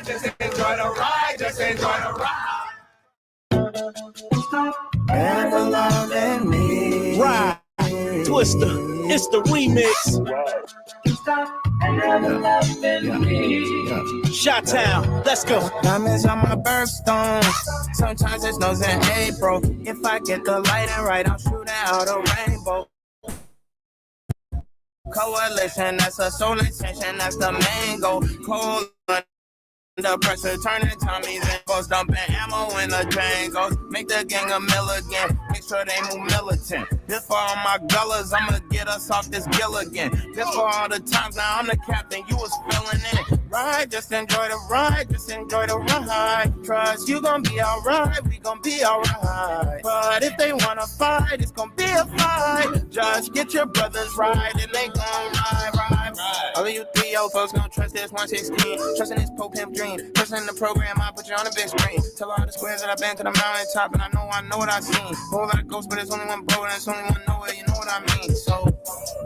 Just enjoy the ride, just enjoy the ride. Never loving me. Ride, Twister, it's the remix. Never loving me. Shot-Town, let's go. Diamonds on my birthstone. Sometimes it snows in April. If I get the lighting right, I'll shoot out a rainbow. Coalition, that's a soul extension, that's the main goal. Cold the pressure, turning Tommies and goes dumping ammo in the Django. Make the gang a mill again. Make sure they move militant. This for all my gullas, I'ma get us off this gill again. This for all the times now I'm the captain, you was filling in. Ride, just enjoy the ride, just enjoy the ride. Trust you gon' be alright, we gon' be alright. But if they wanna fight, it's gon' be a fight. Just get your brothers right and they gon' ride. All of you 3-0 folks gon' trust this 116. Trusting this Pope Pimp dream. Trusting the program, I put you on the big screen. Tell all the squares that I've been to the mountain top, and I know what I seen. Whole lot of ghosts, but there's only one bro, and there's only one nowhere, you know what I mean. So,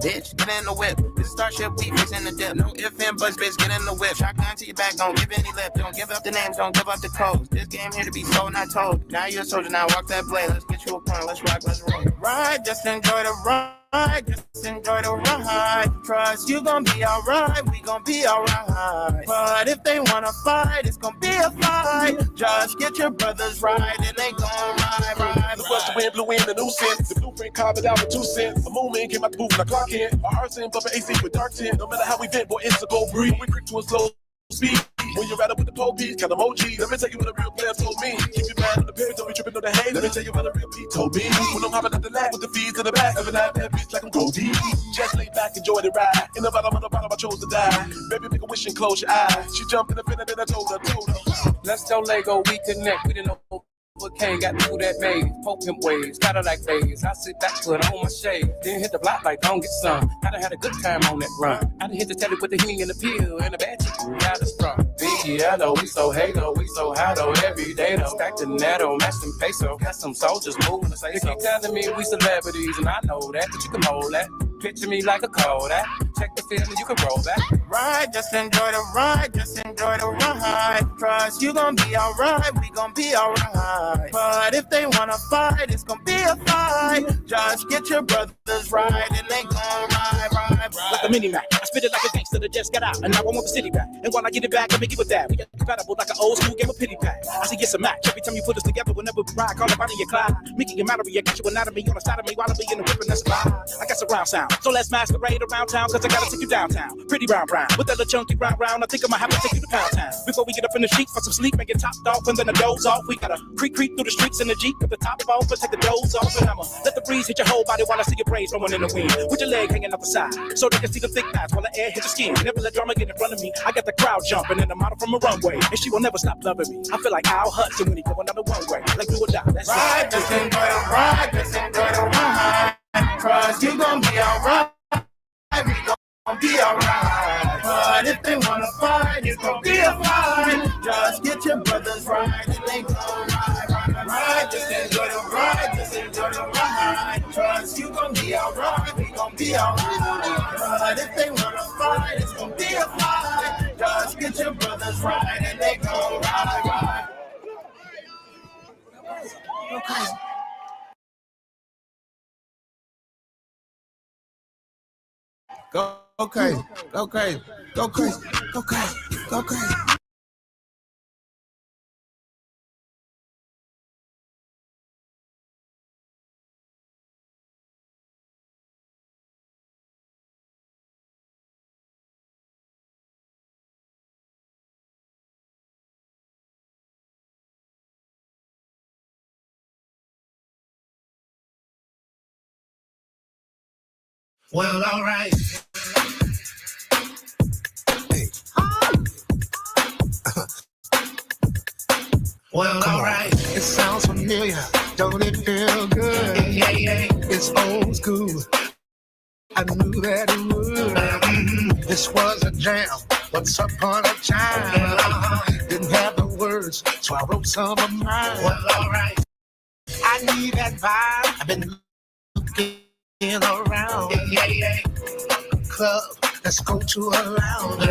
bitch, get in the whip. This is Starship, we fixin' the dip. No ifs and buts, bitch, get in the whip. Shotgun to your back, don't give any lip. Don't give up the names, don't give up the codes. This game here to be sold, not told. Now you're a soldier, now walk that blade. Let's get you a point, let's rock, let's roll. Ride, just enjoy the ride. Just enjoy the ride. Trust you gon' be alright, we gon' be alright. But if they wanna fight, it's gon' be a fight. Just get your brothers right and they gon' ride. The west wind blew in the new sense. The blueprint carved it out with 2 cents. A movement came out the booth and I clock in. Our hearts in, bumping AC with dark tint. No matter how we vent, boy, it's a go breathe. We creep to a slow speed. When you ride up with the police, count emojis. Let me tell you what a real player told me. Keep your mind on the page, don't be tripping on the hay. Let me tell you what a real P told me. When I'm hopping out the lab with the fees to the back, living out that bitch like I'm Cody. Just lay back, enjoy the ride. In the bottom of the bottom, I chose to die. Baby, make a wish and close your eyes. She jumped in the fender, then I told her. Let's go Lego, we connect. We didn't know what came, got through that maze. Poke him waves, got her like days. I sit back, put on my shades. Then hit the block like don't get some. I done had a good time on that run. I done hit the telly with the Henny and the pill. And the bad chick got us strong. BGLO, we so halo, we so high though. Every day though, stack the netto, match them peso. Got some soldiers moving to say so. They keep telling me we celebrities, and I know that, but you can hold that. Picture me like a Kodak. Check the film and you can roll back. Ride, just enjoy the ride, just enjoy the ride. Trust you gon' be alright, we gon' be alright. But if they wanna fight, it's gon' be a fight. Just get your brothers right and they gon' ride. Like a mini Mac, I spit it like a gangster that just got out, and now I want the city back. And while I get it back, let me give it that. We get compatible like an old school game of pity pack. I see it's a match every time you put us together. Whenever we ride, call it Bonnie and Clyde. Mickey and Mallory, I get you anatomy on the side of me while I be in the whip and that's a lie. I got surround sound, so let's masquerade around town, cause I gotta take you downtown. Pretty brown, with that little chunky round, I think I might have to take you to Pound Town. Before we get up in the sheets for some sleep and get topped off and then the doze off, we gotta creep through the streets in the Jeep with the top off and take the doze off. And I'ma let the breeze hit your whole body while I see your braids blowing in the wind. With your leg hanging out the side, so they can see the thick thighs while the air hits your skin. Never let drama get in front of me. I got the crowd jumping and the model from a runway, and she will never stop loving me. I feel like Al Hudson when he go another one way, like do or die. That's ride, just enjoy the ride, just enjoy the ride. Trust you gon' be alright, we gon' be alright. But if they wanna fight, it's gon' be a fight. Just get your brothers right and they gon' ride. Just enjoy the ride, just enjoy the ride. Trust you gon' be alright, we gon' be alright. But if they wanna fight, it's gon' be a fight. Just get your brothers right and they gon' ride. Okay. Go crazy, go crazy, go crazy, go crazy, go crazy. Well, all right. Well, all right. It sounds familiar, don't it feel good? Yeah. It's old school. I knew that it would. This was a jam. Once upon a time, didn't have the words, so I wrote some of mine. Well, all right. I need that vibe. I've been looking around. Yeah. Club, let's go to a lounge.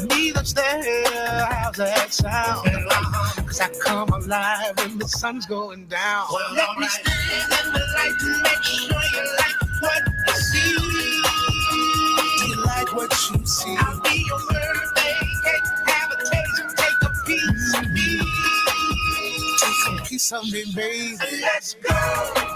Need upstairs, how's that sound? Cause I come alive when the sun's going down. Well, Let me stand in the light to make sure you like what you see. Do you like what you see? I'll be your birthday cake, have a taste, take a piece of me. Take a piece of me, baby. Let's go,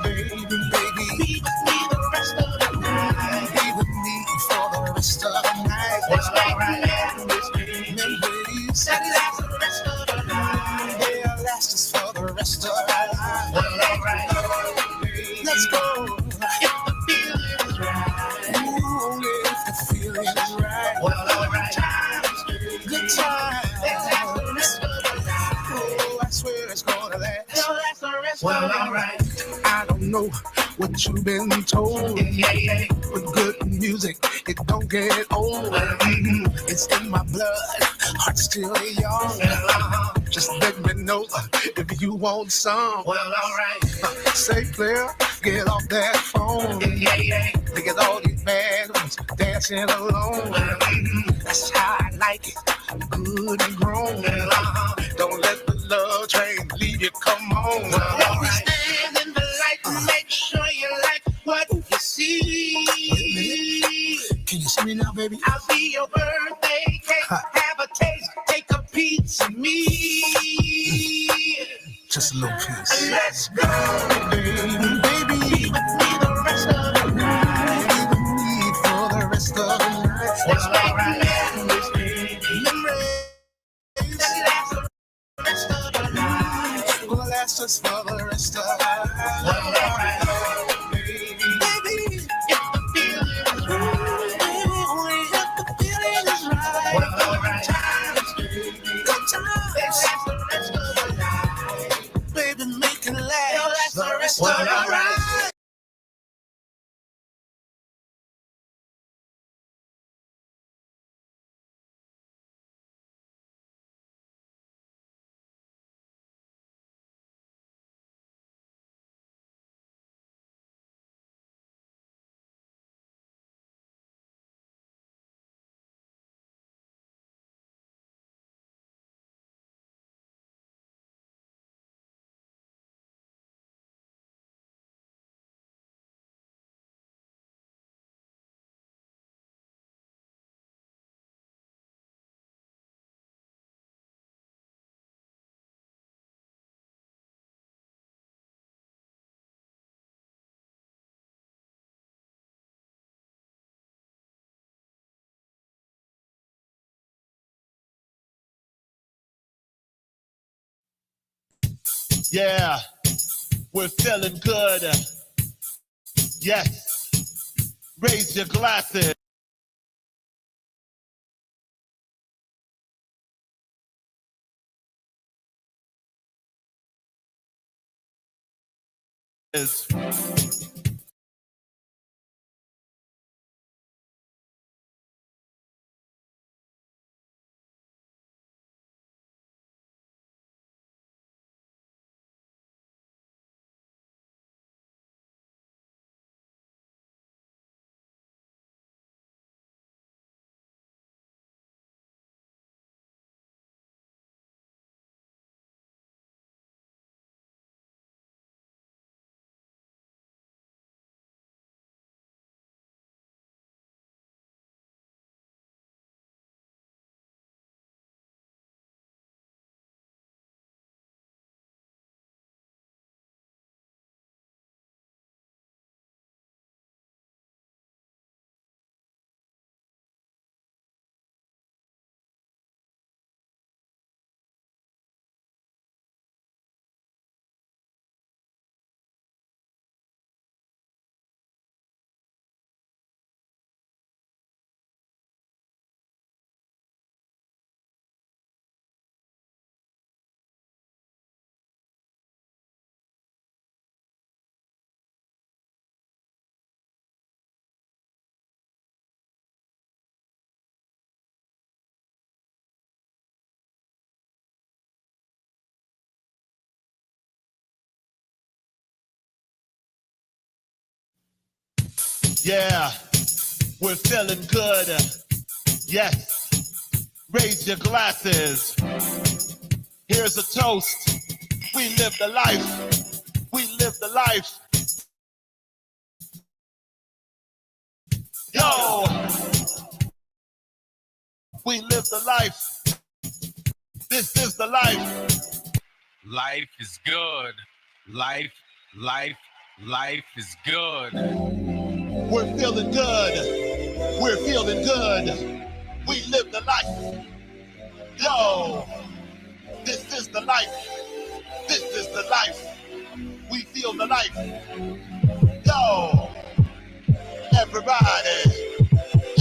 baby. Be with me the rest of the night. Be with me for the rest of the night. Let's make memories that last the rest of the night. They'll last us for the rest of our lives. Well, all right. Let's go. If the feeling is right. Ooh, if the feeling is right. Well, all right. Good times. Let's last the rest of the night. Oh, I swear it's gonna last. They'll last the rest of the night. I don't know what you've been told. Yeah. But good music, it don't get old. It's in my blood, heart still young. Just let me know if you want some. Well, all right. Say, player, get off that phone. Yeah. Look at all these bad ones dancing alone. That's how I like it, good and grown. Don't let the love train leave you, come on. Well, all right. Stand in the light to make sure you like what you see. Can you see me now, baby? I'll be your birthday cake. Have a taste, take a piece of me. Just a little piece. Let's go, baby. Be with me the rest of the night. Be with me for the rest of the night. Let's make memories will last us for the rest of our lives. Baby, if the feeling is right, if the feeling is right, good times, let's have the rest of the night. Baby, make it last the rest of our lives. Yeah, we're feeling good. Yes, raise your glasses. Yeah, we're feeling good. Yes, raise your glasses. Here's a toast. We live the life. We live the life. Yo, we live the life. This is the life. Life is good. Life is good. We're feeling good. We're feeling good. We live the life. Yo, this is the life. This is the life. We feel the life. Yo, everybody,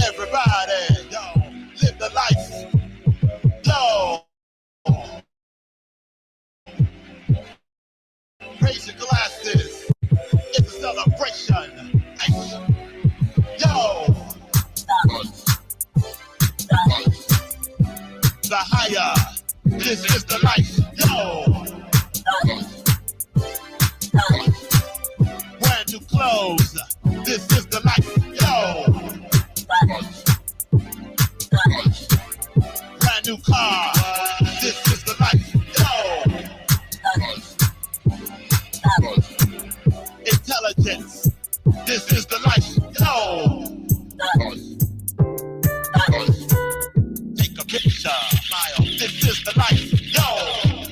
everybody, yo, live the life. Yo, raise your glasses. It's a celebration. Yo, the higher. This is the life. Yo, brand new clothes. This is the life. Yo, brand new car. This is the life. Yo, intelligence. This is the life. Yo, take a picture. Smile. This is the life. Yo.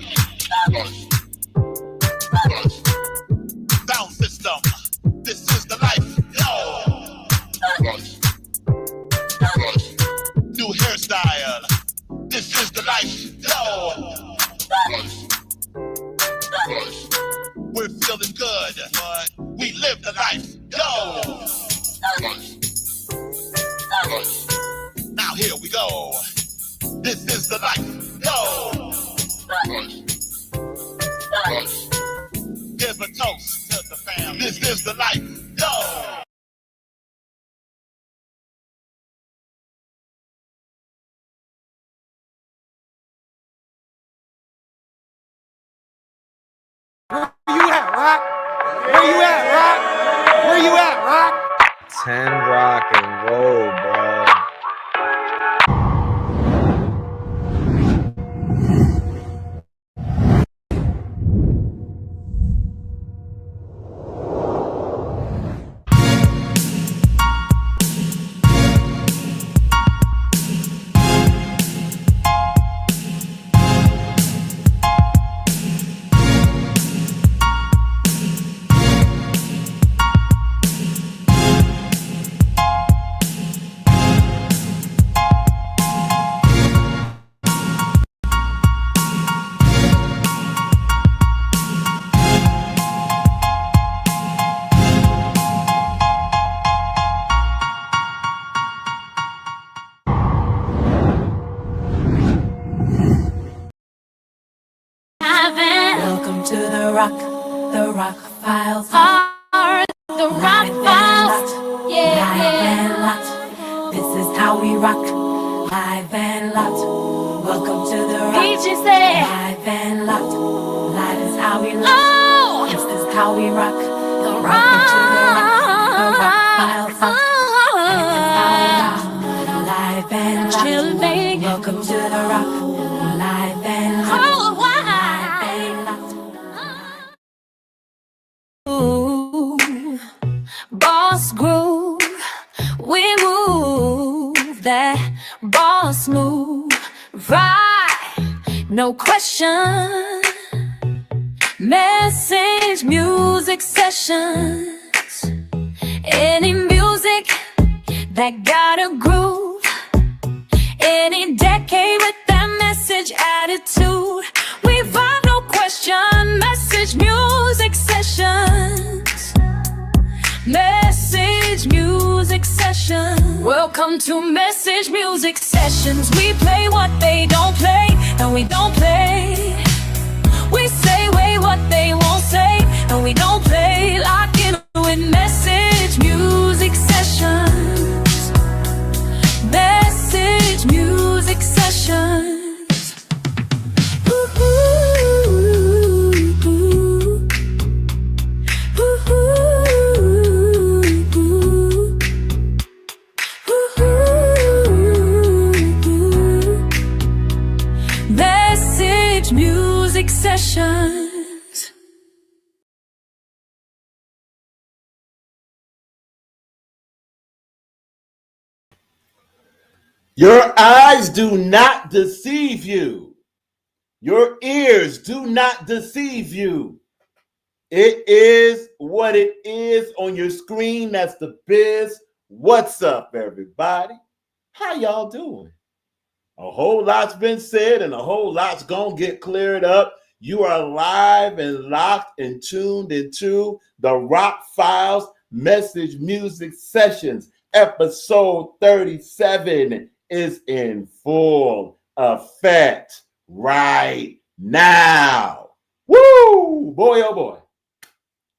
we're feeling good, but we live the life. Yo! Now here we go. This is the life. Yo! Give a toast to the family. This is the life. Yo! Where you at, Rock? Where you at, Rock? Where you at, Rock? 10 rock and roll, bro. Welcome to the rock files. The rock files. Yeah, yeah. This is how we rock. Live and locked. Welcome to the rock. Live and locked. Live is how we rock. Oh. This is how we rock. The rock files. Live and locked. Chill, baby. Welcome to the rock. Live and locked. Boss groove, we move that boss move, right? No question. Message music sessions, any music that got a groove, any decade with that message attitude. We vibe, no question. Message music sessions. Message music sessions. Welcome to Message Music Sessions. We play what they don't play, and we don't play. We say way what they won't say, and we don't play. Lock in with Message Music Sessions. Message Music Sessions. Music sessions. Your eyes do not deceive you. Your ears do not deceive you. It is what it is on your screen. That's the biz. What's up, everybody? How y'all doing? A whole lot's been said and a whole lot's gonna get cleared up. You are live and locked and tuned into the Rock Files Message Music Sessions. Episode 37 is in full effect right now. Woo! Boy, oh boy.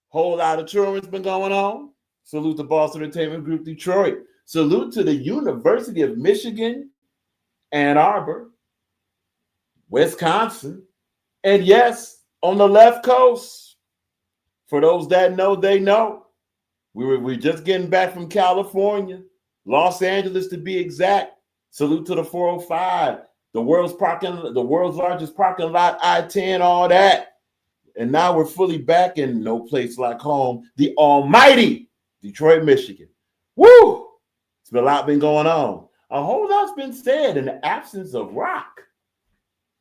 Whole lot of touring's been going on. Salute to Boston Entertainment Group Detroit. Salute to the University of Michigan, Ann Arbor, Wisconsin, and yes, on the left coast. For those that know, they know. We're just getting back from California, Los Angeles to be exact. Salute to the 405, the world's largest parking lot, I-10, all that. And now we're fully back in no place like home, the almighty Detroit, Michigan. Woo! It's been a lot been going on. A whole lot's been said in the absence of rock.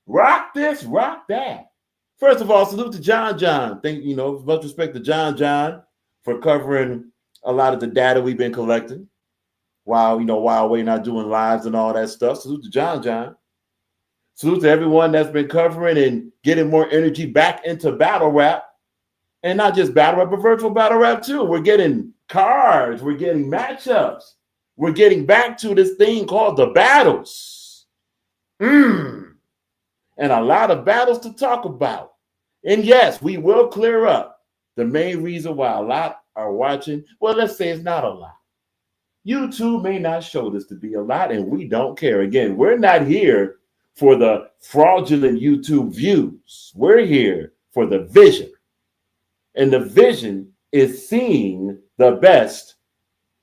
Rock this, rock that. First of all, salute to John. Thank much respect to John for covering a lot of the data we've been collecting while we're not doing lives and all that stuff. Salute to John. Salute to everyone that's been covering and getting more energy back into battle rap. And not just battle rap, but virtual battle rap too. We're getting cards, we're getting matchups, we're getting back to this thing called the battles. And a lot of battles to talk about. And yes, we will clear up the main reason why a lot are watching. Well, let's say it's not a lot. YouTube may not show this to be a lot, and we don't care. Again, we're not here for the fraudulent YouTube views. We're here for the vision. And the vision is seeing the best,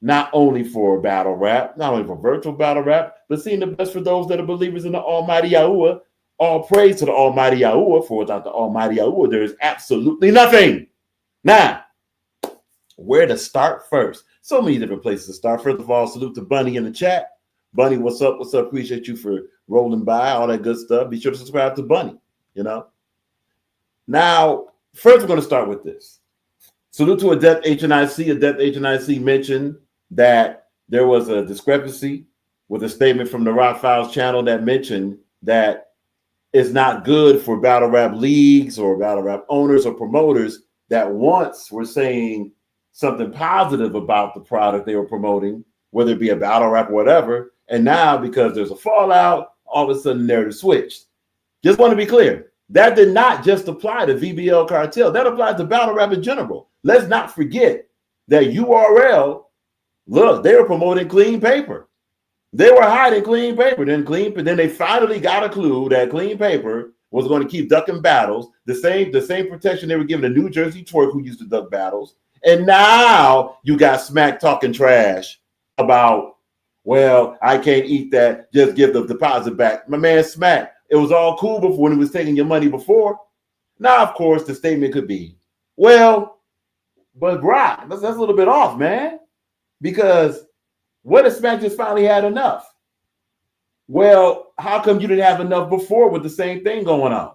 not only for battle rap, not only for virtual battle rap, but seeing the best for those that are believers in the Almighty Yahuwah. All praise to the Almighty Yahuwah, for without the Almighty Yahuwah, there is absolutely nothing. Now, where to start first? So many different places to start. First of all, salute to Bunny in the chat. Bunny, what's up? What's up? Appreciate you for rolling by, all that good stuff. Be sure to subscribe to Bunny, you know. Now, first, we're going to start with this. Salute to Adept HNIC. Adept HNIC mentioned that there was a discrepancy with a statement from the Rock Files channel that mentioned that it's not good for battle rap leagues or battle rap owners or promoters that once were saying something positive about the product they were promoting, whether it be a battle rap or whatever, and now because there's a fallout, all of a sudden narrative switched. Just want to be clear. That did not just apply to VBL Cartel. That applies to battle rap in general. Let's not forget that URL, look, they were promoting clean paper. They were hiding clean paper. Then they finally got a clue that clean paper was going to keep ducking battles. The same protection they were giving to New Jersey Twerk, who used to duck battles. And now you got Smack talking trash about, well, I can't eat that. Just give the deposit back. My man Smack, it was all cool before when he was taking your money before. Now, of course, the statement could be, well, but Brock, that's a little bit off, man. Because what if Smack just finally had enough? Well, how come you didn't have enough before with the same thing going on?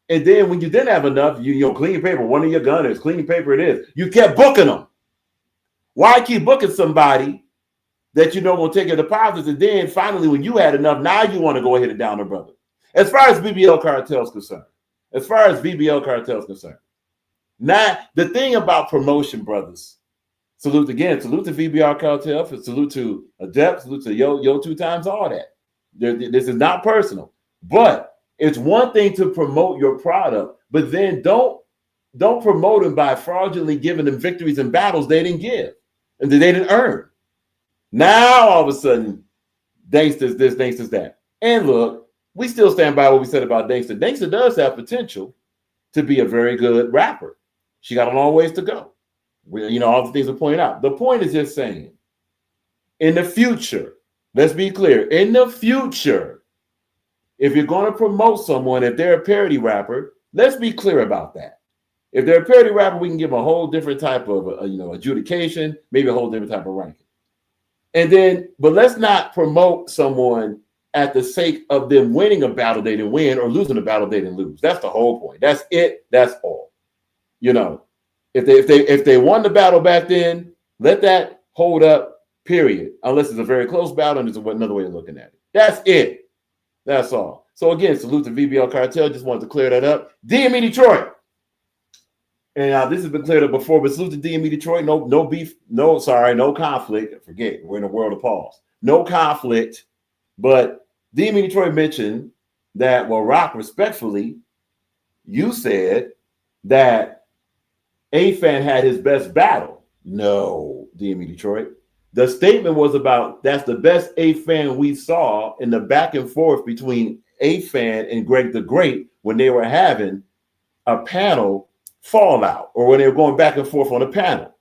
And then when you didn't have enough, you clean paper, one of your gunners, clean paper it is. You kept booking them. Why keep booking somebody that you know will take your deposits, and then finally when you had enough, now you want to go ahead and down their brother? As far as BBL Cartel is concerned, now the thing about promotion, brothers, salute to VBR Cartel, salute to Adept, salute to Yo 2 times, all that. This is not personal, but it's one thing to promote your product, but then don't promote them by fraudulently giving them victories in battles they didn't give and that they didn't earn. Now all of a sudden, Dankster's this, Dankster's that. And look, we still stand by what we said about Dankster. Dankster does have potential to be a very good rapper. She got a long ways to go. All the things are pointed out. The point is just saying, in the future, let's be clear, in the future, if you're going to promote someone, if they're a parody rapper, let's be clear about that. If they're a parody rapper, we can give them a whole different type of adjudication, maybe a whole different type of ranking. And then, but let's not promote someone at the sake of them winning a battle they didn't win or losing a battle they didn't lose. That's the whole point. That's it. That's all. If they won the battle back then, let that hold up, period. Unless it's a very close battle and there's another way of looking at it. That's it. That's all. So again, salute to VBL Cartel. Just wanted to clear that up. DME Detroit. And this has been cleared up before, but salute to DME Detroit. No beef. No conflict. Forget, we're in a world of pause. No conflict. But DME Detroit mentioned that, well, Rock, respectfully, you said that A-Fan had his best battle. No, DME Detroit. The statement was about that's the best A-Fan we saw in the back and forth between A-Fan and Greg the Great when they were having a panel fallout or when they were going back and forth on a panel.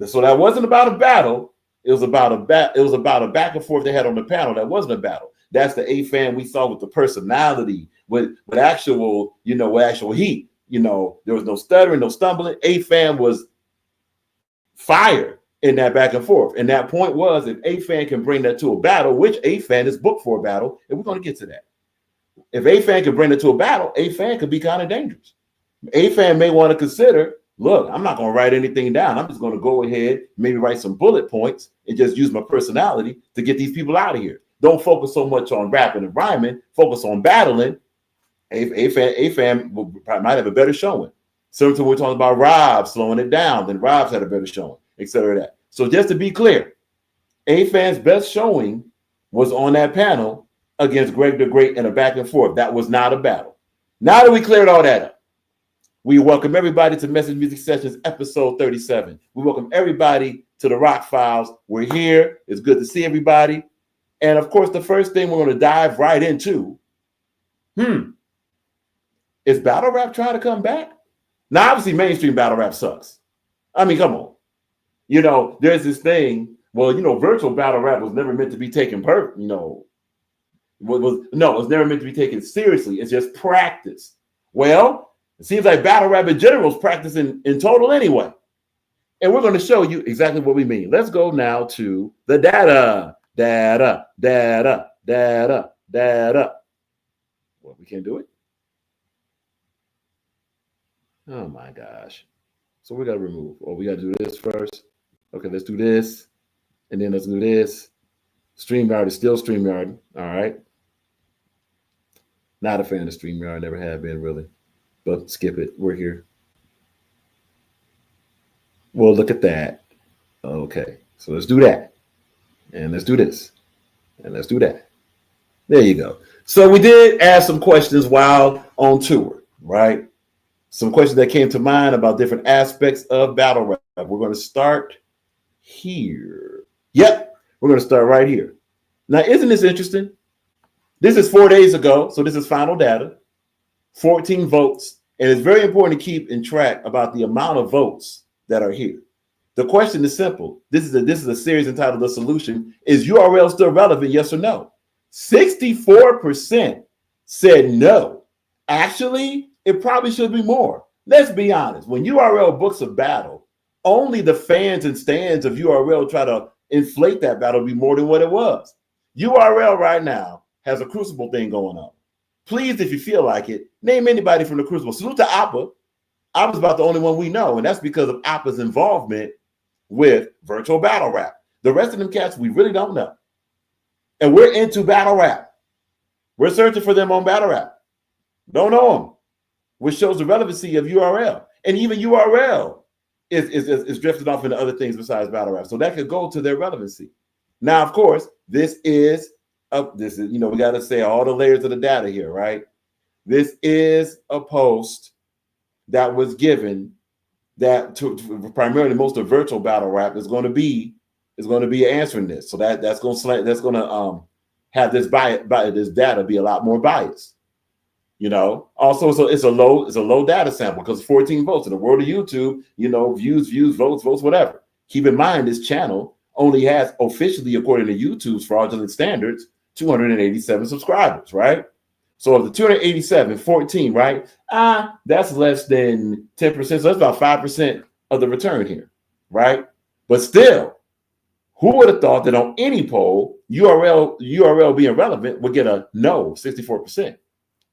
So that wasn't about a battle. It was about a back and forth they had on the panel. That wasn't a battle. That's the A-Fan we saw with the personality, with actual, with actual heat. There was no stuttering, no stumbling. A-Fan was fire in that back and forth. And that point was, if A-Fan can bring that to a battle, which A-Fan is booked for a battle, and we're going to get to that. If A-Fan can bring it to a battle, A-Fan could be kind of dangerous. A-Fan may want to consider, look, I'm not going to write anything down. I'm just going to go ahead, maybe write some bullet points and just use my personality to get these people out of here. Don't focus so much on rapping and rhyming. Focus on battling. A-Fan might have a better showing. Similar to what we're talking about Rob slowing it down, then Rob's had a better showing, etc. That. So just to be clear, A-Fan's best showing was on that panel against Greg the Great in a back and forth. That was not a battle. Now that we cleared all that up, we welcome everybody to Message Music Sessions, episode 37. We welcome everybody to the Rock Files. We're here. It's good to see everybody. And of course, the first thing we're going to dive right into, is battle rap trying to come back? Now, obviously, mainstream battle rap sucks. I mean, come on. You know, there's this thing. Well, you know, virtual battle rap was never meant to be taken it was never meant to be taken seriously. It's just practice. Well, it seems like battle rap in general is practice in total anyway. And we're going to show you exactly what we mean. Let's go now to the data. Well, we can't do it. Oh my gosh. So we got to remove. Oh, we got to do this first. Okay, let's do this. And then let's do this. StreamYard is still StreamYard. All right. Not a fan of StreamYard. Never have been really. But skip it. We're here. Well, look at that. Okay. So let's do that. And let's do this. And let's do that. There you go. So we did ask some questions while on tour, right? Some questions that came to mind about different aspects of battle rap. We're going to start here. Yep, we're going to start right here. Now, isn't this interesting? This is 4 days ago, so this is final data. 14 votes, and it's very important to keep in track about the amount of votes that are here. The question is simple. This is a series entitled The Solution. Is URL still relevant, yes or no? 64% said no. Actually, it probably should be more. Let's be honest. When URL books a battle, only the fans and stands of URL try to inflate that battle to be more than what it was. URL right now has a Crucible thing going on. Please, if you feel like it, name anybody from the Crucible. Salute to Appa. Appa's about the only one we know, and that's because of Appa's involvement with virtual battle rap. The rest of them cats, we really don't know. And we're into battle rap. We're searching for them on battle rap. Don't know them, which shows the relevancy of URL. And even URL is drifting off into other things besides battle rap. So that could go to their relevancy. Now, of course, this is we got to say all the layers of the data here, right? This is a post that was given that to primarily most of virtual battle rap is going to be answering this. So that's going to have this this data be a lot more biased. You know, also, so it's a low data sample because 14 votes in the world of YouTube, views, votes, whatever. Keep in mind, this channel only has officially, according to YouTube's fraudulent standards, 287 subscribers, right? So of the 287, 14, right? That's less than 10%. So that's about 5% of the return here, right? But still, who would have thought that on any poll, URL being relevant would get a no, 64%.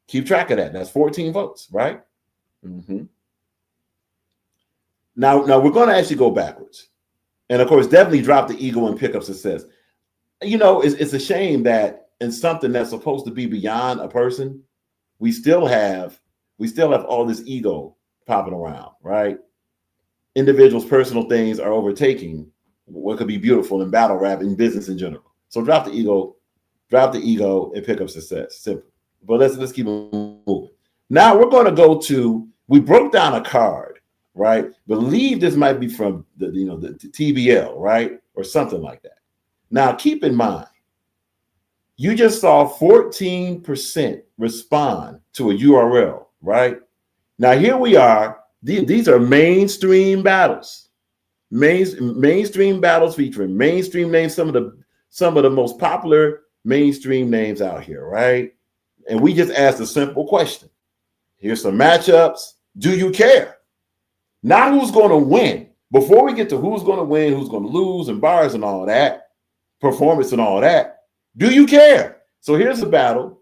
Keep track of that. That's 14 votes, right? Mm-hmm. Now we're going to actually go backwards. And of course, definitely drop the ego and pick up success. It's a shame that in something that's supposed to be beyond a person, we still have all this ego popping around, right? Individuals' personal things are overtaking what could be beautiful in battle rap and business in general. So drop the ego and pick up success. Simple. But let's keep moving. Now we're going to go to, we broke down a card, right? Believe this might be from the TBL, right? Or something like that. Now keep in mind, you just saw 14% respond to a URL, right? Now here we are. These are mainstream battles. Mainstream battles featuring mainstream names, some of the most popular mainstream names out here, right? And we just asked a simple question. Here's some matchups. Do you care? Not who's going to win. Before we get to who's going to win, who's going to lose, and bars and all that, performance and all that, do you care? So here's a battle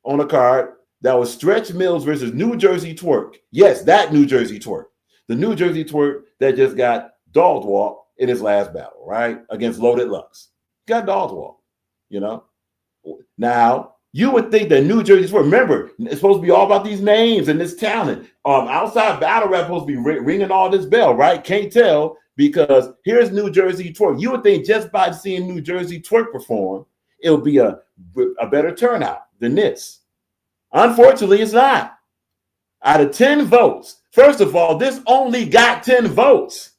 on a card that was Stretch Mills versus New Jersey Twerk. Yes, that New Jersey Twerk. The New Jersey Twerk that just got dog walk in his last battle, right? Against Loaded Lux. Got dog walk, Now, You would think that New Jersey's for. Remember, it's supposed to be all about these names and this talent. Outside battle rap supposed to be ringing all this bell, right? Can't tell because here's New Jersey twerk. You would think just by seeing New Jersey twerk perform, it'll be a better turnout than this. Unfortunately, it's not. Out of 10 votes, first of all, this only got 10 votes.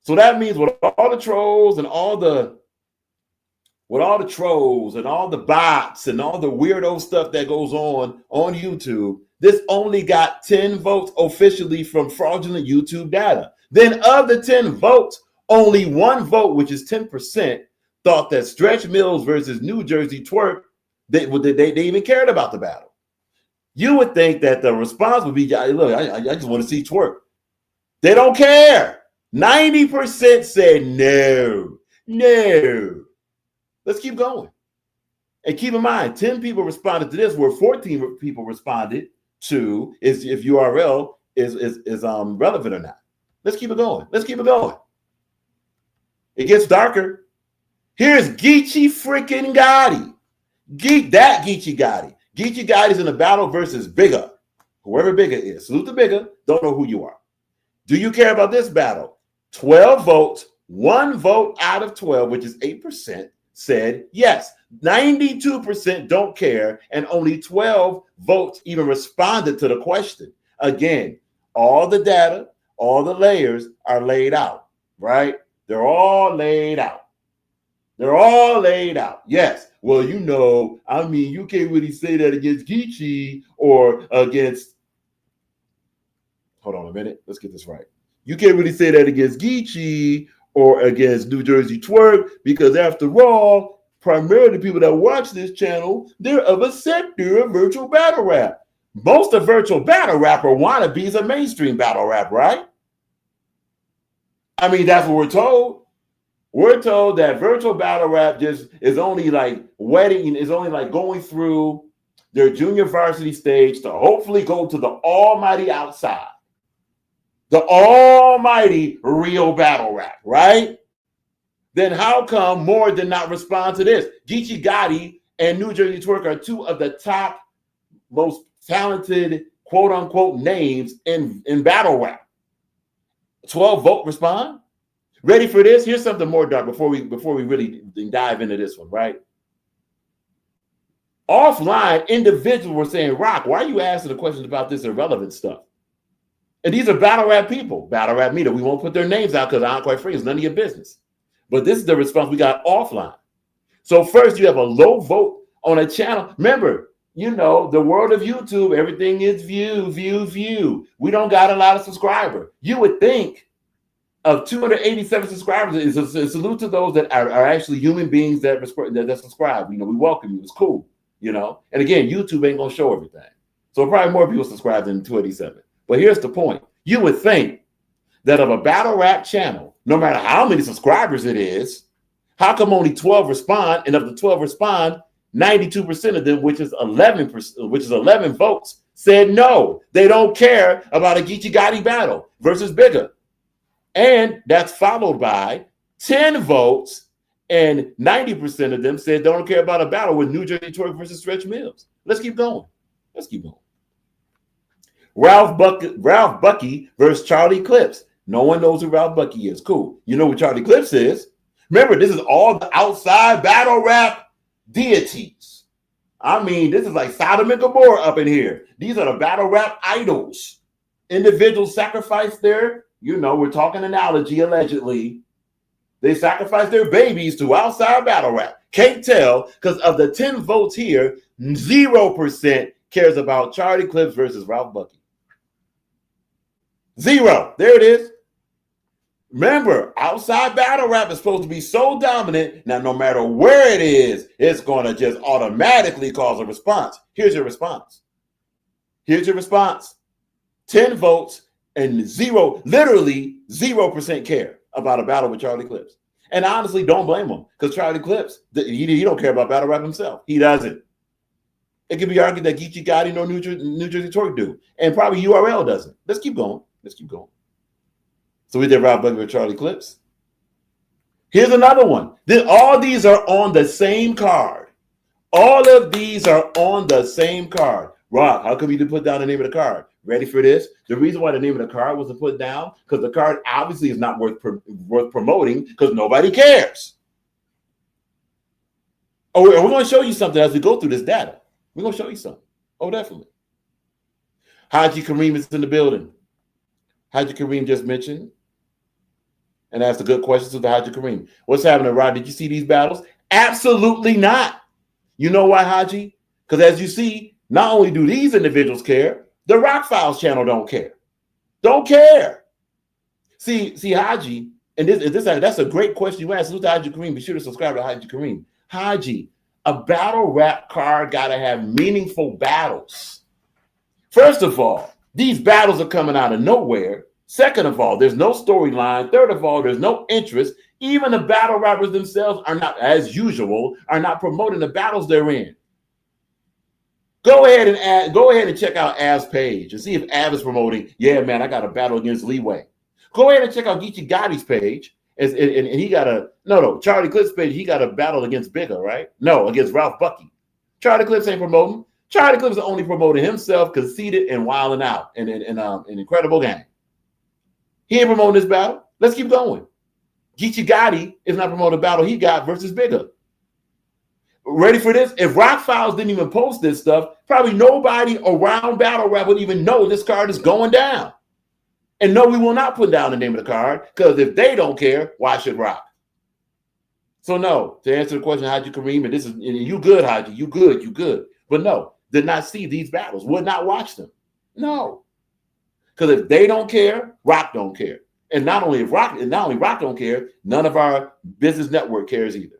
So that means with all the trolls and all the bots and all the weirdo stuff that goes on YouTube, this only got 10 votes officially from fraudulent YouTube data. Then of the 10 votes, only one vote, which is 10%, thought that Stretch Mills versus New Jersey Twerk, they even cared about the battle. You would think that the response would be, look, I just want to see Twerk. They don't care. 90% said no. Let's keep going. And keep in mind, 10 people responded to this, where 14 people responded to is if URL is relevant or not. Let's keep it going. It gets darker. Here's Geechee freaking Gotti. Geechee Gotti. Geechee Gotti's in a battle versus Bigger. Whoever Bigger is. Salute to Bigger. Don't know who you are. Do you care about this battle? 12 votes, 1 vote out of 12, which is 8%, said yes. 92% don't care, and only 12 votes even responded to the question. Again, all the data, all the layers are laid out, right? They're all laid out. Yes. Well, you can't really say that against Geechee or against. Hold on a minute. Let's get this right. You can't really say that against Geechee or against New Jersey Twerk because, after all, primarily people that watch this channel, they're of a sector of virtual battle rap. Most of virtual battle rap are wannabes of mainstream battle rap, right? I mean, that's what we're told. We're told that virtual battle rap just is only like going through their junior varsity stage to hopefully go to the almighty outside. The almighty real battle rap, right? Then how come more did not respond to this? Geechee Gotti and New Jersey Twerk are two of the top most talented quote unquote names in battle rap. 12 vote respond. Ready for this? Here's something more dark before we really dive into this one, right? Offline, individuals were saying, Rock, why are you asking the questions about this irrelevant stuff? And these are battle rap people, battle rap media. We won't put their names out because I'm quite free. It's none of your business. But this is the response we got offline. So first, you have a low vote on a channel. Remember, the world of YouTube, everything is view. We don't got a lot of subscribers. You would think of 287 subscribers is a salute to those that are actually human beings that subscribe. We welcome you. It's cool, And again, YouTube ain't going to show everything. So probably more people subscribe than 287. But here's the point. You would think that of a battle rap channel, no matter how many subscribers it is, how come only 12 respond? And of the 12 respond, 92% of them, which is 11 votes, said no. They don't care about a Geechee Gotti battle versus Bigger. And that's followed by 10 votes, and 90% of them said they don't care about a battle with New Jersey Twerk versus Stretch Mills. Let's keep going. Ralph Bucky versus Charlie Clips. No one knows who Ralph Bucky is. Cool. You know what Charlie Clips is. Remember, this is all the outside battle rap deities. I mean, this is like Sodom and Gomorrah up in here. These are the battle rap idols. Individuals sacrifice their, we're talking analogy, allegedly. They sacrifice their babies to outside battle rap. Can't tell because of the 10 votes here, 0% cares about Charlie Clips versus Ralph Bucky. 0. There it is. Remember, outside battle rap is supposed to be so dominant. Now, no matter where it is, it's going to just automatically cause a response. Here's your response. 10 votes and 0, literally 0% care about a battle with Charlie Clips. And honestly, don't blame him because Charlie Clips, he don't care about battle rap himself. He doesn't. It can be argued that Geechee Gotti nor New Jersey Twerk do. And probably URL doesn't. Let's keep going. So we did Ralph Bucky with Charlie Clips. Here's another one. All these are on the same card. All of these are on the same card. Rock, how come you didn't put down the name of the card? Ready for this? The reason why the name of the card wasn't put down, because the card obviously is not worth promoting because nobody cares. Oh, we're going to show you something as we go through this data. We're going to show you something. Oh, definitely. Haji Kareem is in the building. Haji Kareem just mentioned and asked a good question to the Haji Kareem. What's happening, Rod? Did you see these battles? Absolutely not. You know why, Haji? Because as you see, not only do these individuals care, the Rock Files channel don't care. Don't care. See, Haji, and that's a great question you asked. Salute to Haji Kareem. Be sure to subscribe to Haji Kareem. Haji, a battle rap card got to have meaningful battles. First of all, these battles are coming out of nowhere. Second of all, there's no storyline. Third of all, there's no interest. Even the battle rappers themselves are not, as usual, are not promoting the battles they're in. Go ahead and check out Av's page and see if Av is promoting. Yeah, man, I got a battle against Leeway. Go ahead and check out Geechee Gotti's page, and he got Charlie Clip's page. He got a battle against Bigger, right? No, against Ralph Bucky. Charlie Clips ain't promoting. Charlie Clips is only promoting himself, Conceited, and Wilding Out, and Incredible Gang. He ain't promoting this battle. Let's keep going. Geechee Gotti is not promoting the battle he got versus Bigger. Ready for this? If Rock Files didn't even post this stuff, probably nobody around battle rap would even know this card is going down. And no, we will not put down the name of the card, because if they don't care, why should Rock? So no, to answer the question, Haji Kareem, and you good, Haji, you good. But no, did not see these battles, would not watch them. No. Because if they don't care, Rock don't care. And not only Rock don't care, none of our business network cares either.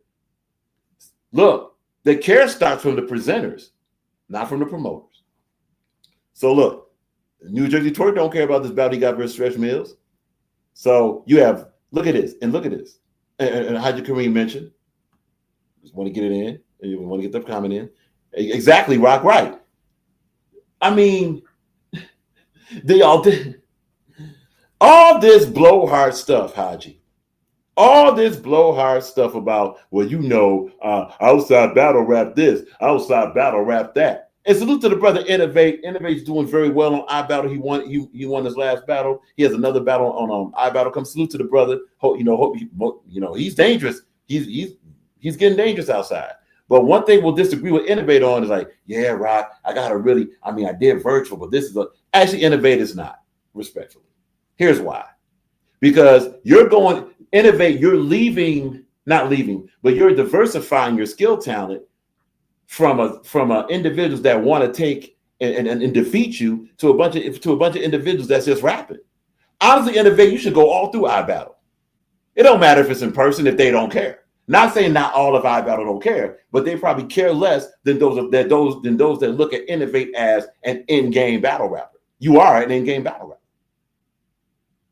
Look, the care starts from the presenters, not from the promoters. So look, New Jersey Twerk don't care about this battle he got versus Stretch Mills. So you have, look at this. And Haji Kareem mentioned, just want to get it in, and you want to get the comment in. Exactly, Rock, right. I mean, they all did. All this blowhard stuff, Haji. All this blowhard stuff about, outside battle rap this, outside battle rap that. And salute to the brother Innovate. Innovate's doing very well on iBattle. He won his last battle. He has another battle on iBattle. Come salute to the brother. Hope he's dangerous. He's getting dangerous outside. But one thing we'll disagree with Innovate on is like, yeah, Rock, I did virtual, but this is actually Innovate is not, respectfully. Here's why. Because you're going Innovate, you're not leaving, but you're diversifying your skill talent from individuals that want to take and defeat you to a bunch of individuals that's just rapping. Honestly, Innovate, you should go all through iBattle. It don't matter if it's in person if they don't care. Not saying not all of iBattle don't care, but they probably care less than those that look at Innovate as an in-game battle rapper. You are an in-game battle rapper.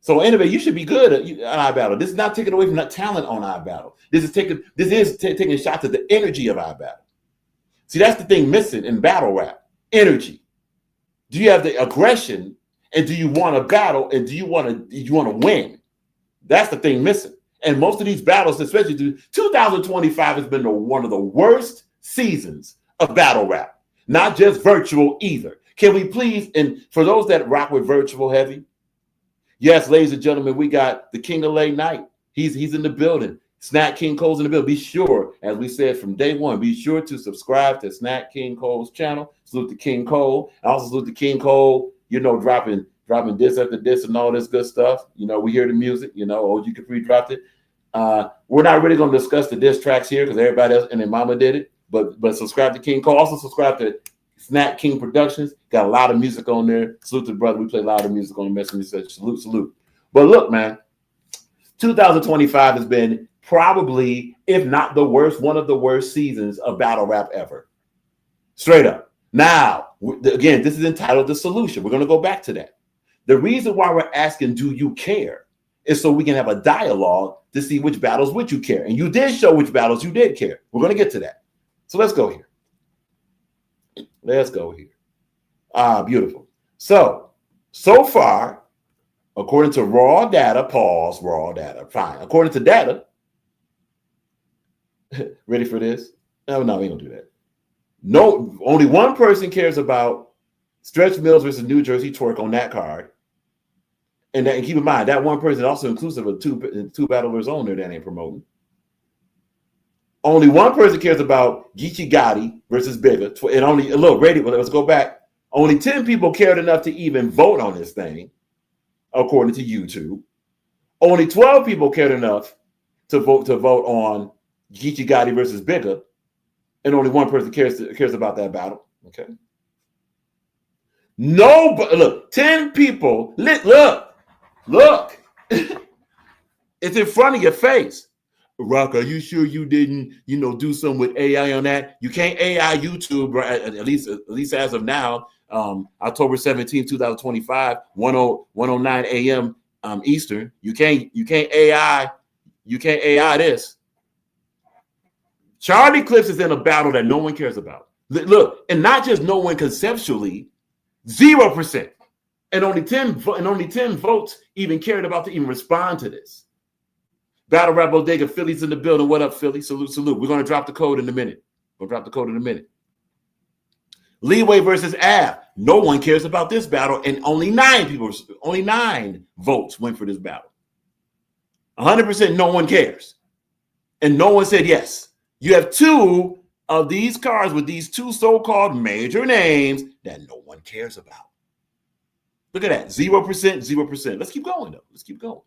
So Innovate, you should be good at iBattle. This is not taking away from that talent on iBattle. This is taking shots at the energy of iBattle. See, that's the thing missing in battle rap. Energy. Do you have the aggression, and do you want to battle, and do you want to win? That's the thing missing. And most of these battles, especially 2025, has been one of the worst seasons of battle rap. Not just virtual either. Can we please, and for those that rock with virtual heavy, yes, ladies and gentlemen, we got the King of Late Night. He's in the building. Snack King Cole's in the building. Be sure, as we said from day one, be sure to subscribe to Snack King Cole's channel. Salute to King Cole. I also salute to King Cole, dropping diss after diss and all this good stuff. We hear the music. OG Capri dropped it. We're not really going to discuss the diss tracks here because everybody else and their mama did it. But subscribe to King Cole. Also subscribe to Snack King Productions. Got a lot of music on there. Salute to the brother. We play a lot of music on the message. Salute. But look, man, 2025 has been probably, if not the worst, one of the worst seasons of battle rap ever. Straight up. Now, again, this is entitled The Solution. We're going to go back to that. The reason why we're asking, do you care, is so we can have a dialogue to see which battles would you care. And you did show which battles you did care. We're going to get to that. So let's go here. Beautiful. So far, according to raw data, fine. According to data, ready for this? No, we ain't gonna do that. No, only one person cares about Stretch Mills versus New Jersey Twerk on that card. And keep in mind, that one person also inclusive of two battlers on there that ain't promoting. Only one person cares about Geechee Gotti versus Bigger. And only a little radio, but let's go back. Only 10 people cared enough to even vote on this thing, according to YouTube. Only 12 people cared enough to vote on Geechee Gotti versus Bigger. And only one person cares about that battle. Okay. No, but look, 10 people. Look. It's in front of your face. Rock, are you sure you didn't, do something with AI on that? You can't AI YouTube, right? At least as of now, October 17, 2025, 109 a.m. Eastern. You can't AI this. Charlie Clips is in a battle that no one cares about. Look, and not just no one conceptually, 0%. And only 10 votes even cared about to even respond to this. Battle Rap Bodega, Philly's in the building. What up, Philly? Salute. We're going to drop the code in a minute. Leeway versus Av. No one cares about this battle, and only 9 votes went for this battle. 100% no one cares. And no one said yes. You have 2 of these cards with these 2 so-called major names that no one cares about. Look at that. 0%. Let's keep going, though.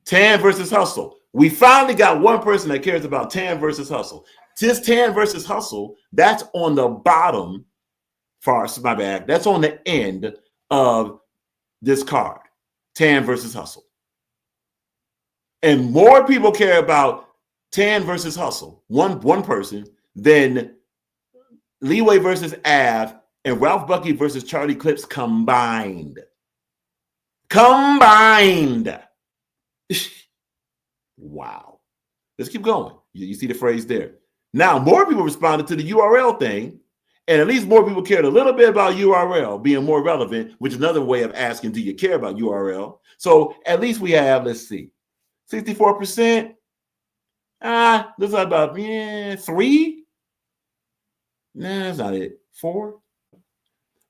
Tan versus Hustle. We finally got one person that cares about Tan versus Hustle. This Tan versus Hustle, that's on the bottom my bad. That's on the end of this card. Tan versus Hustle. And more people care about Tan versus Hustle, one person, than Leeway versus Av and Ralph Bucky versus Charlie Clips combined. Wow. Let's keep going. You see the phrase there. Now, more people responded to the URL thing, and at least more people cared a little bit about URL being more relevant, which is another way of asking, do you care about URL? So at least we have, let's see, 64%. Looks like about 3. Nah, that's not it. 4.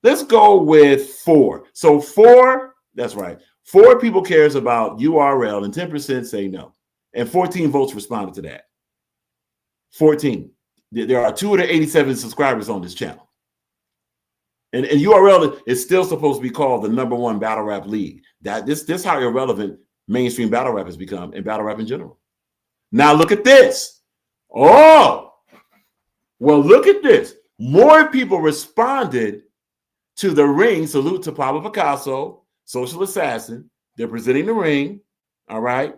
Let's go with 4. So 4, that's right. 4 people cares about URL and 10% say no. And 14 votes responded to that. 14. There are 287 subscribers on this channel. And URL is still supposed to be called the #1 battle rap league. This how irrelevant mainstream battle rap has become and battle rap in general. Now look at this. Oh, well, look at this. More people responded to the ring. Salute to Pablo Picasso, Social Assassin. They're presenting the ring. All right.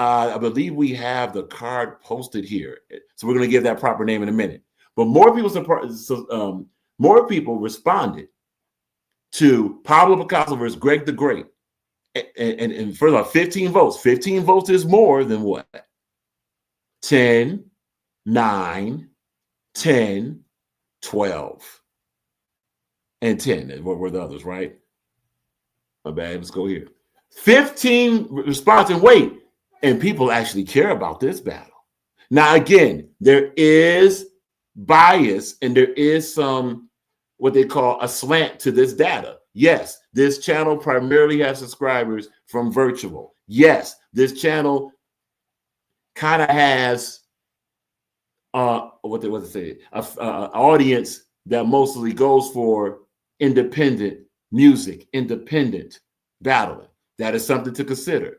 I believe we have the card posted here. So we're going to give that proper name in a minute. But more people responded to Pablo Picasso versus Greg the Great. And first of all, 15 votes. 15 votes is more than what? 10, 9, 10, 12, and 10. What were the others, right? My bad. Let's go here. 15 response and wait. And people actually care about this battle. Now, again, there is bias and there is some what they call a slant to this data. Yes, this channel primarily has subscribers from virtual. Yes, this channel kind of has an audience that mostly goes for independent music, independent battling. That is something to consider.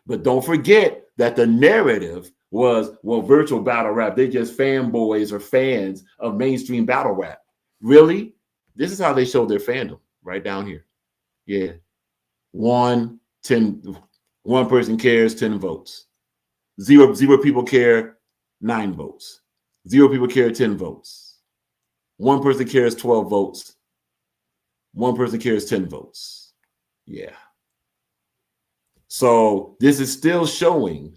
But don't forget that the narrative was, well, virtual battle rap, they're just fanboys or fans of mainstream battle rap. Really? This is how they show their fandom, right down here. Yeah. 1 person cares, 10 votes. 0 people care, 9 votes. 0 people care, 10 votes. 1 person cares, 12 votes. 1 person cares, 10 votes. Yeah. So this is still showing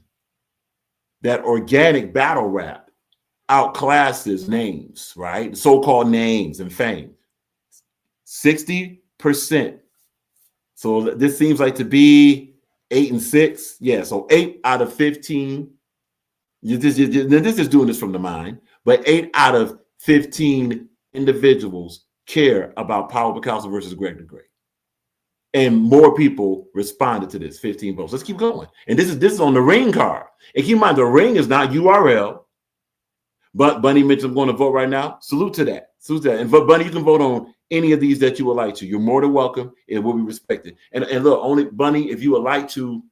that organic battle rap outclasses names, right? So-called names and fame. 60%. So this seems like to be 8 and 6. Yeah, so 8 out of 15. This is doing this from the mind. but 8 out of 15 individuals care about Paulo Picasso versus Greg the Great. And more people responded to this, 15 votes. Let's keep going. And this is on the Ring card. And keep in mind, the Ring is not URL. But Bunny mentioned I'm going to vote right now. Salute to that. Salute to that. And Bunny, you can vote on any of these that you would like to. You're more than welcome. It will be respected. And look, only Bunny, if you would like to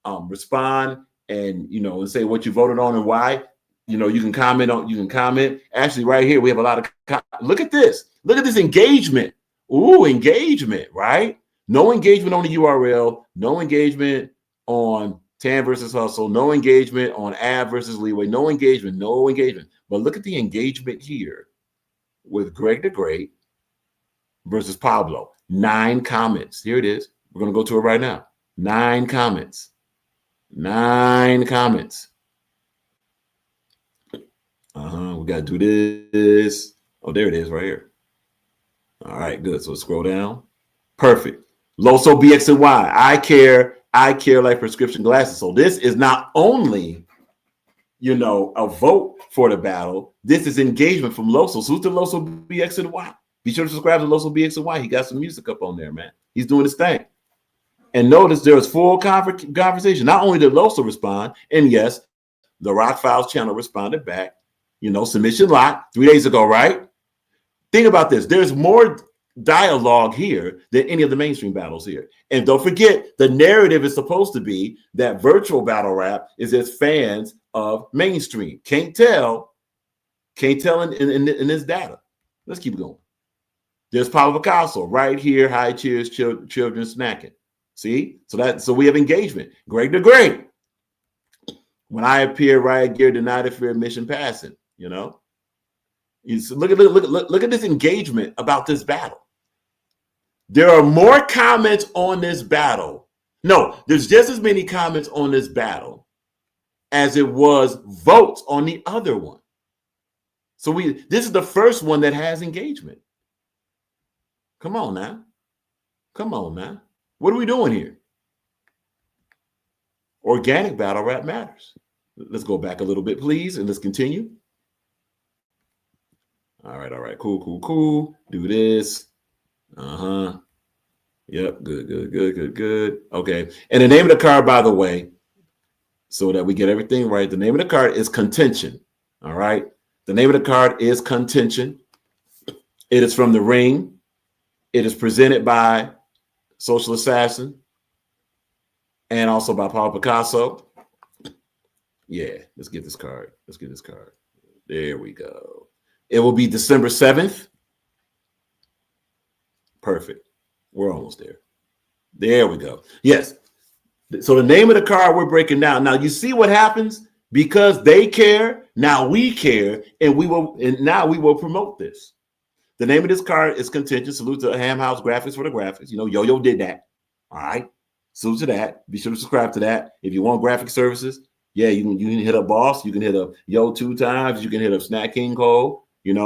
respond and and say what you voted on and why, you can comment. Actually, right here, we have a lot of look at this. Look at this engagement. Ooh, engagement, right? No engagement on the URL, no engagement on Tan versus Hustle, no engagement on Ab versus Leeway, no engagement. But look at the engagement here with Greg the Great versus Pablo. 9 comments. Here it is. We're going to go to it right now. 9 comments. 9 comments. We got to do this. Oh, there it is right here. All right, good. So scroll down. Perfect. Loso BXY. I care like prescription glasses. So this is not only, a vote for the battle. This is engagement from Loso. So who's the Loso BXY? Be sure to subscribe to Loso BXY. He got some music up on there, man. He's doing his thing. And notice there was full conversation. Not only did Loso respond, and yes, the Rock Files channel responded back. Submission lock 3 days ago, right? Think about this. There's more dialogue here than any of the mainstream battles here. And don't forget, the narrative is supposed to be that virtual battle rap is as fans of mainstream. Can't tell in this data. Let's keep going. There's Paulo Picasso right here. High cheers, children snacking. See? So we have engagement. Greg the Great. When I appear, riot gear, denied a fear, mission passing. Look at this engagement about this battle. There are more comments on this battle. No, there's just as many comments on this battle as it was votes on the other one. So this is the first one that has engagement. Come on now. What are we doing here? Organic battle rap matters. Let's go back a little bit, please, and let's continue. All right. Cool. Do this. Yep. Good. Okay. And the name of the card, by the way, so that we get everything right, the name of the card is Contention. All right. The name of the card is Contention. It is from the Ring. It is presented by Social Assassin and also by Paulo Picasso. Yeah. Let's get this card. There we go. It will be December 7th. Perfect. We're almost there. There we go. Yes. So the name of the card we're breaking down. Now you see what happens because they care. Now we care, and now we will promote this. The name of this card is Contention. Salute to Ham House Graphics for the graphics. Yo-Yo did that. All right. Salute to that. Be sure to subscribe to that. If you want graphic services, yeah, you can hit up Boss. You can hit up Yo 2 times. You can hit up Snack King Cole. Who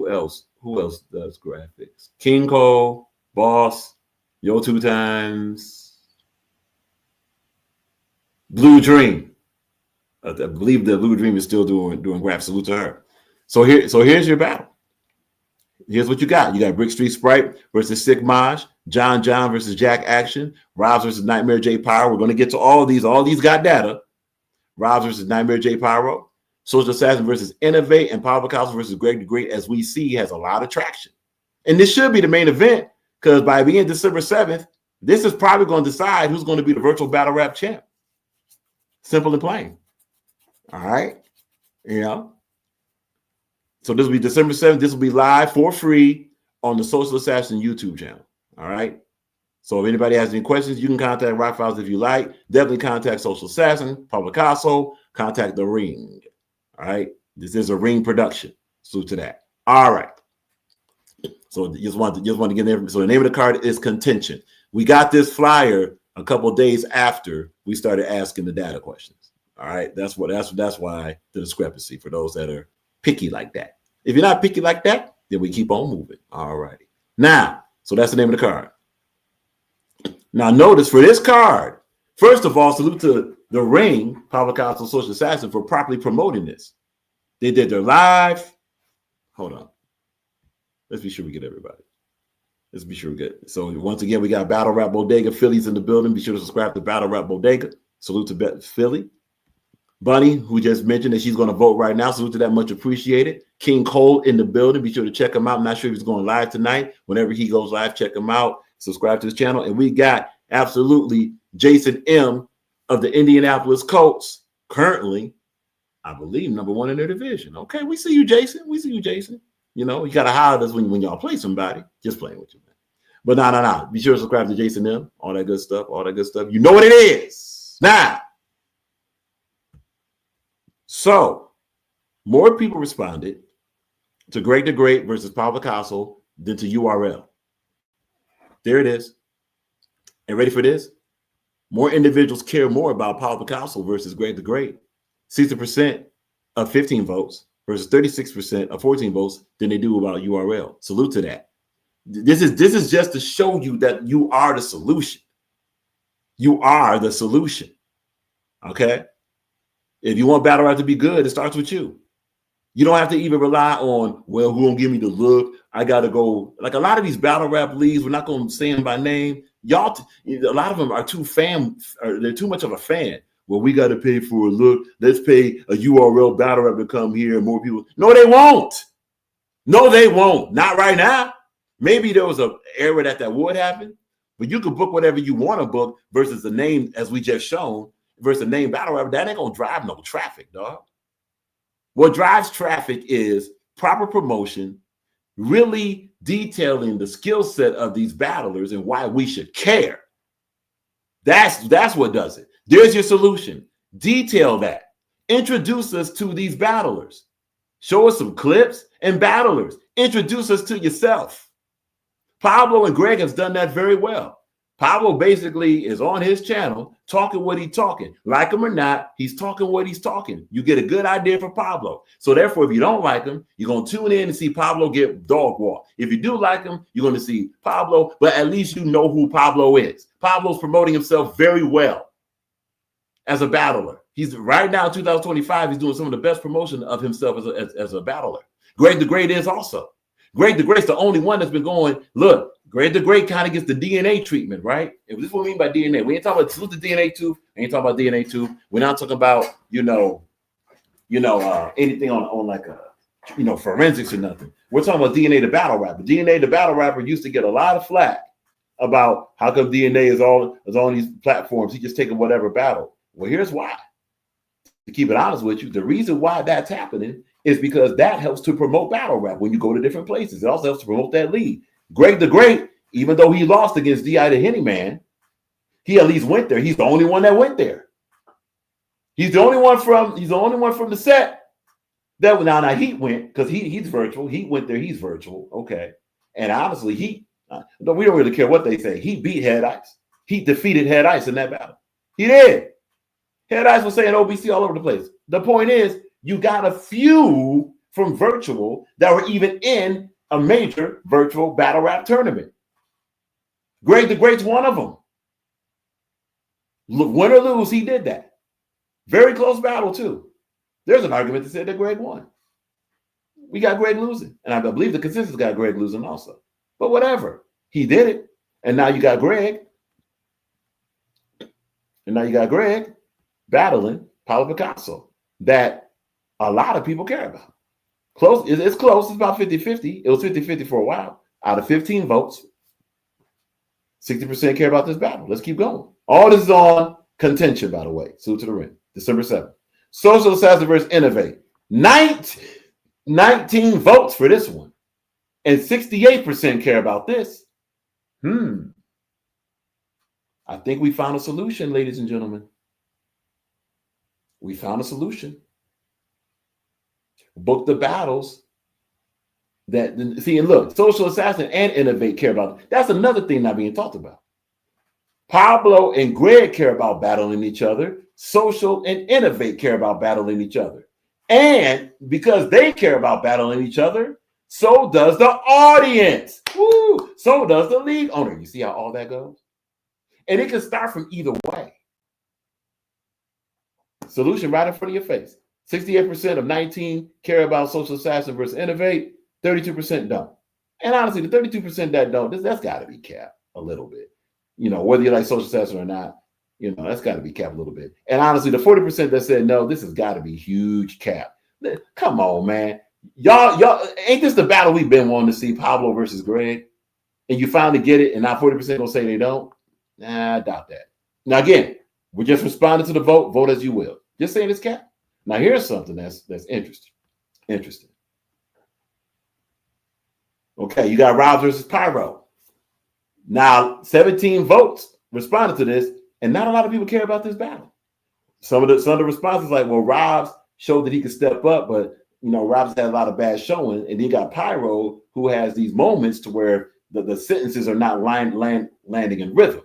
else does graphics? King Cole, Boss, Yo 2 times, Blue Dream. I believe that Blue Dream is still doing graphics. Salute to her. So here's your battle. Here's what you got. You got Brick Street Sprite versus Sick Maj, John versus Jack Action, Robs versus Nightmare J Pyro. We're going to get to all of these. All of these got data. Robs versus Nightmare J Pyro, Social Assassin versus Innovate, and Paulo Picasso versus Greg the Great, as we see, has a lot of traction. And this should be the main event because by being December 7th, this is probably going to decide who's going to be the virtual battle rap champ. Simple and plain. All right. So this will be December 7th. This will be live for free on the Social Assassin YouTube channel. All right. So if anybody has any questions, you can contact Rock Files if you like. Definitely contact Social Assassin, Paulo Picasso, contact The Ring. All right. This is a Ring production. Salute to that. All right. So just want to get there. So the name of the card is Contention. We got this flyer a couple of days after we started asking the data questions. All right. That's why the discrepancy for those that are picky like that. If you're not picky like that, then we keep on moving. All righty. Now, so that's the name of the card. Now, notice for this card, first of all, salute to The Ring, Paulo Picasso, Social Assassin, for properly promoting this. They did their live. Hold on. Let's be sure we get everybody. Let's be sure we get. So once again, we got Battle Rap Bodega. Philly's in the building. Be sure to subscribe to Battle Rap Bodega. Salute to Philly. Bunny, who just mentioned that she's going to vote right now. Salute to that. Much appreciated. King Cole in the building. Be sure to check him out. I'm not sure if he's going live tonight. Whenever he goes live, check him out. Subscribe to his channel. And we got absolutely Jason M. of the Indianapolis Colts. Currently, I believe, #1 in their division. Okay, we see you, Jason. We see you, Jason. You know, you got to hide us when y'all play somebody. Just playing with you, man. But no. Be sure to subscribe to Jason M. All that good stuff. You know what it is. Now, so more people responded to Greg the Great versus Pablo Picasso than to URL. There it is. And ready for this? More individuals care more about Pablo Picasso versus Greg the Great. 60% of 15 votes versus 36% of 14 votes than they do about URL. Salute to that. This is just to show you that you are the solution. You are the solution. Okay? If you want battle rap to be good, it starts with you. You don't have to even rely on, well, who gonna give me the look? I gotta go. Like a lot of these battle rap leagues, we're not gonna say them by name. Y'all, a lot of them are they're too much of a fan. Well, we got to pay for a look. Let's pay a URL battle rap to come here and more people. No, they won't. No, they won't. Not right now. Maybe there was an era that would happen, but you could book whatever you want to book versus the name, as we just shown, versus the name battle rap. That ain't going to drive no traffic, dog. What drives traffic is proper promotion, really detailing the skill set of these battlers and why we should care. That's what does it. There's your solution. Detail that. Introduce us to these battlers. Show us some clips and battlers. Introduce us to yourself. Pablo and Greg has done that very well. Pablo basically is on his channel talking what he's talking. Like him or not, he's talking what he's talking. You get a good idea for Pablo. So therefore, if you don't like him, you're going to tune in and see Pablo get dog walk. If you do like him, you're going to see Pablo, but at least you know who Pablo is. Pablo's promoting himself very well as a battler. He's right now in 2025, he's doing some of the best promotion of himself as a battler. Greg the Great is also. Greg the Great's the only one that's been going, look, Greg the Great kind of gets the DNA treatment, right? And this is what we mean by DNA. We ain't talking about salute the DNA too. We ain't talking about DNA too. We're not talking about, anything on like a, forensics or nothing. We're talking about DNA the battle rapper. DNA the battle rapper used to get a lot of flack about how come DNA is on these platforms. He just taking whatever battle. Well, here's why. To keep it honest with you, the reason why that's happening is because that helps to promote battle rap when you go to different places. It also helps to promote that league. Greg the Great, even though he lost against D.I. the Henny Man, he at least went there. He's the only one that went there. He's the only one from the set that now Heat went, because he's virtual. Heat went there, he's virtual. Okay. And honestly, we don't really care what they say. He beat Head Ice. He defeated Head Ice in that battle. He did. Head Ice was saying OBC all over the place. The point is, you got a few from virtual that were even in a major virtual battle rap tournament. Greg the Great's one of them. Win or lose, he did that. Very close battle, too. There's an argument that said that Greg won. We got Greg losing. And I believe the consensus got Greg losing also. But whatever. He did it. And now you got Greg. Battling Pablo Picasso that a lot of people care about. Close. It's close. It's about 50-50. It was 50-50 for a while. Out of 15 votes, 60% care about this battle. Let's keep going. All this is on contention, by the way. Salute to the ring. December 7th. Social Assassin versus Innovate. 19 votes for this one. And 68% care about this. I think we found a solution, ladies and gentlemen. We found a solution. Book the battles and look, Social Assassin and Innovate care about it. That's another thing not being talked about. Pablo and Greg care about battling each other. Social and Innovate care about battling each other. And because they care about battling each other, so does the audience. Woo! So does the league owner. You see how all that goes? And it can start from either way. Solution right in front of your face. 68% of 19 care about social assassin versus innovate. 32% don't. And honestly, the 32% that don't, that's got to be capped a little bit. You know, whether you like social assassin or not, you know, that's got to be capped a little bit. And honestly, the 40% that said no, this has got to be huge cap. Come on, man. Y'all, ain't this the battle we've been wanting to see, Pablo versus Greg? And you finally get it, and now 40% gonna say they don't? Nah, I doubt that. Now, again, we're just responding to the vote. Vote as you will. Just saying it's cap. Now, here's something that's interesting. Interesting. Okay, you got Robs versus Pyro. Now, 17 votes responded to this, and not a lot of people care about this battle. Some of the responses like, well, Robs showed that he could step up, but you know, Robs had a lot of bad showing, and then you got Pyro, who has these moments to where the sentences are not landing in rhythm.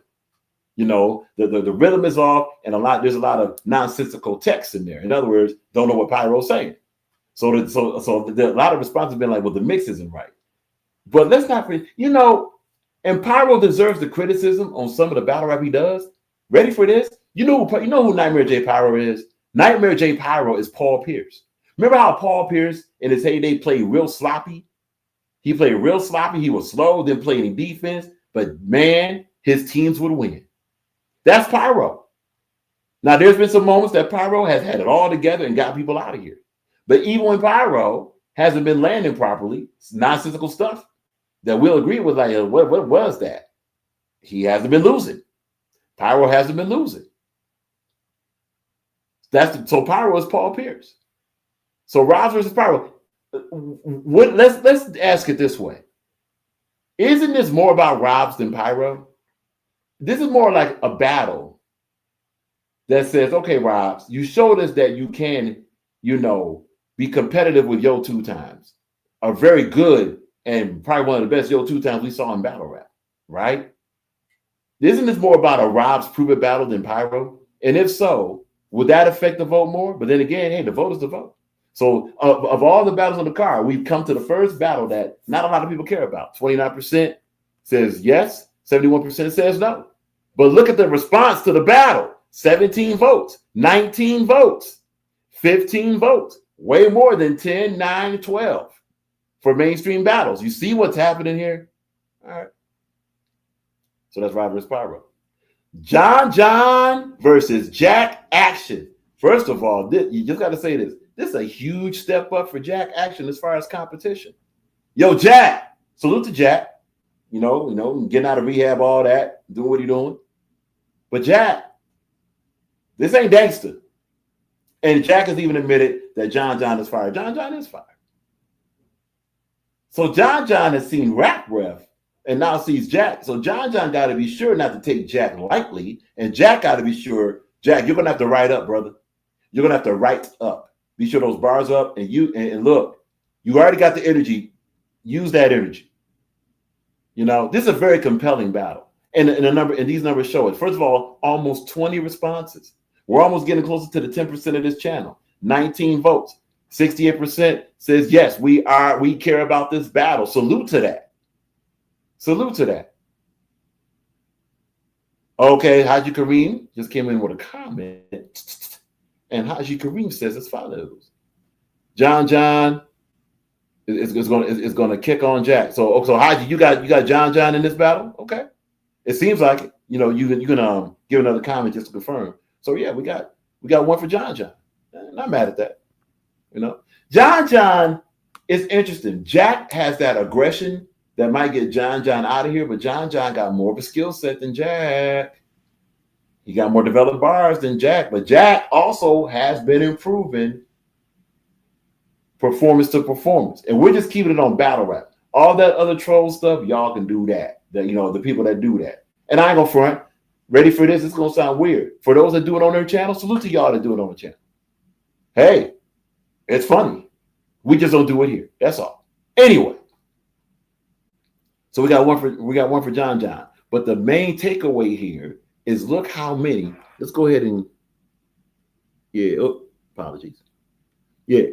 You know, the rhythm is off, and there's a lot of nonsensical text in there. In other words, don't know what Pyro's saying. So a lot of responses have been like, well, the mix isn't right. But let's not forget, you know, and Pyro deserves the criticism on some of the battle rap he does. Ready for this? You know who Nightmare J. Pyro is? Nightmare J. Pyro is Paul Pierce. Remember how Paul Pierce in his heyday played real sloppy? He played real sloppy. He was slow, didn't play any defense, but man, his teams would win. That's Pyro. Now, there's been some moments that Pyro has had it all together and got people out of here. But even when Pyro hasn't been landing properly, it's nonsensical stuff that we'll agree with, like, what was that? He hasn't been losing. Pyro hasn't been losing. So Pyro is Paul Pierce. So Robs versus Pyro. Let's ask it this way. Isn't this more about Robs than Pyro? This is more like a battle that says, okay, Robs, you showed us that you can, you know, be competitive with Yo 2 Times. A very good and probably one of the best Yo 2 Times we saw in battle rap, right? Isn't this more about a Robs Prove It battle than Pyro? And if so, would that affect the vote more? But then again, hey, the vote is the vote. So of all the battles on the card, we've come to the first battle that not a lot of people care about. 29% says yes, 71% says no. But look at the response to the battle. 17 votes, 19 votes, 15 votes, way more than 10, 9, 12 for mainstream battles. You see what's happening here? All right. So that's Rob versus Pyro. John versus Jack Action. First of all, you just got to say this. This is a huge step up for Jack Action as far as competition. Yo, Jack, salute to Jack. You know, getting out of rehab, all that, doing what he's doing. But Jack, this ain't gangster. And Jack has even admitted that John is fired. John is fired. So John has seen Rap Ref and now sees Jack. So John got to be sure not to take Jack lightly. And Jack got to be sure, Jack, you're going to have to write up, brother. You're going to have to write up. Be sure those bars up. And look, you already got the energy. Use that energy. You know, this is a very compelling battle. And these numbers show it. First of all, almost 20 responses. We're almost getting closer to the 10% of this channel. 19 votes. 68% says, yes, we care about this battle. Salute to that. Salute to that. Okay, Haji Kareem just came in with a comment. And Haji Kareem says as follows. John is going to kick on Jack. So Haji, you got John in this battle? Okay. It seems like it. You know, you can give another comment just to confirm. So yeah, we got one for John. Not mad at that. You know, John is interesting. Jack has that aggression that might get John out of here, but John got more of a skill set than Jack. He got more developed bars than Jack, but Jack also has been improving performance to performance. And we're just keeping it on battle rap. All that other troll stuff, y'all can do that. The people that do that. And I ain't gonna front. Ready for this? It's gonna sound weird. For those that do it on their channel, salute to y'all that do it on the channel. Hey, it's funny. We just don't do it here. That's all. Anyway. So we got one for John. But the main takeaway here is look how many. Let's go ahead and apologies. Yeah.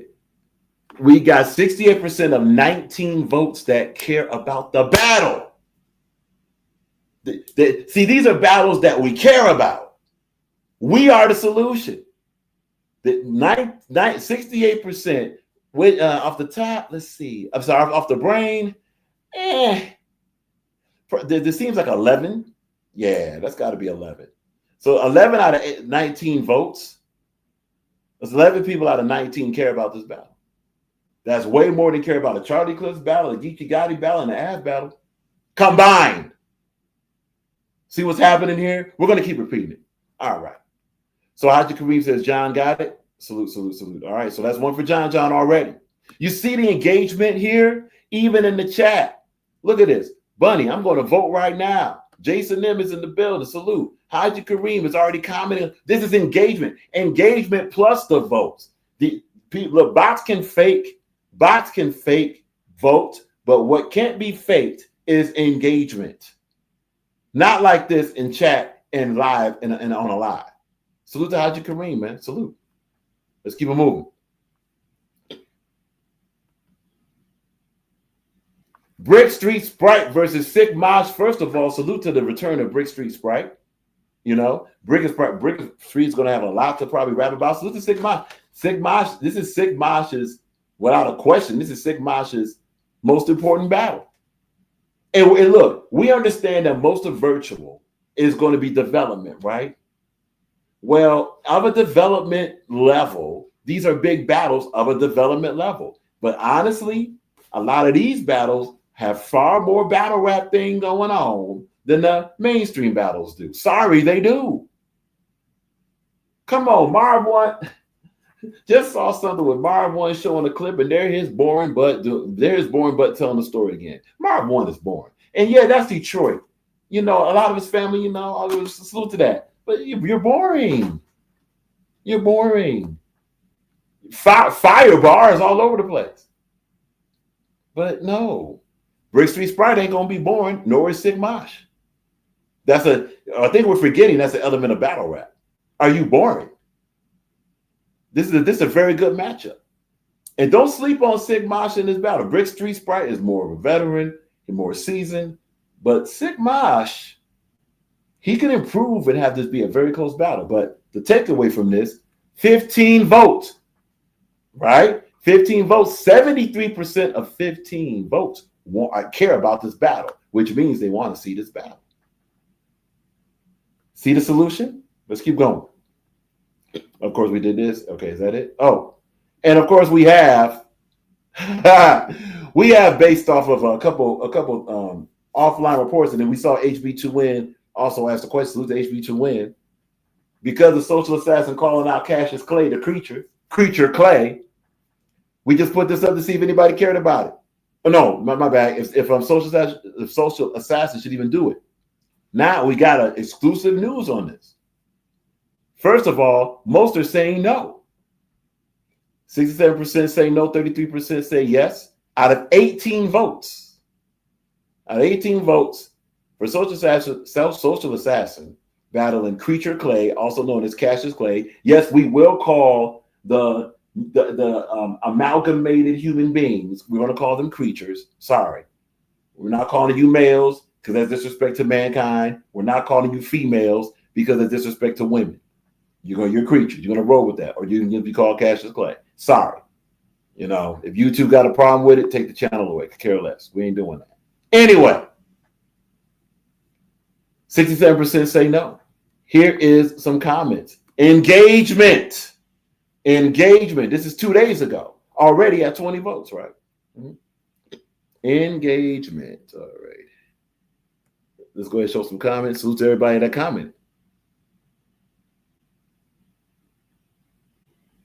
We got 68% of 19 votes that care about the battle. See, these are battles that we care about. We are the solution. The 68% with off the top. Let's see. I'm sorry, off the brain. This seems like 11. Yeah, that's got to be 11. So 11 out of 19 votes. There's 11 people out of 19 care about this battle. That's way more than care about a Charlie Clips battle, a Geeky Gotti battle, and an Av battle combined. See what's happening here? We're going to keep repeating it. All right. So Haji Kareem says, John got it. Salute, salute, salute. All right. So that's one for John already. You see the engagement here, even in the chat. Look at this. Bunny, I'm going to vote right now. Jason M is in the building. Salute. Haji Kareem is already commenting. This is engagement. Engagement plus the votes. The people, look, bots can fake vote, but what can't be faked is engagement. Not like this in chat and live and on a live. Salute to Haji Kareem, man. Salute. Let's keep it moving. Brick Street Sprite versus Sick Mosh. First of all, salute to the return of Brick Street Sprite. You know, Brick Street is going to have a lot to probably rap about. Salute to Sick Mosh. Sick Mosh, this is Sick Mosh's, without a question, this is Sick Mosh's most important battle. And look, we understand that most of virtual is going to be development, right? Well, of a development level, these are big battles of a development level. But honestly, a lot of these battles have far more battle rap thing going on than the mainstream battles do. Sorry, they do. Come on, Marv One. Just saw something with Marv One showing a clip, and there's his boring butt telling the story again. Marv One is boring. And yeah, that's Detroit. You know, a lot of his family, you know, I'll salute to that. But you're boring. You're boring. Fire bars all over the place. But no, Brick Street Sprite ain't gonna be boring, nor is Sick Mosh. I think we're forgetting that's an element of battle rap. Are you boring? This is a very good matchup. And don't sleep on Sick Mosh in this battle. Brick Street Sprite is more of a veteran and more seasoned, but Sick Mosh, he can improve and have this be a very close battle. But the takeaway from this, 15 votes, right? 15 votes, 73% of 15 votes care about this battle, which means they want to see this battle. See the solution? Let's keep going. Of course, we did this. Okay, is that it? Oh, and of course we have based off of a couple offline reports, and then we saw HB2Win also asked the question. Salute to HB2Win. Because the social assassin calling out Cassius Clay, the creature Clay, we just put this up to see if anybody cared about it. Oh, no, my bad. If social assassin should even do it. Now we got an exclusive news on this. First of all, most are saying no. 67% say no, 33% say yes. Out of 18 votes, for social assassin battling Creature Clay, also known as Cassius Clay. Yes, we will call the amalgamated human beings. We're going to call them creatures. Sorry, we're not calling you males because that's disrespect to mankind. We're not calling you females because that's disrespect to women. You're creatures. You're going to roll with that, or you can be called Cassius Clay. Sorry. You know, if you two got a problem with it, take the channel away. Care less. We ain't doing that. Anyway, 67% say no. Here is some comments. Engagement. This is 2 days ago. Already at 20 votes, right? Mm-hmm. Engagement. All right. Let's go ahead and show some comments. Salute to everybody that commented.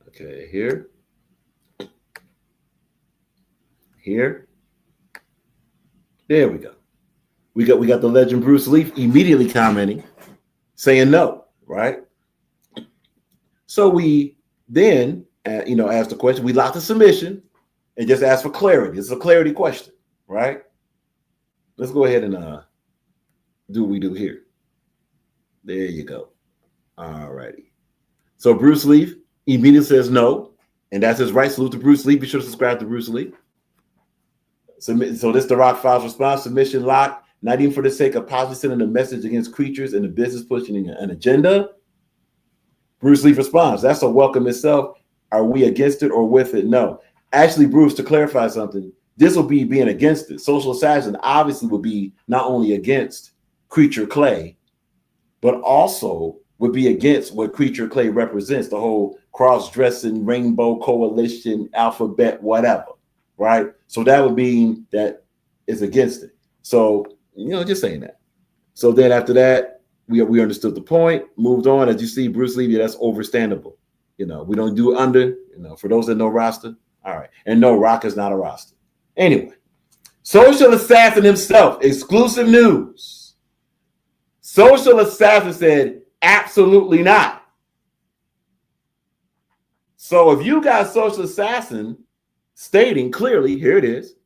Okay, here. There we go. We got the legend Bruce Leaf immediately commenting, saying no, right? So we then, asked the question. We locked the submission and just asked for clarity. It's a clarity question, right? Let's go ahead and do what we do here. There you go. All righty. So Bruce Leaf immediately says no, and that's his right. Salute to Bruce Leaf. Be sure to subscribe to Bruce Leaf. So this the Rock Files response. Submission locked. Not even for the sake of possibly sending a message against creatures and the business pushing an agenda. Bruce Lee responds, that's a welcome itself. Are we against it or with it? No. Actually, Bruce, to clarify something, this will be being against it. Social Assassin obviously would be not only against Creature Clay, but also would be against what Creature Clay represents, the whole cross-dressing, rainbow coalition, alphabet, whatever, right? So that would mean that it's against it. So, just saying that. So then after that, we understood the point, moved on. As you see, Bruce Lee, that's overstandable. We don't do under, for those that know roster. All right. And no, Rock is not a roster. Anyway, Social Assassin himself, exclusive news. Social Assassin said, absolutely not. So if you got Social Assassin stating clearly, here it is.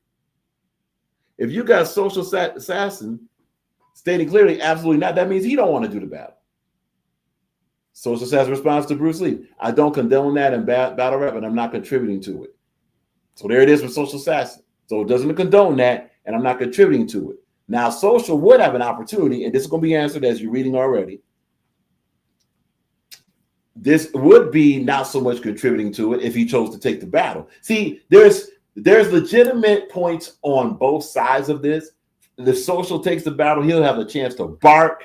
If you got Social Assassin stating clearly, absolutely not, that means he don't want to do the battle. Social Assassin responds to Bruce Lee, I don't condone that in battle rap, and I'm not contributing to it. So there it is for Social Assassin. So it doesn't condone that, and I'm not contributing to it. Now, Social would have an opportunity, and this is going to be answered as you're reading already. This would be not so much contributing to it if he chose to take the battle. See, there's legitimate points on both sides of this. If Social takes the battle, he'll have a chance to bark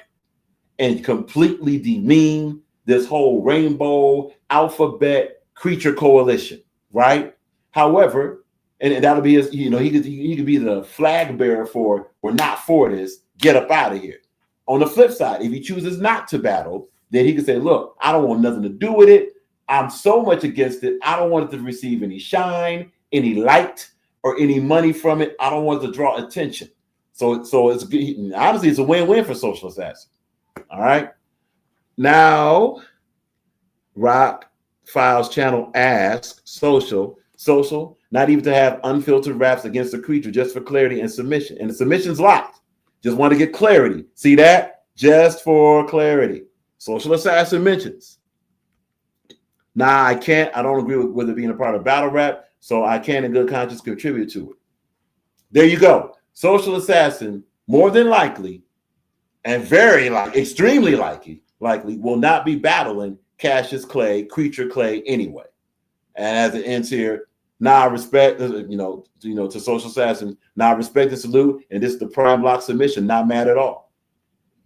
and completely demean this whole rainbow alphabet creature coalition, right? However, and that'll be his, he could be the flag bearer for, we're not for this, get up out of here. On the flip side, if he chooses not to battle, then he can say, look, I don't want nothing to do with it. I'm so much against it. I don't want it to receive any shine, any light, or any money from it. I don't want it to draw attention. So it's honestly, it's a win-win for Social Assassin. All right. Now, Rock Files channel asks Social, not even to have unfiltered raps against the creature, just for clarity and submission. And the submission's locked. Just want to get clarity. See that? Just for clarity. Social Assassin mentions, I don't agree with it being a part of battle rap, so I can't in good conscience contribute to it. There you go. Social Assassin, more than likely, and extremely likely, will not be battling Cassius Clay, Creature Clay anyway. And as it ends here, respect, to Social Assassin, respect and salute, and this is the prime block submission, not mad at all.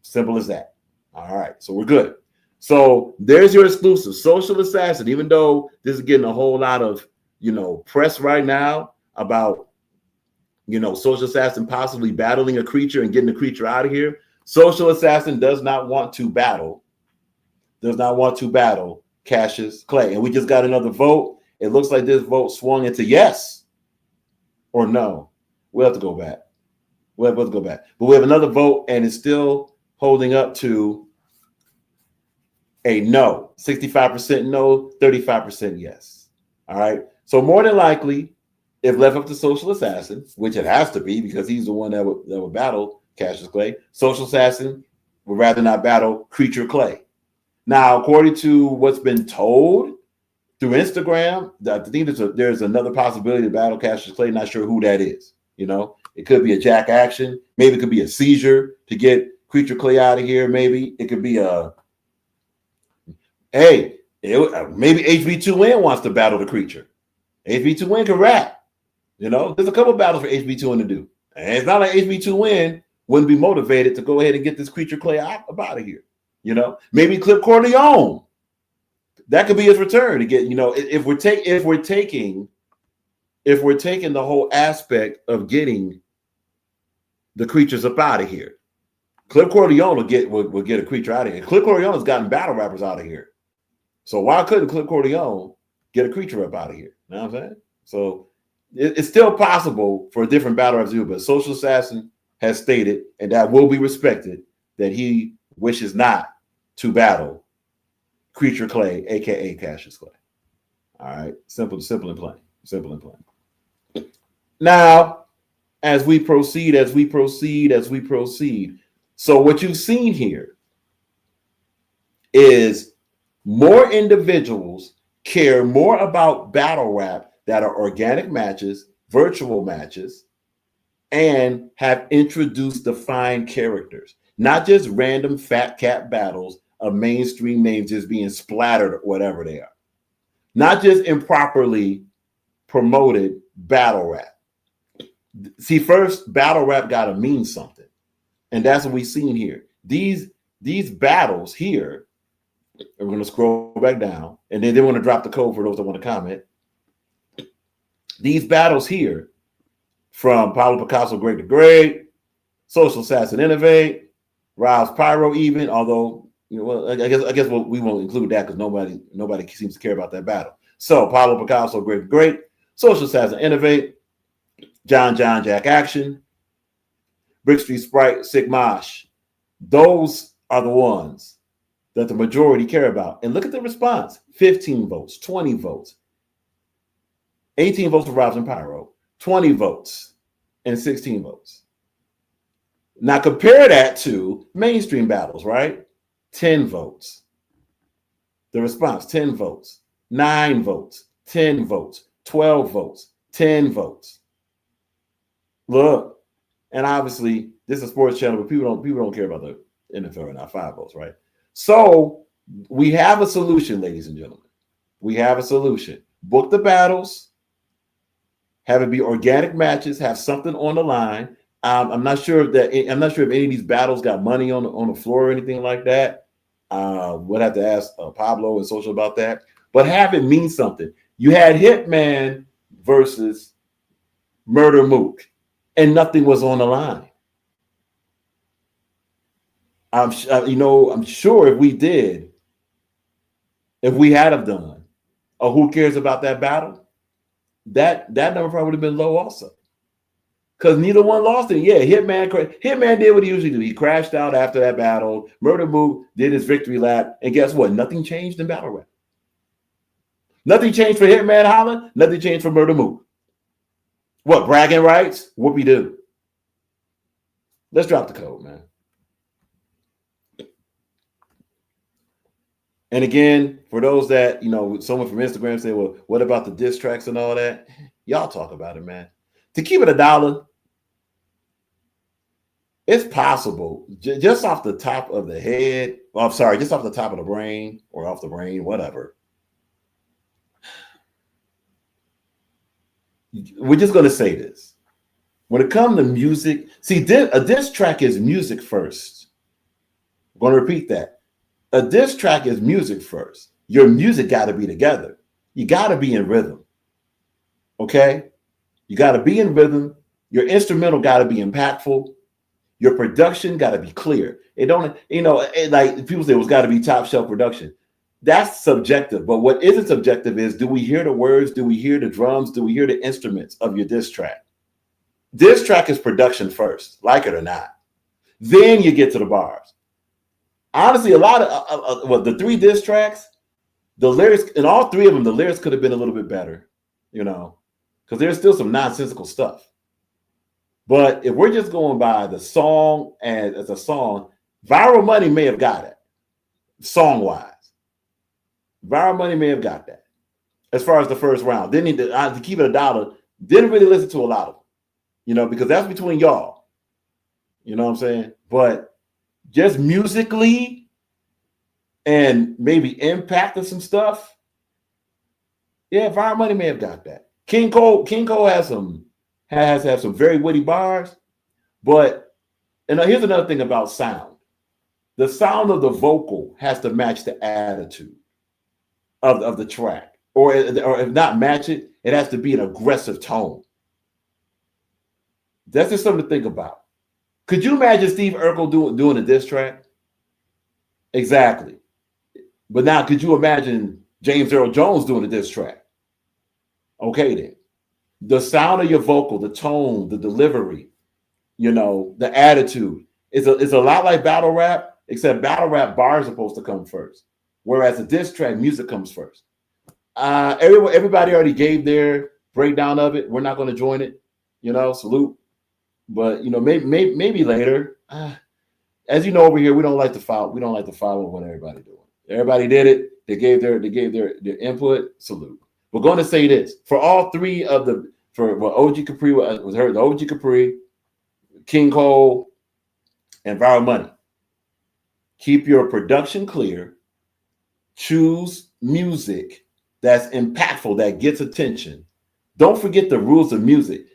Simple as that. All right, so we're good. So there's your exclusive, Social Assassin, even though this is getting a whole lot of, press right now about, Social Assassin possibly battling a creature and getting the creature out of here. Social Assassin does not want to battle Cassius Clay. And we just got another vote. It looks like this vote swung into yes or no. We'll have to go back. But we have another vote, and it's still holding up to a no. 65% no, 35% yes. All right. So more than likely, if left up to Social Assassin, which it has to be because he's the one that would battle Cassius Clay, Social Assassin would rather not battle Creature Clay. Now, according to what's been told through Instagram, I think there's another possibility to battle Cassius Clay. Not sure who that is. It could be a jack action. Maybe it could be a seizure to get Creature Clay out of here. Maybe it could be maybe HB2N wants to battle the creature. HB2N can rap. There's a couple battles for HB2N to do. And it's not like HB2N wouldn't be motivated to go ahead and get this Creature Clay out of here. Maybe Clip Corleone. That could be his return to get, if we're taking the whole aspect of getting the creatures up out of here. Clip Corleone will get a creature out of here. Clip Corleone has gotten battle rappers out of here. So why couldn't Clip Corleone get a creature up out of here? You know what I'm saying? So it's still possible for a different battle rap to do, but Social Assassin has stated, and that will be respected, that he wishes not to battle Creature Clay, aka Cassius Clay. All right, simple and plain. Now, as we proceed. So what you've seen here is more individuals care more about battle rap that are organic matches, virtual matches, and have introduced defined characters, not just random fat cat battles of mainstream names just being splattered or whatever they are. Not just improperly promoted battle rap. See, first, battle rap got to mean something. And that's what we've seen here. These battles here, we're going to scroll back down, and then they want to drop the code for those that want to comment. These battles here, from Pablo Picasso, Great to Great, Social Assassin Innovate, Riles Pyro, even, although, you know, well, I guess we won't include that because nobody seems to care about that battle. So Pablo Picasso, Great to Great, Social Assassin Innovate, John Jack Action, Brick Street Sprite, Sigmash. Those are the ones that the majority care about. And look at the response. 15 votes, 20 votes, 18 votes for Riles and Pyro, 20 votes, and 16 votes. Now compare that to mainstream battles, right? 10 votes. The response, 10 votes, 9 votes, 10 votes, 12 votes, 10 votes. Look, and obviously this is a sports channel, but people don't care about the NFL right now. 5 votes, right? So we have a solution, ladies and gentlemen. We have a solution. Book the battles, have it be organic matches, have something on the line. I'm not sure if any of these battles got money on the floor or anything like that. We'll have to ask Pablo and Social about that. But have it mean something. You had Hitman versus Murder Mook, and nothing was on the line. I'm sure if we had have done a Who Cares About That battle, that number probably would have been low also. Because neither one lost it. Yeah, Hitman did what he usually do. He crashed out after that battle. Murder Mook did his victory lap. And guess what? Nothing changed in battle rap. Nothing changed for Hitman Holland. Nothing changed for Murder Mook. What, bragging rights? Whoopie-doo. Let's drop the code, man. And again, for those that, someone from Instagram say, well, what about the diss tracks and all that? Y'all talk about it, man. To keep it $1, it's possible, just off the top of the head, just off the top of the brain or off the brain, whatever. We're just going to say this. When it comes to music, see, a diss track is music first. I'm going to repeat that. A diss track is music first. Your music got to be together. You got to be in rhythm. Okay? You got to be in rhythm. Your instrumental got to be impactful. Your production got to be clear. It don't, like people say, it's got to be top shelf production. That's subjective. But what isn't subjective is, do we hear the words? Do we hear the drums? Do we hear the instruments of your diss track? Diss track is production first, like it or not. Then you get to the bars. Honestly, a lot of the 3 diss tracks, the lyrics, in all 3 of them, the lyrics could have been a little bit better, because there's still some nonsensical stuff. But if we're just going by the song as a song, Viral Money may have got it, song-wise. Viral Money may have got that. As far as the first round. Then to keep it $1, didn't really listen to a lot of them, because that's between y'all. You know what I'm saying? But just musically and maybe impact of some stuff, yeah, Viral Money may have got that. King Cole has some very witty bars, but here's another thing about sound. The sound of the vocal has to match the attitude of the track, or if not match it, it has to be an aggressive tone. That's just something to think about. Could you imagine Steve Urkel doing a diss track? Exactly. But now, could you imagine James Earl Jones doing a diss track? Okay, then. The sound of your vocal, the tone, the delivery, the attitude. It's a lot like battle rap, except battle rap bars are supposed to come first. Whereas a diss track, music comes first. Everybody already gave their breakdown of it. We're not going to join it, salute. But maybe later. As you know, over here, we don't like to follow what everybody doing. Everybody did it. They gave their input. Salute. We're going to say this for all 3 of OG Capri was heard. The OG Capri, King Cole, and Viral Money. Keep your production clear. Choose music that's impactful, that gets attention. Don't forget the rules of music.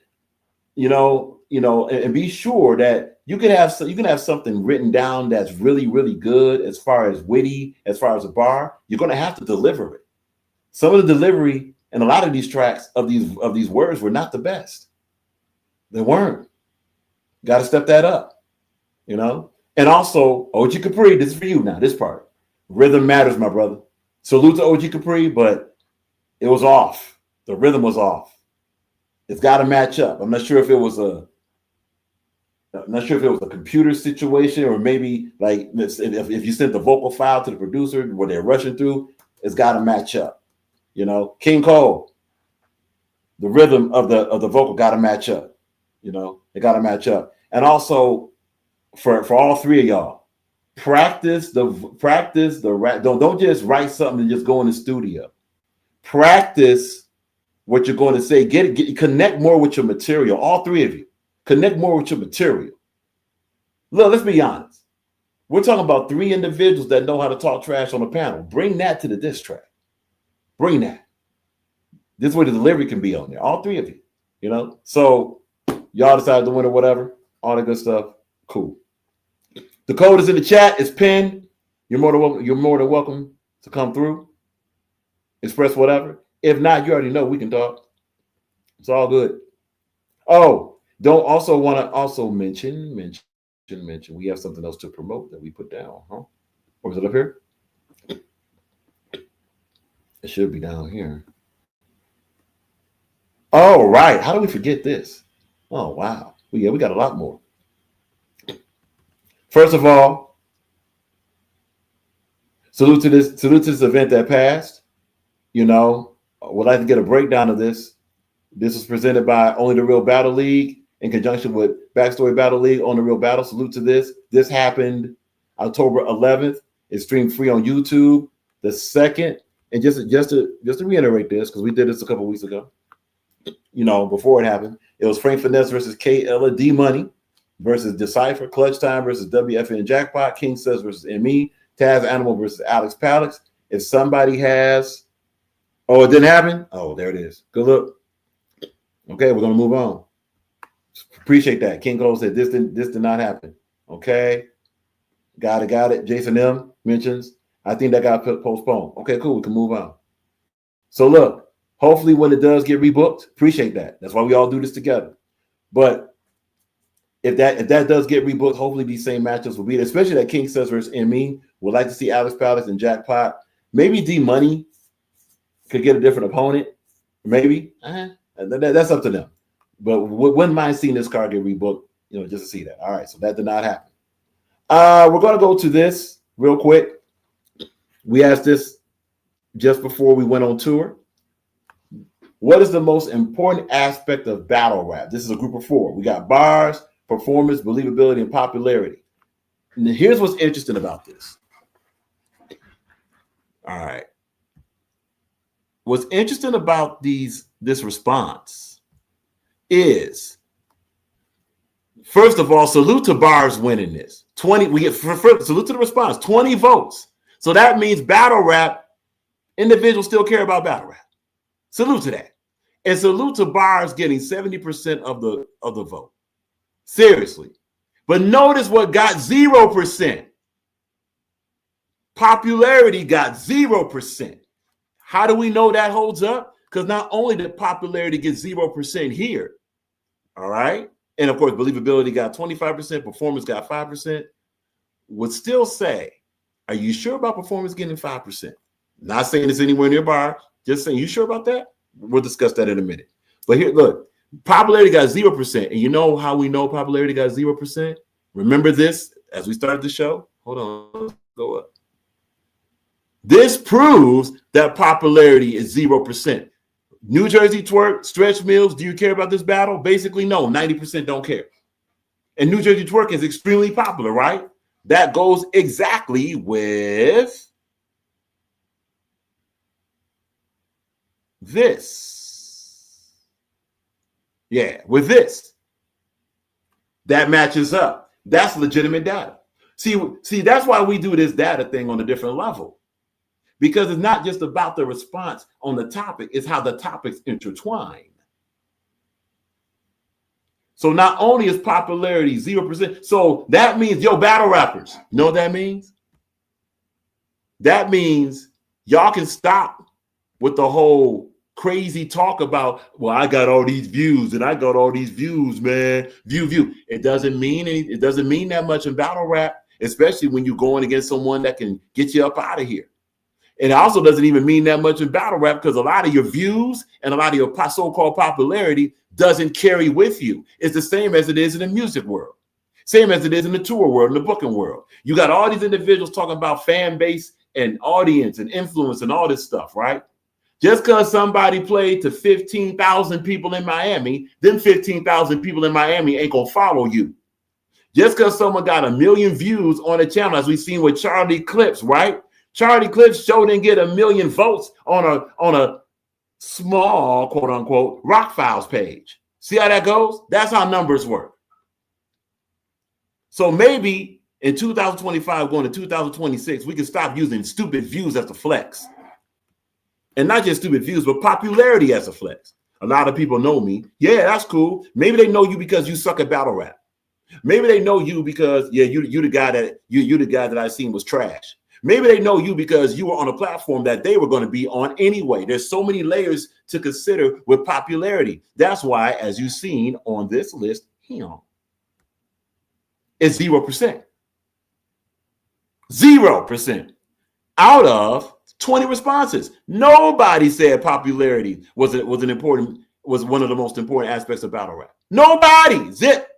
And be sure that you can have something written down that's really, really good as far as witty, as far as a bar. You're going to have to deliver it. Some of the delivery and a lot of these tracks of these words were not the best. They weren't. Got to step that up, And also, OG Capri, this is for you now, this part. Rhythm matters, my brother. Salute to OG Capri, but it was off. The rhythm was off. It's got to match up. I'm not sure if it was a computer situation, or maybe like if you sent the vocal file to the producer where they're rushing through, it's got to match up. King Cole, the rhythm of the vocal got to match up. It got to match up. And also for all three of y'all, practice the rap. Don't just write something and just go in the studio. Practice what you're going to say. Connect more with your material. All three of you connect more with your material. Look, let's be honest. We're talking about three individuals that know how to talk trash on a panel. Bring that to the diss track. Bring that. This is where the delivery can be on there. All three of you. So y'all decided to win or whatever. All that good stuff. Cool. The code is in the chat. It's pinned. You're more than welcome to come through. Express whatever. If not, you already know we can talk. It's all good. Oh, don't also want to also mention. We have something else to promote that we put down, huh? Or was it up here? It should be down here. Oh, right. How do we forget this? Oh, wow. We got a lot more. First of all, salute to this event that passed. Would like to get a breakdown of this. This was presented by Only the Real Battle League in conjunction with Backstory Battle League on the Real Battle. Salute to this. This happened October 11th. It's streamed free on YouTube. The second, and just to reiterate this, because we did this a couple weeks ago, before it happened, it was Frank Finesse versus K. Ella, D Money versus Decipher, Clutch Time versus WFN Jackpot, King Says versus ME, Taz Animal versus Alex Palix. If somebody has, it didn't happen? Oh, there it is. Good look. Okay, we're gonna move on. Appreciate that. King Cole said this did not happen. Okay. Got it. Jason M mentions, I think that got postponed. Okay, cool. We can move on. So look, hopefully when it does get rebooked, appreciate that. That's why we all do this together. But if that does get rebooked, hopefully these same matchups will be there, especially that King Says versus ME. Would like to see Alex Palix and Jackpot. Maybe D Money could get a different opponent. Maybe. That's up to them. But wouldn't mind seeing this card get rebooked, just to see that. All right, so that did not happen. We're going to go to this real quick. We asked this just before we went on tour. What is the most important aspect of battle rap? This is a group of four. We got bars, performance, believability, and popularity. And here's what's interesting about this. All right. What's interesting about this response is, first of all, salute to bars winning this. 20, we get salute to the response, 20 votes. So that means battle rap, individuals still care about battle rap. Salute to that. And salute to bars getting 70% of the vote. Seriously. But notice what got 0%. Popularity got 0%. How do we know that holds up? Because not only did popularity get 0% here, all right, and of course, believability got 25%, performance got 5%, would still say, are you sure about performance getting 5%? Not saying it's anywhere near bars, just saying, you sure about that? We'll discuss that in a minute. But here, look, popularity got 0%. And you know how we know popularity got 0%? Remember this as we started the show? Hold on, let's go up. This proves that popularity is 0%. New Jersey Twerk, Stretch Mills, do you care about this battle? Basically, no, 90% don't care. And New Jersey Twerk is extremely popular, right? That goes exactly with this. Yeah, with this. That matches up. That's legitimate data. See, that's why we do this data thing on a different level. Because it's not just about the response on the topic, it's how the topics intertwine. So not only is popularity 0%, so that means, yo, battle rappers, you know what that means? That means y'all can stop with the whole crazy talk about, well, I got all these views and I got all these views, man. View. It doesn't mean that much in battle rap, especially when you're going against someone that can get you up out of here. And it also doesn't even mean that much in battle rap because a lot of your views and a lot of your so-called popularity doesn't carry with you. It's the same as it is in the music world. Same as it is in the tour world, in the booking world. You got all these individuals talking about fan base and audience and influence and all this stuff, right? Just because somebody played to 15,000 people in Miami, them 15,000 people in Miami ain't going to follow you. Just because someone got 1 million views on a channel, as we've seen with Charlie Clips, right? Charlie Clips show didn't get 1 million votes on a small, quote unquote, Rock Files page. See how that goes? That's how numbers work. So maybe in 2025, going to 2026, we can stop using stupid views as a flex. And not just stupid views, but popularity as a flex. A lot of people know me. Yeah, that's cool. Maybe they know you because you suck at battle rap. Maybe they know you because, yeah, you the guy that I seen was trash. Maybe they know you because you were on a platform that they were going to be on anyway. There's so many layers to consider with popularity. That's why, as you've seen on this list, it's 0%. 0% out of 20 responses. Nobody said popularity was one of the most important aspects of battle rap. Nobody. Zip.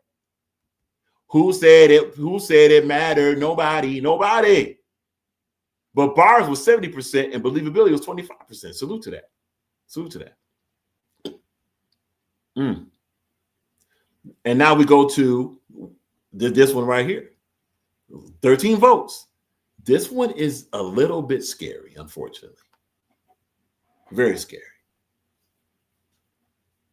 Who said it mattered? Nobody. But bars was 70% and believability was 25%. Salute to that. And now we go to this one right here. 13 votes. This one is a little bit scary, unfortunately. Very scary.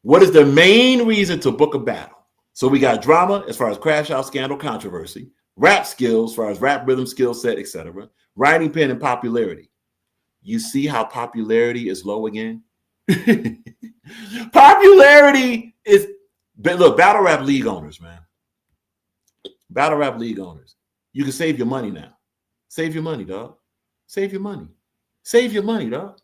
What is the main reason to book a battle? So we got drama as far as crash out, scandal, controversy, rap skills as far as rap rhythm, skill set, etc., writing pen, and popularity. You see how popularity is low again? Popularity is, look, battle rap league owners, man. Battle rap league owners. You can save your money now. Save your money, dog. Save your money. Save your money, dog.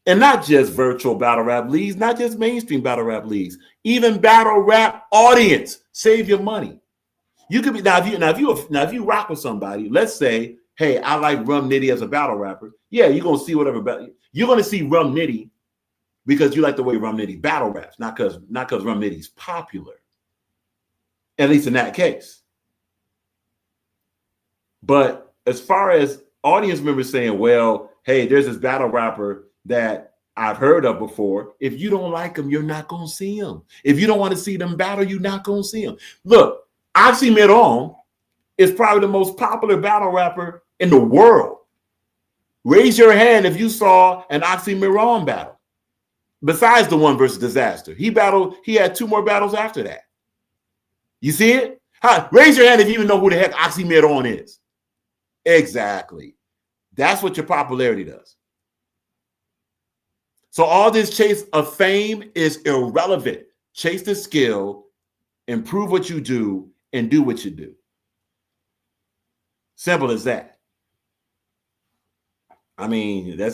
And not just virtual battle rap leagues, not just mainstream battle rap leagues, even battle rap audience. Save your money. You could be if you rock with somebody, let's say, hey, I like Rum Nitty as a battle rapper. Yeah, you're gonna see whatever you're gonna see Rum Nitty because you like the way Rum Nitty battle raps, not because Rum Nitty's popular. At least in that case. But as far as audience members saying, well, hey, there's this battle rapper that I've heard of before. If you don't like him, you're not going to see him. If you don't want to see them battle, you're not going to see him. Look, Oxymiron is probably the most popular battle rapper in the world. Raise your hand if you saw an Oxymiron battle. Besides the one versus Disaster. He had 2 more battles after that. You see it? Raise your hand if you even know who the heck Oxymiron is. Exactly. That's what your popularity does. So all this chase of fame is irrelevant. Chase the skill, improve what you do, and do what you do. Simple as that. I mean, it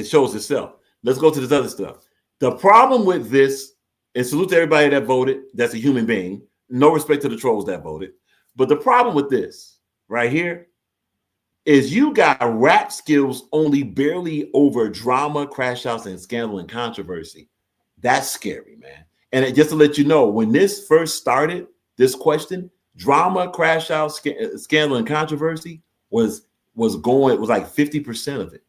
shows itself. Let's go to this other stuff. The problem with this, and salute to everybody that voted, that's a human being. No respect to the trolls that voted. But the problem with this right here is you got rap skills only barely over drama, crash outs, and scandal and controversy. That's scary, man. And just to let you know, when this first started, this question, drama, crash out, scandal, and controversy was like 50% of it.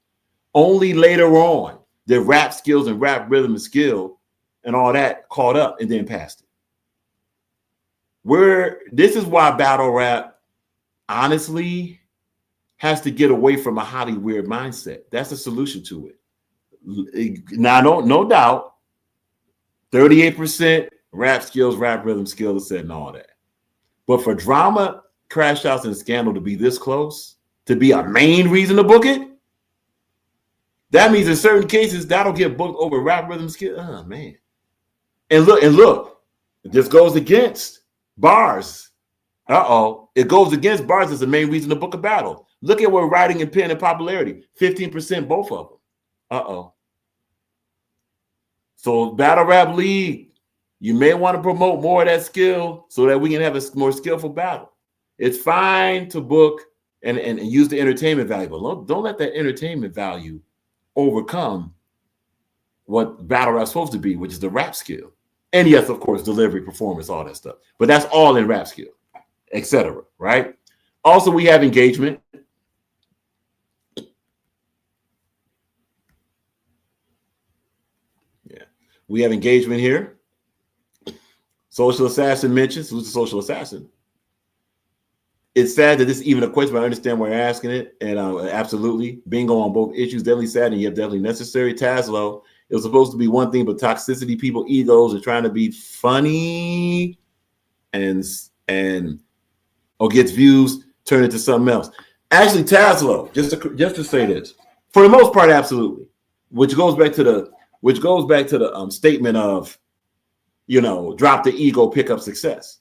Only later on, the rap skills and rap rhythm and skill and all that caught up and then passed it. This is why battle rap, honestly, has to get away from a Hollywood mindset. That's the solution to it. Now, no doubt, 38% rap skills, rap rhythm skills, and all that. But for drama, Crash Outs and Scandal to be this close, to be a main reason to book it, that means in certain cases that'll get booked over rap rhythm skill. Oh man. And look, this goes against bars. It goes against bars as the main reason to book a battle. Look at what writing and pen and popularity, 15% both of them. So Battle Rap League, you may want to promote more of that skill so that we can have a more skillful battle. It's fine to book and use the entertainment value, but don't let that entertainment value overcome what battle rap's supposed to be, which is the rap skill. And yes, of course, delivery, performance, all that stuff. But that's all in rap skill, etc. Right? Also, we have engagement. Yeah, we have engagement here. Social Assassin mentions who's the social assassin. It's sad that this even equates, but I understand why you're asking it. And absolutely, bingo on both issues. Definitely sad and yet definitely necessary. Taslow, it was supposed to be one thing, but toxicity, people, egos are trying to be funny and gets views, turn it to something else. Actually, Taslow, just to say this, for the most part, absolutely. Which goes back to the statement of, drop the ego, pick up success.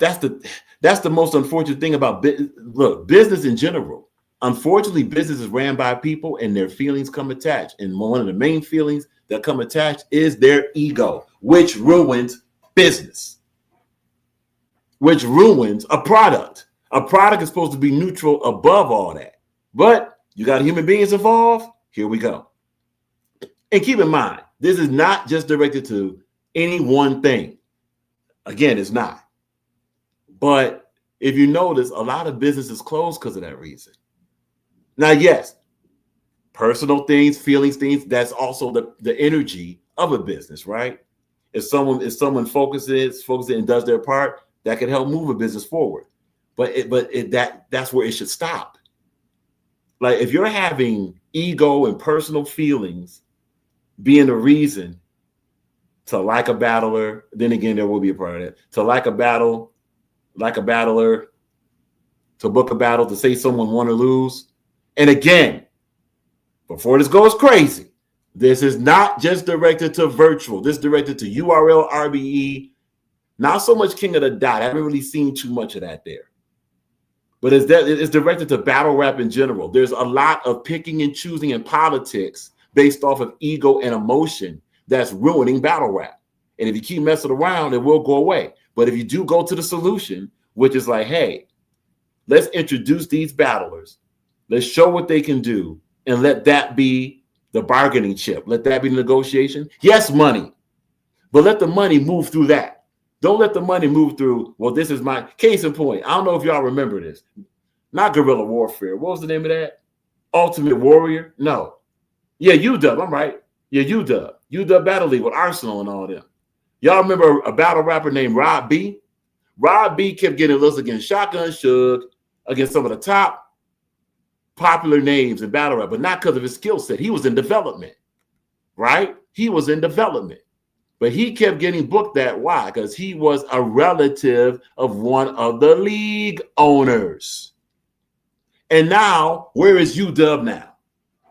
That's the most unfortunate thing about business in general. Unfortunately, business is ran by people and their feelings come attached. And one of the main feelings that come attached is their ego, which ruins business, which ruins a product. A product is supposed to be neutral above all that. But you got human beings involved. Here we go. And keep in mind, this is not just directed to any one thing. Again, it's not. But if you notice, a lot of businesses close because of that reason. Now, yes, personal things, feelings, things, that's also the energy of a business, right? If someone focuses and does their part, that can help move a business forward. That's where it should stop. Like if you're having ego and personal feelings being the reason to like a battler, then again, there will be a part of that. To like a battler, to book a battle, to say someone won or lose. And again, before this goes crazy, this is not just directed to virtual. This is directed to URL, RBE, not so much King of the Dot. I haven't really seen too much of that there. But it's directed to battle rap in general. There's a lot of picking and choosing in politics based off of ego and emotion that's ruining battle rap. And if you keep messing around, it will go away. But if you do go to the solution, which is like, hey, let's introduce these battlers. Let's show what they can do and let that be the bargaining chip. Let that be the negotiation. Yes, money, but let the money move through that. Don't let the money move through, well, this is my case in point. I don't know if y'all remember this. Not guerrilla warfare. What was the name of that? Ultimate Warrior? No. Yeah, UW. I'm right. Yeah, UW. UW Battle League with Arsenal and all them. Y'all remember a battle rapper named Rob B? Rob B kept getting looks against Shotgun Suge, against some of the top popular names in battle rap, but not because of his skill set. He was in development, right? He was in development. But he kept getting booked that. Why? Because he was a relative of one of the league owners. And now, where is UW now?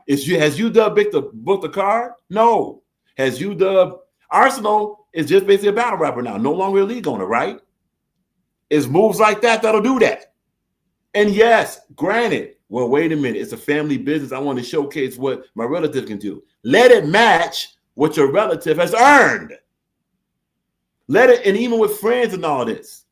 Has UW booked the card? No. Has UW Arsenal is just basically a battle rapper now, no longer a league owner, right? It's moves like that that'll do that. And yes, granted, well, wait a minute. It's a family business. I want to showcase what my relative can do. Let it match what your relative has earned. Let it, and even with friends and all this,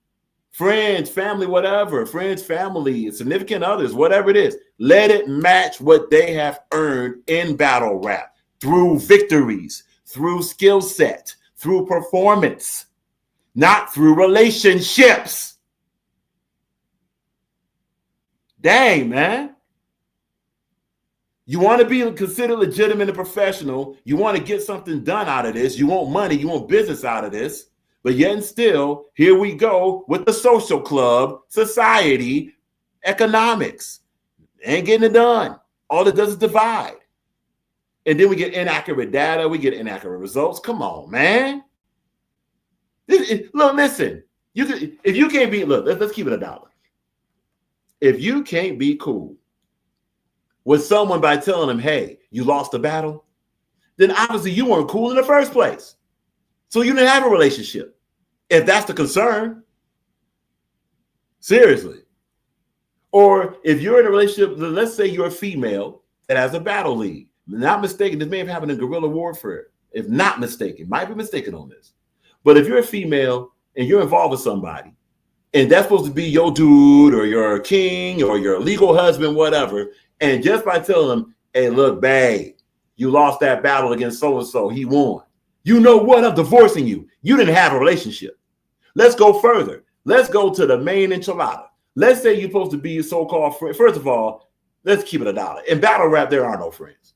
friends, family, whatever, friends, family, significant others, whatever it is, let it match what they have earned in battle rap through victories, through skill set, through performance, not through relationships. Dang, man. You want to be considered legitimate and professional. You want to get something done out of this. You want money. You want business out of this. But yet and still, here we go with the social club, society, economics. Ain't getting it done. All it does is divide. And then we get inaccurate data. We get inaccurate results. Come on, man. Look, listen. You could, if you can't be, look, let's keep it $1. If you can't be cool with someone by telling them, hey, you lost the battle, then obviously you weren't cool in the first place. So you didn't have a relationship. If that's the concern, seriously. Or if you're in a relationship, let's say you're a female that has a battle league. Not mistaken, this may have happened in guerrilla warfare. If not mistaken, might be mistaken on this. But if you're a female and you're involved with somebody, and that's supposed to be your dude or your king or your legal husband, whatever, and just by telling them, hey, look, babe, you lost that battle against so-and-so, he won. You know what? I'm divorcing you. You didn't have a relationship. Let's go further. Let's go to the main enchilada. Let's say you're supposed to be a so-called friend. First of all, let's keep it $1. In battle rap, there are no friends.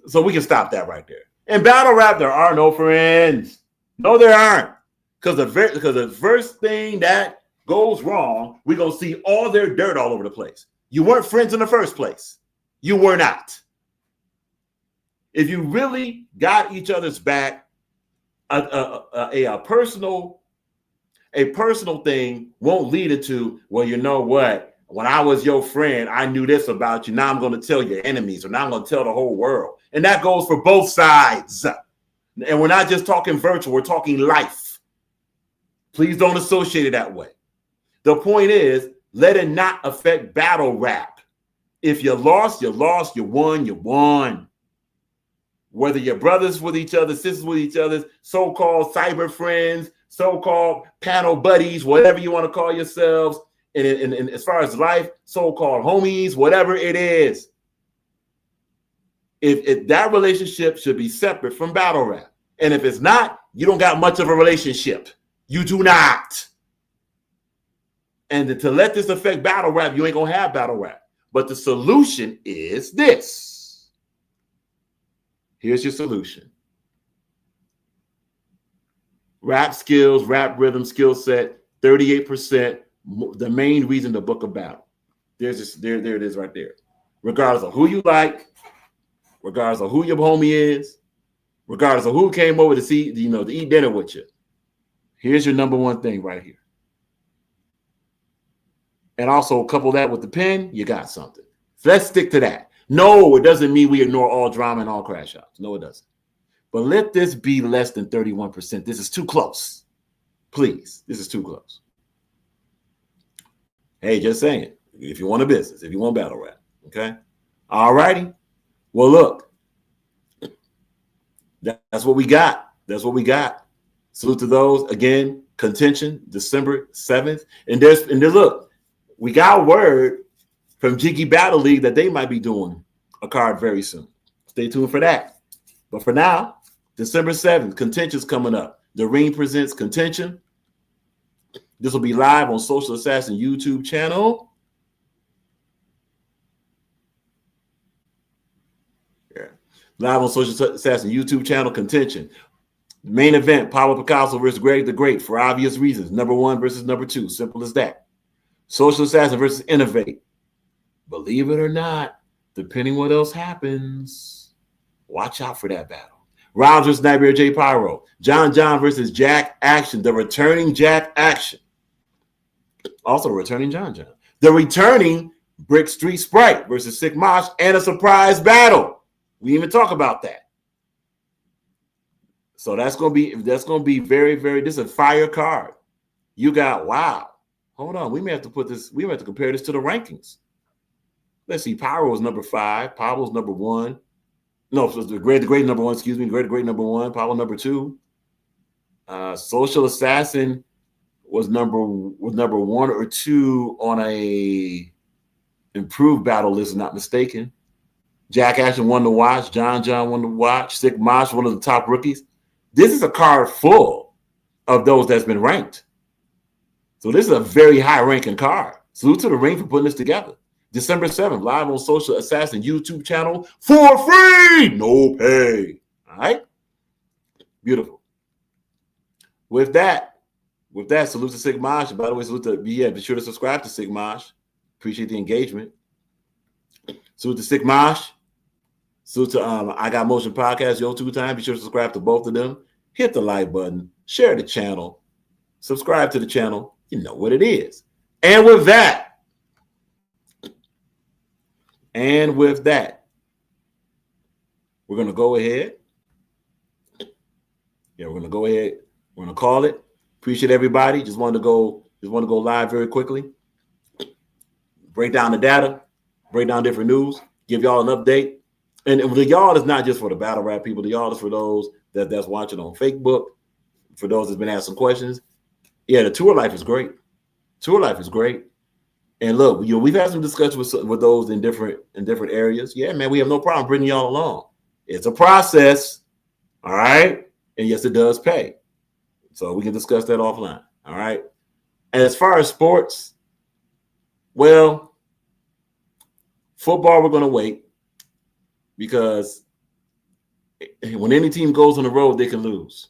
So we can stop that right there. In battle rap, there are no friends. No, there aren't. Because the first thing that goes wrong, we're going to see all their dirt all over the place. You weren't friends in the first place. You were not. If you really got each other's back, a personal thing won't lead it to, well, you know what? When I was your friend, I knew this about you. Now I'm going to tell your enemies, or now I'm going to tell the whole world. And that goes for both sides. And we're not just talking virtual, we're talking life. Please don't associate it that way. The point is, let it not affect battle rap. If you lost, you lost. You won, you won. Whether you're brothers with each other, sisters with each other, so-called cyber friends, so-called panel buddies, whatever you want to call yourselves, and as far as life, so-called homies, whatever it is. If that relationship should be separate from battle rap. And if it's not, you don't got much of a relationship. You do not. And to let this affect battle rap, you ain't going to have battle rap. But the solution is this. Here's your solution. Rap skills, rap rhythm, skill set, 38%. The main reason to book a battle. There it is right there. Regardless of who you like, regardless of who your homie is, regardless of who came over to see, to eat dinner with you. Here's your number one thing right here. And also couple that with the pen, you got something. So let's stick to that. No, it doesn't mean we ignore all drama and all crash outs. No, it doesn't. But let this be less than 31%. This is too close. Please, this is too close. Hey, just saying. If you want a business, if you want battle rap, okay? All righty. Well, look. That's what we got. That's what we got. Salute to those. Again, contention, December 7th. And there's look, we got word from Jiggy Battle League that they might be doing a card very soon. Stay tuned for that. But for now, December 7th, contention's coming up. The Ring presents Contention. This will be live on Social Assassin YouTube channel. Yeah. Live on Social Assassin YouTube channel, Contention. Main event, Pablo Picasso versus Greg the Great, for obvious reasons. Number 1 versus number 2. Simple as that. Social Assassin versus Innovate. Believe it or not, depending what else happens, watch out for that battle. Rouse versus Nightmare J. Pyro. John versus Jack Action. The returning Jack Action. Also returning John. The returning Brick Street Sprite versus Sick Mosh, and a surprise battle. We didn't even talk about that. So that's gonna be very, very. This is a fire card. You got wow. Hold on, we may have to compare this to the rankings. Let's see. Pyro was number 5. Pablo's number 1. No, so the great number 1. Excuse me, great number 1. Pablo number 2. Social Assassin was number 1 or 2 on a improved battle list, if not mistaken. Jack Action won to watch. John won to watch. Sick Mosh, one of the top rookies. This is a card full of those that's been ranked. So this is a very high-ranking card. Salute to the Ring for putting this together. December 7th, live on Social Assassin YouTube channel for free. No pay. All right? Beautiful. With that, salute to Sig Mosh. By the way, salute to be sure to subscribe to Sig Mosh. Appreciate the engagement. Salute to Sig Mosh. Salute to I Got Motion Podcast, Yo 2 Time. Be sure to subscribe to both of them. Hit the like button. Share the channel. subscribe to the channel. You know what it is. And with that, we're going to go ahead. Yeah, we're going to go ahead. We're going to call it. Appreciate everybody. Just want to go live very quickly. Break down the data, break down different news, give y'all an update. And the y'all is not just for the battle rap people. The y'all is for those that's watching on Facebook, for those that's been asking questions. Yeah, the tour life is great. Tour life is great. And look, we've had some discussions with those in different areas. Yeah, man, we have no problem bringing y'all along. It's a process, all right? And yes, it does pay. So we can discuss that offline, all right? And as far as sports, well, football, we're going to wait because when any team goes on the road, they can lose.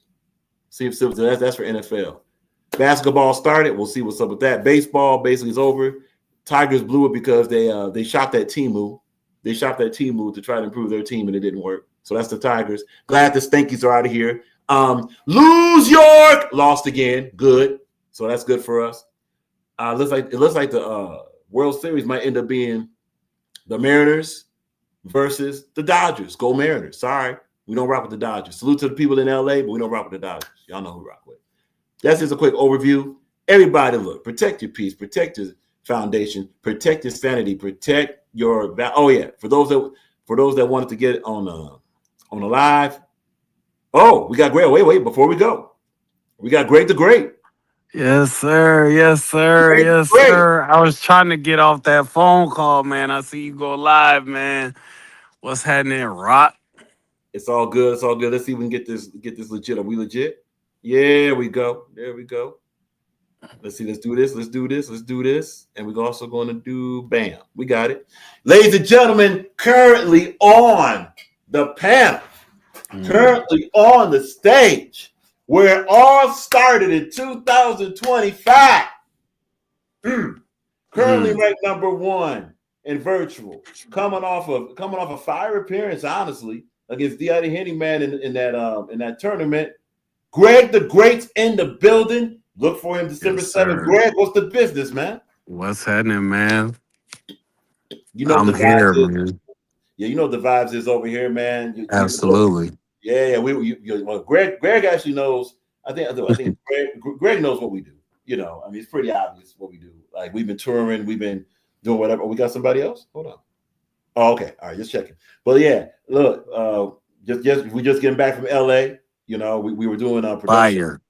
See if that's for NFL. Basketball started. We'll see what's up with that. Baseball basically is over. Tigers blew it because they shopped at Temu. They shopped at Temu to try to improve their team, and it didn't work. So that's the Tigers. Glad the Stankies are out of here. Lose York, lost again. Good. So that's good for us. It looks like the World Series might end up being the Mariners versus the Dodgers. Go Mariners. Sorry, we don't rock with the Dodgers. Salute to the people in LA, but we don't rock with the Dodgers. Y'all know who we rock with. That's just a quick overview. Everybody, look, protect your peace, protect your foundation, protect your sanity, protect your. Oh yeah, for those that wanted to get on the live. Oh, we got Greg. Wait, before we go, we got Greg the Great. Yes, sir. Yes, sir. Greg Yes, Great. sir. I was trying to get off that phone call, man. I see you go live, man. What's happening, Rock? It's all good. It's all good. Let's see if we can get this legit. Are we legit? Yeah, we go. There we go. Let's see. Let's do this. Let's do this. Let's do this. And we're also going to do bam. We got it. Ladies and gentlemen, currently on the panel, currently on the stage, where it all started in 2025. Currently ranked number 1 in virtual, coming off a fire appearance, honestly, against D.I.D. Hennyman in that tournament. Greg the Great's in the building. Look for him December 7th. Greg, what's the business, man? What's happening, man? You know I'm the here, vibes is, man. yeah, you know the vibes is over here, man. Absolutely. Well, Greg actually knows. I think Greg knows what we do. You know, I mean, it's pretty obvious what we do. Like, we've been touring, we've been doing whatever. We got somebody else? Hold on. Oh, okay. All right, just checking. But yeah, look, we just getting back from LA. You know, we were doing production. Fire.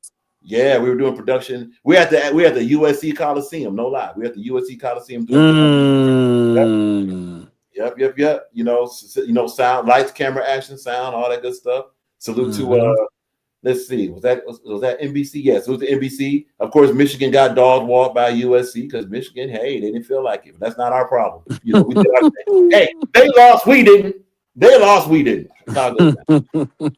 Yeah, we were doing production. We at the USC Coliseum. No lie, we at the USC Coliseum doing Yep. You know, sound, lights, camera, action, sound, all that good stuff. Salute to let's see, was that NBC? Yes, it was the NBC. Of course, Michigan got dog walked by USC because Michigan, hey, they didn't feel like it. But that's not our problem. You know, we did our thing. Hey, they lost, we didn't. They lost, we didn't. That's how good that.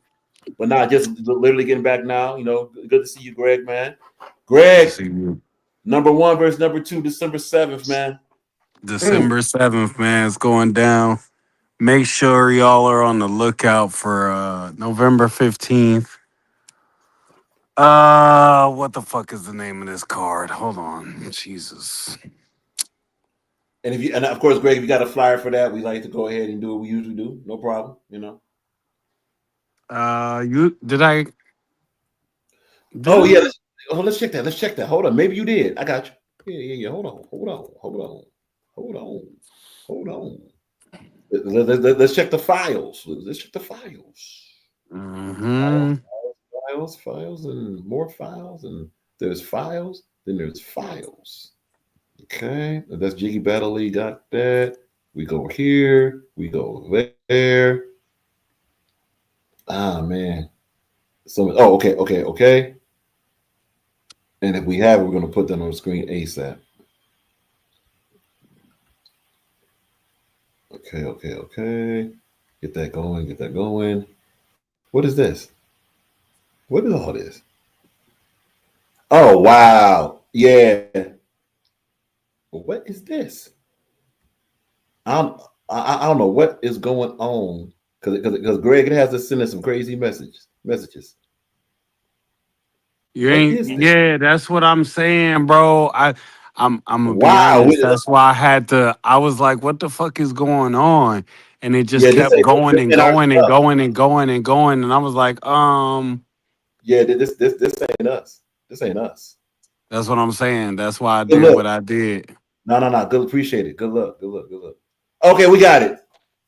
But nah, just literally getting back now. You know, good to see you, Greg, man. Greg, number 1 versus number 2, December 7th, man. December 7th, man. It's going down. Make sure y'all are on the lookout for November 15th. What the fuck is the name of this card? Hold on. Jesus. And of course, Greg, if you got a flyer for that, we like to go ahead and do what we usually do. No problem, you know. Let's check that. Let's check that. Hold on. Maybe you did. I got you. Yeah. Hold on. Let's check the files. Let's check the files. Files, and more files, and there's files. Then there's files. Okay, that's Jiggy Battle League. Got that. We go here. We go there. Ah, man. Okay. And if we have it, we're going to put that on the screen ASAP. Okay. Get that going. What is this? What is all this? Oh, wow. Yeah. What is this? I don't know what is going on because Greg has to send us some crazy messages. You What ain't, is this? yeah, that's what I'm saying, bro. I'm gonna be Wow. honest. That's why I had to. I was like, "What the fuck is going on?" And it just Yeah, this kept ain't going and in our going and stuff. going and going and going. And I was like, Yeah, this ain't us. This ain't us. that's what I'm saying. That's why I Good did luck. what I did. No. Good, appreciate it. Good luck. Good luck. Good luck. Okay, we got it.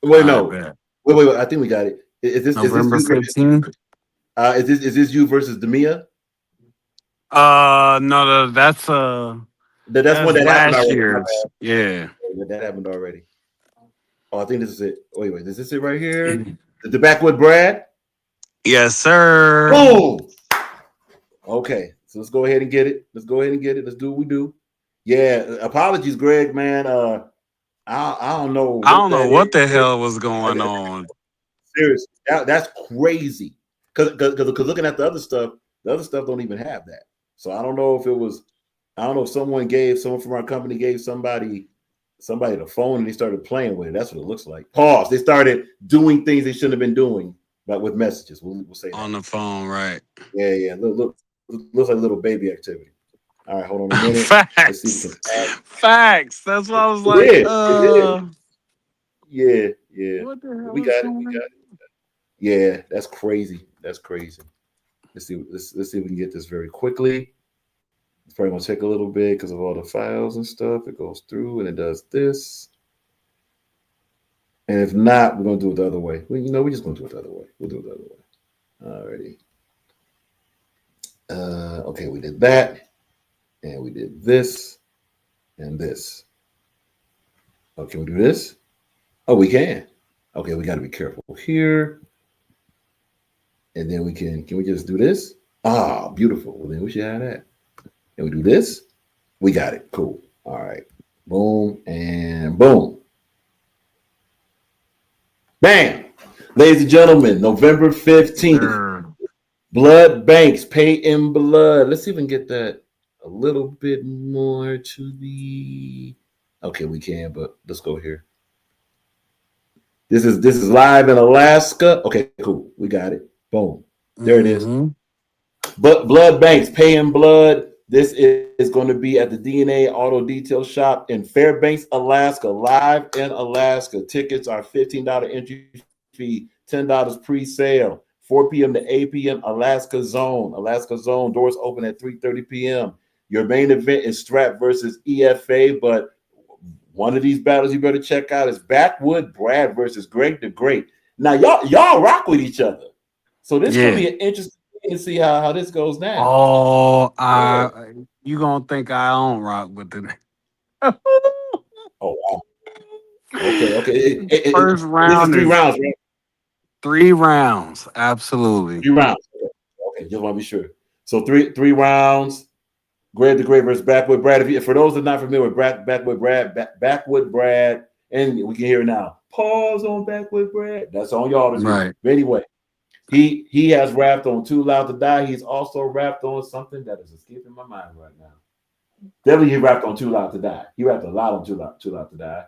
Wait, I no. bet. Wait. I think we got it. Is this November you? 15th. Is this you versus Demia? No, That's one that's that happened last already. My year's. bad. Yeah. That happened already. Oh, I think this is it. Wait. Is this it right here? The Backwood Brad? Yes, sir. Boom. Okay. So let's go ahead and get it. Let's do what we do. Yeah. Apologies, Greg, man. I don't know I what don't know that what the is. hell was going on. Seriously. That's crazy. Because looking at the other stuff don't even have that. So I don't know if it was, I don't know if someone from our company gave somebody the phone and they started playing with it. That's what it looks like. Pause. They started doing things they shouldn't have been doing, but with messages. We'll say that. On the phone, right? Yeah. Looks like little baby activity. All right, hold on a minute. Let's see if we Facts. can. Facts. That's why I was like, It is. Yeah. what the hell We is got it. going on? Yeah, that's crazy. Let's see. Let's see if we can get this very quickly. It's probably gonna take a little bit because of all the files and stuff. It goes through and it does this. And if not, we're gonna do it the other way. We're just gonna do it the other way. We'll do it the other way. Alrighty. Okay, we did that, and we did this and this. Oh, can we do this? Oh, we can. Okay, we got to be careful here. And then can we just do this? Ah, beautiful. Well, then we should have that. And we do this. We got it. Cool. All right. Boom and boom. Bam. Ladies and gentlemen, November 15th. Blood banks, pay in blood. Let's see if we can get that a little bit more to the. Okay, we can, but let's go here. This is live in Alaska. Okay, cool. We got it. Boom. There it is. But blood banks, pay in blood. This is going to be at the DNA Auto Detail Shop in Fairbanks, Alaska. Live in Alaska. Tickets are $15 entry fee, $10 pre-sale. 4 p.m. to 8 p.m. Alaska Zone. Doors open at 3:30 p.m. Your main event is Strap versus EFA, but one of these battles you better check out is Backwood Brad versus Greg the Great. Now y'all rock with each other, so this could be an interesting thing to see how this goes down. Oh, you gonna think I don't rock with it? Oh wow. Okay. First round this is 3 is rounds, right? 3 rounds, absolutely. 3 rounds. Okay, just want to be sure. So three rounds. Greg the Great versus Backwood Brad. For those that are not familiar with Backwood Brad, and we can hear it now. Pause on Backwood Brad. That's on y'all to do. Right. But anyway, he has rapped on Too Loud to Die. He's also rapped on something that is escaping my mind right now. Definitely, he rapped on Too Loud to Die. He rapped a lot on Too Loud to Die.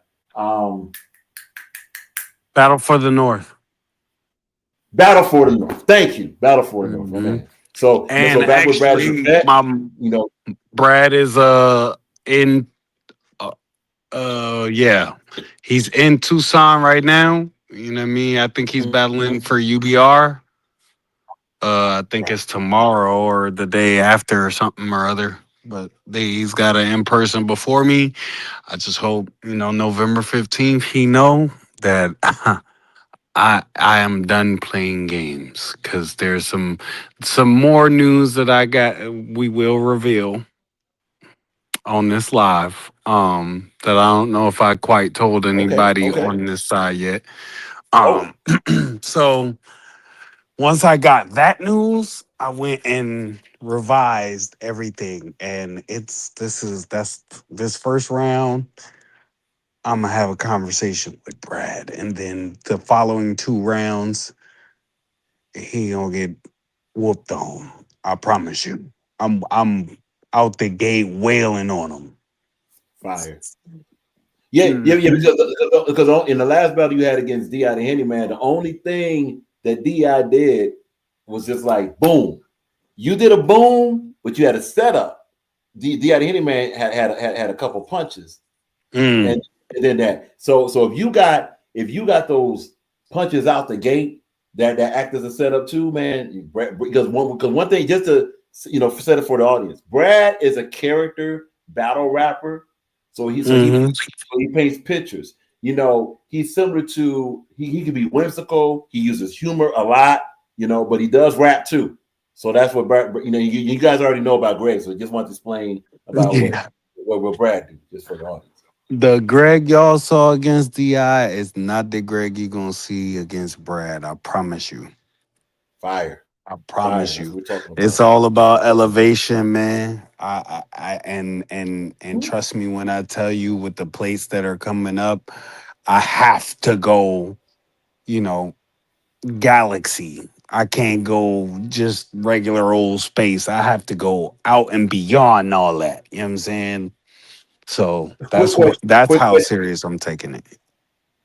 Battle for the North. Battle for the North. Thank you. Battle for the North. My man. So Backwood Brad is a vet. Brad is in yeah. He's in Tucson right now. You know what I mean? I think he's battling for UBR. I think it's tomorrow or the day after or something or other. But he's got an in-person before me. I just hope, November 15th, he know that I am done playing games, because there's some more news that I got. We will reveal on this live. That I don't know if I quite told anybody on this side yet. So once I got that news, I went and revised everything, and this first round. I'm gonna have a conversation with Brad, and then the following 2 rounds, he gonna get whooped on. I promise you. I'm out the gate wailing on him. Fire. Yeah, because in the last battle you had against D.I. the Handyman, the only thing that D.I. did was just like boom. You did a boom, but you had a setup. The Henny Man had a couple punches, Mm. and then that. So if you got those punches out the gate that act as a setup too, man. Because one thing, just to set it for the audience, Brad is a character battle rapper, so he paints pictures. He's similar to he can be whimsical. He uses humor a lot, but he does rap too. So that's what Brad. You guys already know about Greg, so I just want to explain about what Brad do, just for the audience. The Greg y'all saw against Di is not the Greg you gonna see against Brad. I promise you. Fire. I promise That's you. what we're talking about. It's all about elevation, man. And trust me when I tell you, with the plates that are coming up, I have to go, galaxy. I can't go just regular old space. I have to go out and beyond all that. You know what I'm saying? So Quick question. that's how serious I'm taking it.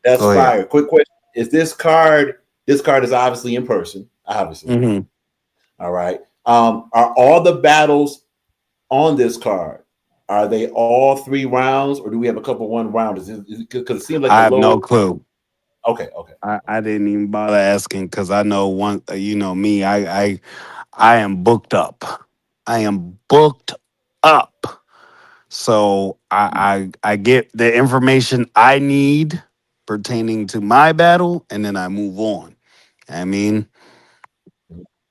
That's Go ahead. fire. Quick question. Is this card? This card is obviously in person. Obviously. Mm-hmm. All right. Are all the battles on this card? Are they all 3 rounds, or do we have a couple 1 rounders? Because it seems like I have no clue. Okay. I didn't even bother asking because I know me. I am booked up. I am booked up. So I get the information I need pertaining to my battle, and then I move on. I mean,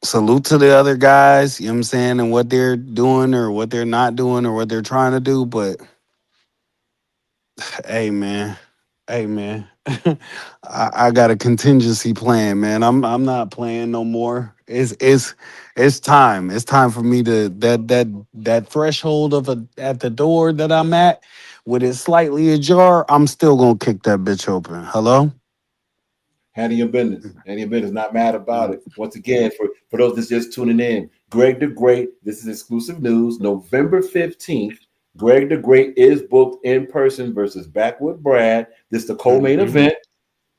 salute to the other guys, you know what I'm saying, and what they're doing or what they're not doing or what they're trying to do. But hey man, I got a contingency plan, man. I'm not playing no more. It's time. It's time for me to that threshold at the door that I'm at, with it slightly ajar. I'm still gonna kick that bitch open. Hello. Handle your business. Handle your business. Not mad about it. Once again, for those that's just tuning in, Greg the Great. This is exclusive news. November 15th. Greg the Great is booked in person versus Backwood Brad. This is the co-main event.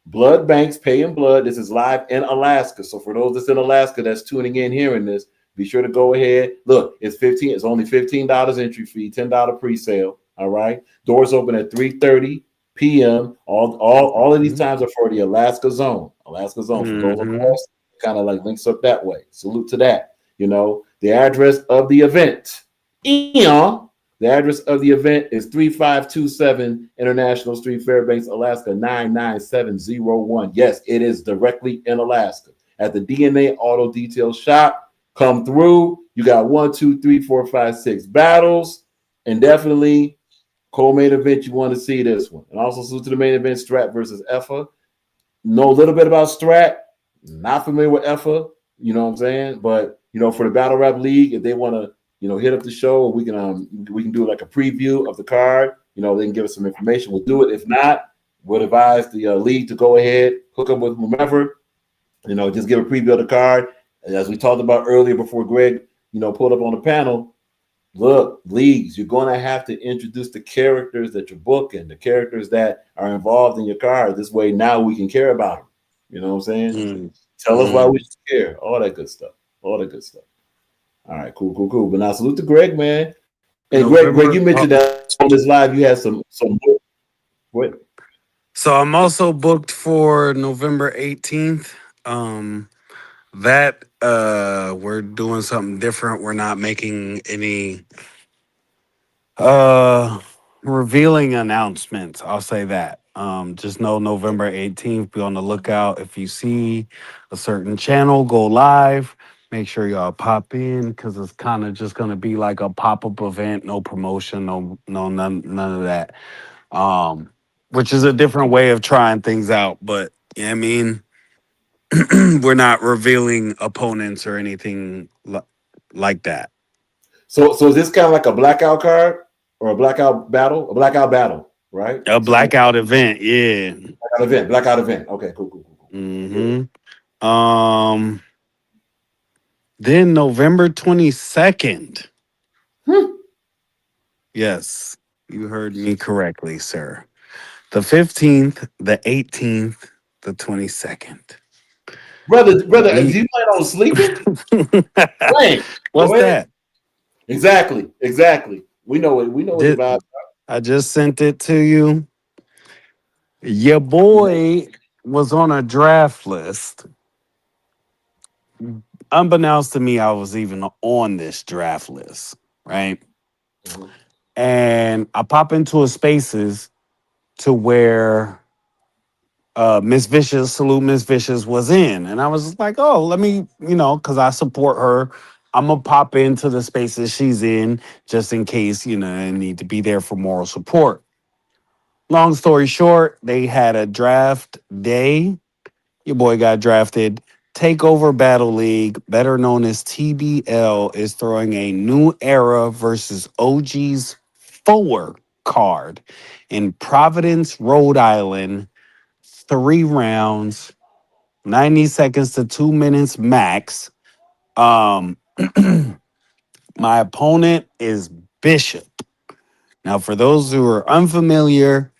Blood Banks paying blood. This is live in Alaska. So for those that's in Alaska that's tuning in hearing this, be sure to go ahead. Look, it's only $15 entry fee, $10 pre-sale. All right. Doors open at 3:30 p.m. All of these times are for the Alaska zone. Alaska zone. For those across, kind of like links up that way. Salute to that. The address of the event. The address of the event is 3527 International Street, Fairbanks, Alaska, 99701. Yes, it is directly in Alaska. At the DNA Auto Detail Shop, come through. You got 1, 2, 3, 4, 5, 6 battles, and definitely co-main event. You want to see this one. And also salute to the main event, Strat versus Effa. Know a little bit about Strat. Not familiar with Effa. You know what I'm saying? But for the Battle Rap League, if they want to hit up the show. We can do like a preview of the card. They can give us some information. We'll do it. If not, we'll advise the league to go ahead, hook up with whomever. Just give a preview of the card. And as we talked about earlier, before Greg, pulled up on the panel. Look, leagues, you're going to have to introduce the characters that you're booking, the characters that are involved in your card. This way, now we can care about them. You know what I'm saying? Tell us why we should care. All that good stuff. All right, cool. But now salute to Greg, man. And Greg, you mentioned that on this live you had some. What? So I'm also booked for November 18th. That we're doing something different. We're not making any revealing announcements. I'll say that. Just know November 18th. Be on the lookout. If you see a certain channel go live, make sure y'all pop in, because it's kind of just gonna be like a pop-up event, no promotion, none of that. Which is a different way of trying things out. But yeah, I mean, we're not revealing opponents or anything like that. So is this kind of like a blackout card or a blackout battle? A blackout battle, right? A blackout event, yeah. Blackout event. Okay, cool. Mm-hmm. Yeah. Then November 22nd. Yes, you heard me correctly, sir. The 15th, the 18th, the 22nd. Brother, do you plan on sleeping? What's that? Exactly. Exactly. We know it. We know what the Did vibe. I just sent it to you? Your boy was on a draft list. Unbeknownst to me, I was even on this draft list, right? Mhm. And I pop into a spaces to where Miss Vicious, salute Miss Vicious was in. And I was like, oh, let me, because I support her. I'm gonna pop into the spaces she's in just in case, I need to be there for moral support. Long story short, they had a draft day. Your boy got drafted. Takeover Battle League, better known as TBL, is throwing a new era versus OG's 4 card in Providence, Rhode Island. 3 rounds, 90 seconds to 2 minutes max. Um, my opponent is Bishop. Now, for those who are unfamiliar,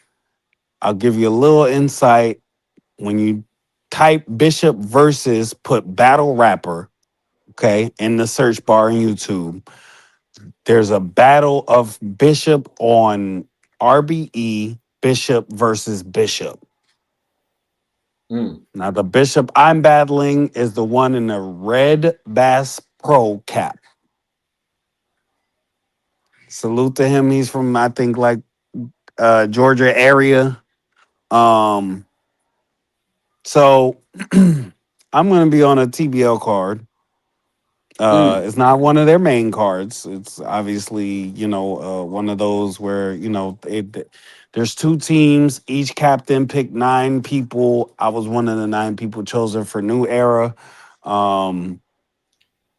I'll give you a little insight. When you type Bishop versus, put battle rapper, okay, in the search bar in YouTube, there's a battle of Bishop on RBE, Bishop versus Bishop. Mm. Now, the Bishop I'm battling is the one in the red Bass Pro cap. Salute to him. He's from, I think, like Georgia area. Um, so I'm gonna be on a TBL card. Mm. It's not one of their main cards. It's obviously, one of those where, there's 2 teams. Each captain picked 9 people. I was one of the 9 people chosen for New Era. Um,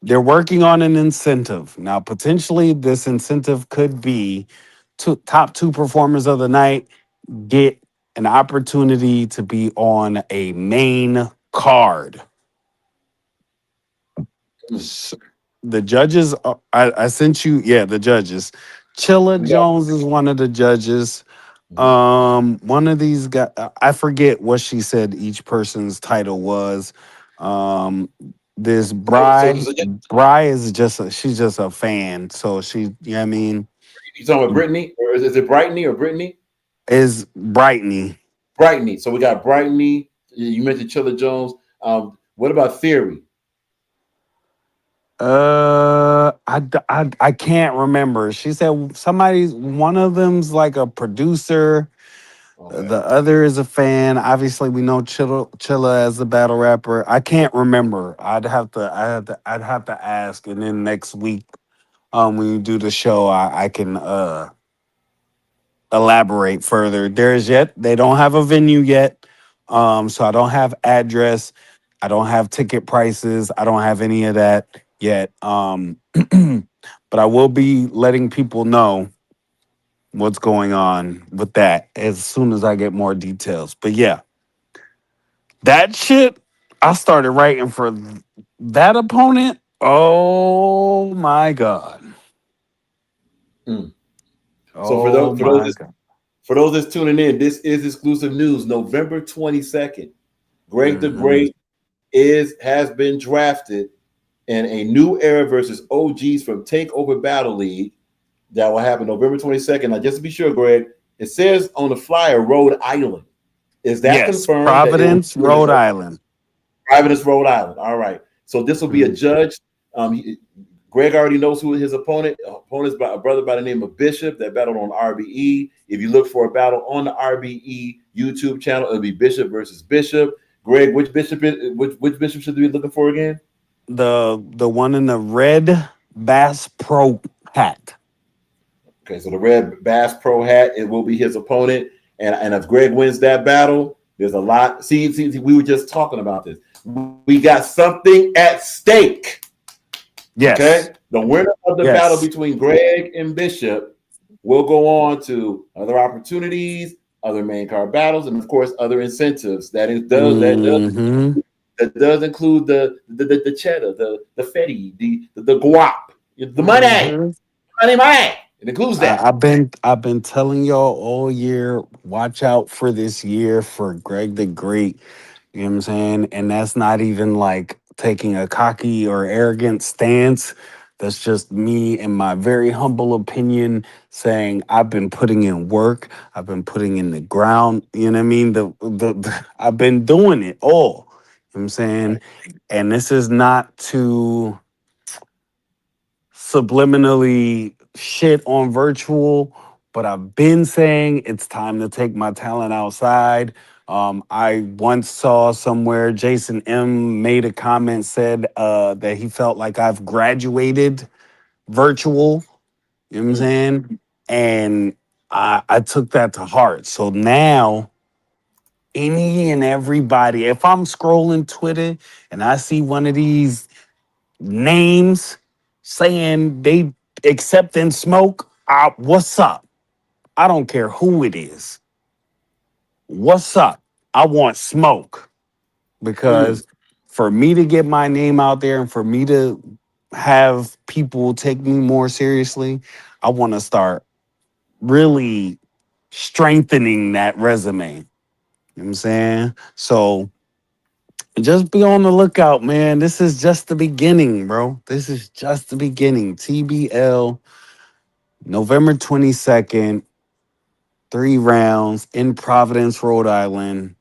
they're working on an incentive. Now, potentially, this incentive could be top 2 performers of the night get an opportunity to be on a main card. Mm. S- The judges, I sent you, the judges. Chilla We got. Jones is one of the judges. Mhm. One of these guys, I forget what she said each person's title was. Um, this So Bry is she's just a fan. So she, what I mean, you talking about Brittany, or is it Brightney or Brittany? is Brightney. Brightney. So we got Brightney. You mentioned Chilla Jones. What about Theory? I can't remember. She said one of them's like a producer. Okay. The other is a fan. Obviously, we know Chilla as the battle rapper. I can't remember. I'd have to ask, and then next week, when you do the show, I can elaborate further. They don't have a venue yet, so I don't have address. I don't have ticket prices. I don't have any of that yet. But I will be letting people know what's going on with that as soon as I get more details. But yeah, that shit, I started writing for that opponent. Oh my god. Mm. So for Oh those for my those god. for those that's tuning in, this is exclusive news. November 22nd, Greg the Hmm. Great has been drafted in a new era versus OGs from Takeover Battle League that will happen November 22nd. Now, just to be sure, Greg, it says on the flyer Rhode Island. Is that Yes, confirmed that it will Providence, be Rhode Island. Providence, Rhode Island? All right. So this will be a Mhm. judge. Greg already knows who his opponent's a brother by the name of Bishop that battled on RBE. If you look for a battle on the RBE YouTube channel, it'll be Bishop versus Bishop. Greg, which bishop should we be looking for again? The one in the red Bass Pro hat. Okay, so the red Bass Pro hat, it will be his opponent. And if Greg wins that battle, there's a lot. See, we were just talking about this. We got something at stake. Yes. Okay. The winner of the battle Yes. between Greg and Bishop will go on to other opportunities, other main card battles, and of course other incentives. Hmm. That does include the cheddar, the fetty, the guap, the money, Hmm. money. It includes that. I've been telling y'all all year, watch out for this year for Greg the Great. You know what I'm saying? And that's not even like taking a cocky or arrogant stance. That's just me, in my very humble opinion, saying I've been putting in work. I've been putting in the ground. You know what I mean? I've been doing it all. You know what I'm saying? And this is not to subliminally shit on virtual, but I've been saying it's time to take my talent outside. I once saw somewhere Jason M made a comment, said that he felt like I've graduated virtual. You know what I'm saying? And I took that to heart. So now, any and everybody, if I'm scrolling Twitter and I see one of these names saying they accepting smoke, what's up? I don't care who it is. What's up? I want smoke, because for me to get my name out there and for me to have people take me more seriously, I want to start really strengthening that resume. You know what I'm saying? So just be on the lookout, man. This is just the beginning, bro. This is just the beginning. TBL, November 22nd, 3 rounds in Providence, Rhode Island.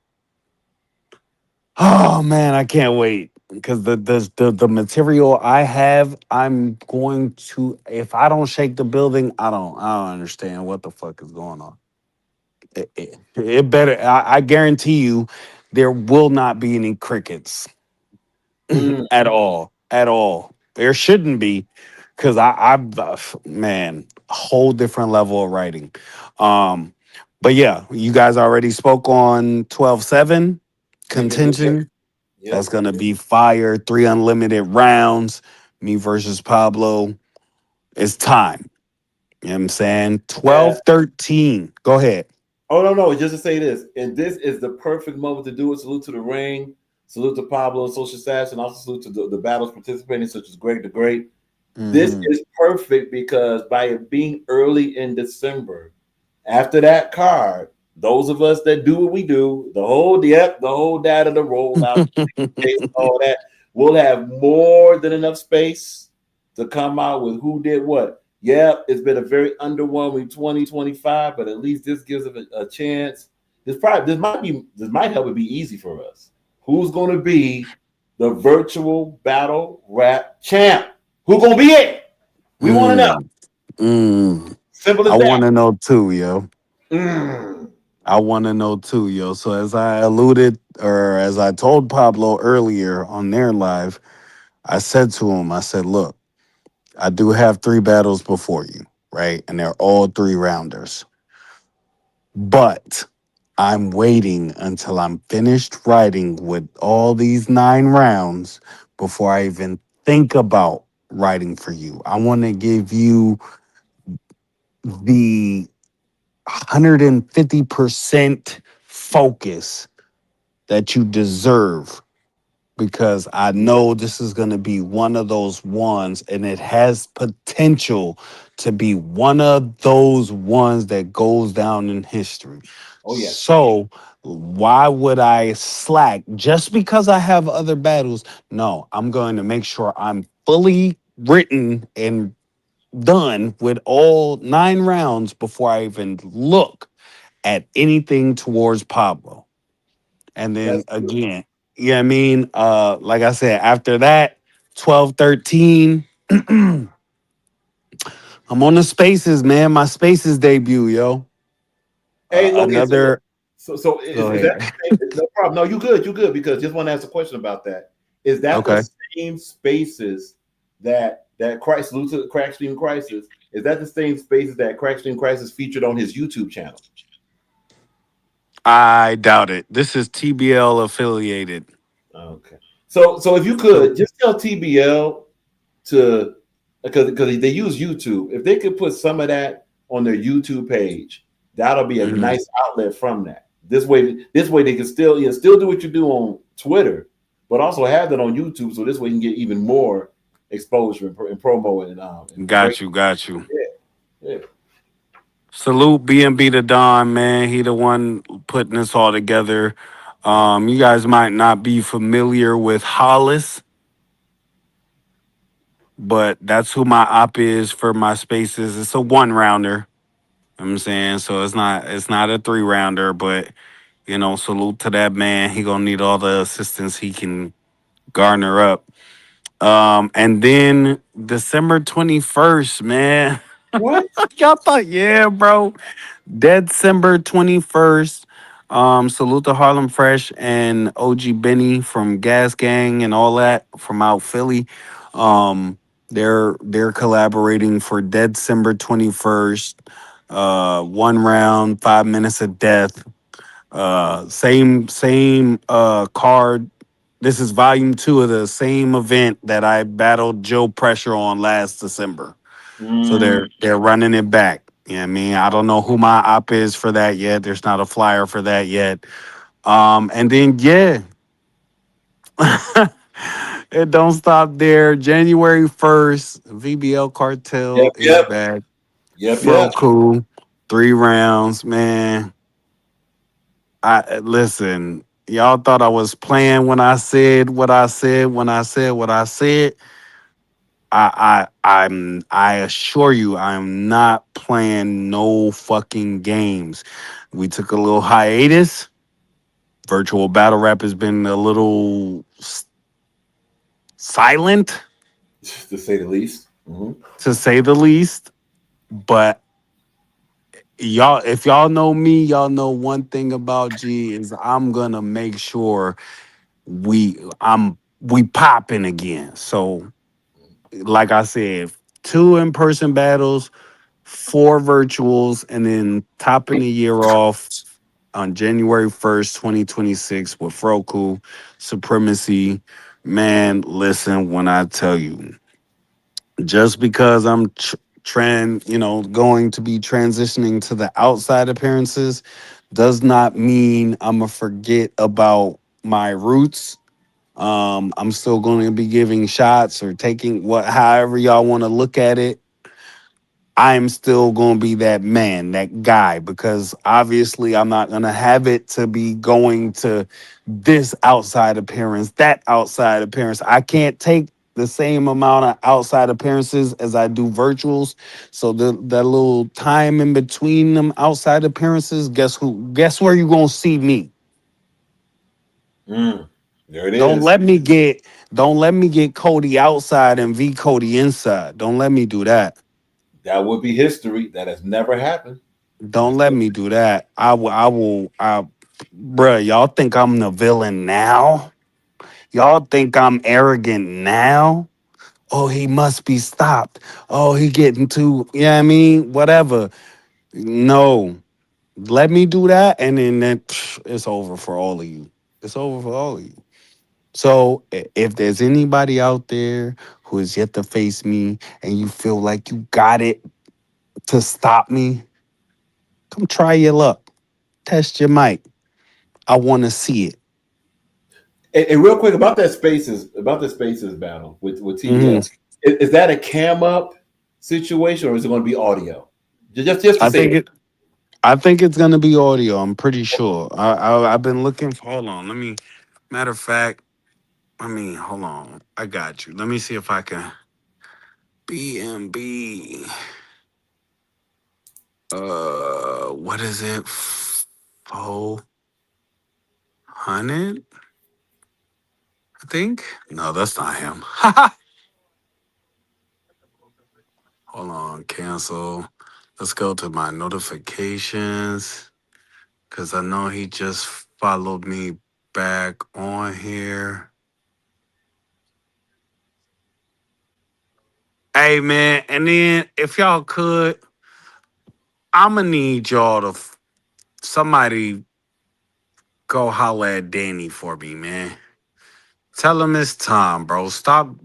Oh man, I can't wait. Because the material I have, I'm going to, if I don't shake the building, I don't understand what the fuck is going on. It better, I guarantee you, there will not be any crickets at all. At all. There shouldn't be, because man, a whole different level of writing. Um, but yeah, you guys already spoke on 12-7 contention. That's gonna be fire. 3 unlimited rounds. Me versus Pablo. It's time. You know what I'm saying? 12-13. Go ahead. Oh no, just to say this, and this is the perfect moment to do it. Salute to the ring, salute to Pablo and Social Sash, and also salute to the battles participating, such as Greg the Great. This is perfect because by it being early in December, after that card, those of us that do what we do, the whole data, the rollout, all that, we'll have more than enough space to come out with who did what. Yeah, it's been a very underwhelming 2025, but at least this gives it a chance. This might help it be easy for us. Who's going to be the virtual battle rap champ? Who's going to be it? We want to know. Simple as I that. want to know too, yo. I want to know too, yo. So as I alluded, or as I told Pablo earlier on their live, I said to him, I said, look, I do have 3 battles before you, right? And they're all 3 rounders. But I'm waiting until I'm finished writing with all these 9 rounds before I even think about writing for you. I want to give you the 150% focus that you deserve, because I know this is going to be one of those ones, and it has potential to be one of those ones that goes down in history. Oh, yes. So why would I slack just because I have other battles? No, I'm going to make sure I'm fully written and done with all 9 rounds before I even look at anything towards Pablo. And then again, you know what I mean? Like I said, after that, 12-13, I'm on the spaces, man. My spaces debut, yo. Hey, okay, Another. so Go is that ahead. no problem? No, you good, because just want to ask a question about that. Is that Okay. the same spaces that Christ, salute to Crack Stream Crisis? Is that the same spaces that Crack Stream Crisis featured on his YouTube channel? I doubt it. This is TBL affiliated. Okay. So if you could just tell TBL to, because they use YouTube, if they could put some of that on their YouTube page, that'll be a nice outlet from that. This way they can still do what you do on Twitter, but also have that on YouTube. So this way you can get even more exposure and promo and Got you. Yeah. Salute BNB to Don, man. He the one putting this all together. You guys might not be familiar with Hollis. but that's who my op is for my spaces. It's a one rounder. I'm saying, so it's not a three rounder, but salute to that man. He gonna need all the assistance he can garner up. And then December 21st, man. What? Y'all thought, yeah, bro. December 21st. Salute to Harlem Fresh and OG Benny from Gas Gang and all that from out Philly. They're collaborating for December 21st. One round, 5 minutes of death. Same card. This is volume 2 of the same event that I battled Joe Pressure on last December. So Mm. they're running it back. Yeah, I mean, I don't know who my op is for that yet. There's not a flyer for that yet. And then yeah, it don't stop there. January 1st, VBL Cartel Yep, is yep, back. yep. Fro 3 rounds, man. I listen. Y'all thought I was playing when I said what I said when I said what I said. I assure you I'm not playing no fucking games. We took a little hiatus. Virtual battle rap has been a little silent, To say the least. to say the least. But y'all, if y'all know me, y'all know one thing about G is I'm gonna make sure we popping again. So like I said, 2 in-person battles, 4 virtuals, and then topping the year off on January 1st, 2026 with Froku Supremacy. Man, listen when I tell you, just because I'm going to be transitioning to the outside appearances does not mean I'm gonna forget about my roots. I'm still going to be giving shots or taking however y'all want to look at it. I'm still going to be that man, that guy, because obviously I'm not going to have it to be going to this outside appearance, that outside appearance. I can't take the same amount of outside appearances as I do virtuals. So that little time in between them outside appearances, guess where you going to see me? There it Don't is. let me get don't let me get Cody outside and V Cody inside. Don't let me do that. That would be history. That has never happened. Don't let me do that. Bruh, y'all think I'm the villain now? Y'all think I'm arrogant now? Oh, he must be stopped. Oh, he getting too, yeah, I mean, whatever. No. Let me do that, and then it's over for all of you. It's over for all of you. So if there's anybody out there who is yet to face me and you feel like you got it to stop me, come try your luck. Test your might. I want to see it. And real quick about the spaces battle with hmm TBS. Is that a cam up situation or is it going to be audio? Just to I say think it. it. I think it's gonna be audio. I'm pretty sure. I've been looking for. Hold on. Let me. Matter of fact. Hold on. I got you. Let me see if I can. BMB. What is it? 400. I think. No, that's not him. Hold on, cancel. Let's go to my notifications because I know he just followed me back on here. Hey, man. And then if y'all could, I'm going to need y'all to somebody go holler at Danny for me, man. Tell him it's time, bro. Stop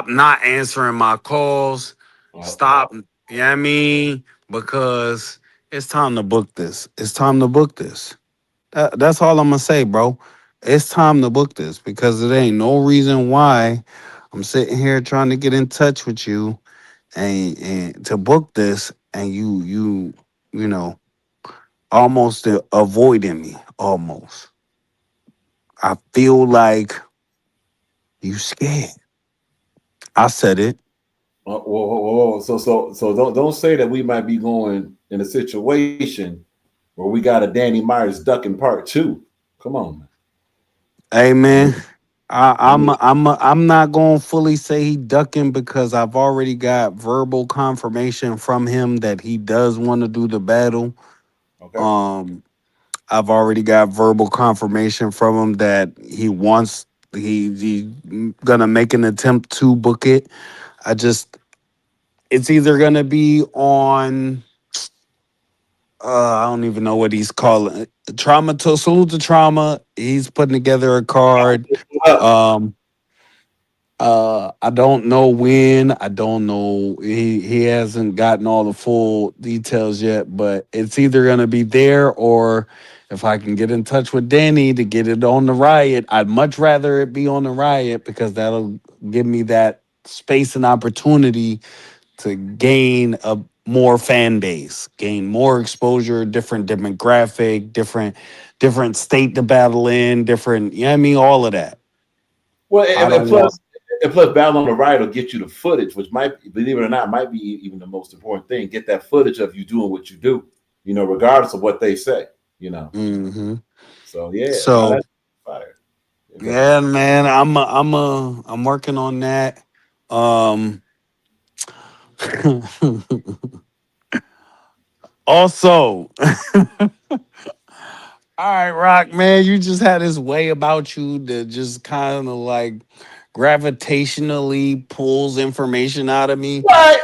not answering my calls. Uh-oh. Stop, you know what I mean? Because it's time to book this. It's time to book this. That's all I'm gonna say, bro. It's time to book this because it ain't no reason why I'm sitting here trying to get in touch with you and to book this and you know almost avoiding me. Almost. I feel like you scared. I said it. Whoa, whoa, whoa. So don't say that we might be going in a situation where we got a Danny Myers ducking part two. Come on, man. Hey I mean, man, I mean, I'm not going to fully say he ducking because I've already got verbal confirmation from him that he does want to do the battle. okay. Um, I've already got verbal confirmation from him that he gonna make an attempt to book it. I just it's either gonna be on I don't even know what he's calling it. Trauma to salute to trauma. He's putting together a card. Um I don't know when. I don't know. He hasn't gotten all the full details yet, but it's either gonna be there or if I can get in touch with Danny to get it on the riot, I'd much rather it be on the riot because that'll give me that space and opportunity to gain a more fan base, gain more exposure, different demographic, different state to battle in, different, you know what I mean, all of that. Well, I and don't want plus, Battle on the Riot will get you the footage, which might, believe it or not, might be even the most important thing. Get that footage of you doing what you do, regardless of what they say. hmm So yeah, no, So that's fire. Okay. yeah, man, I'm working on that. Um also, all right, Rock, man, you just had this way about you that just kind of like gravitationally pulls information out of me. What?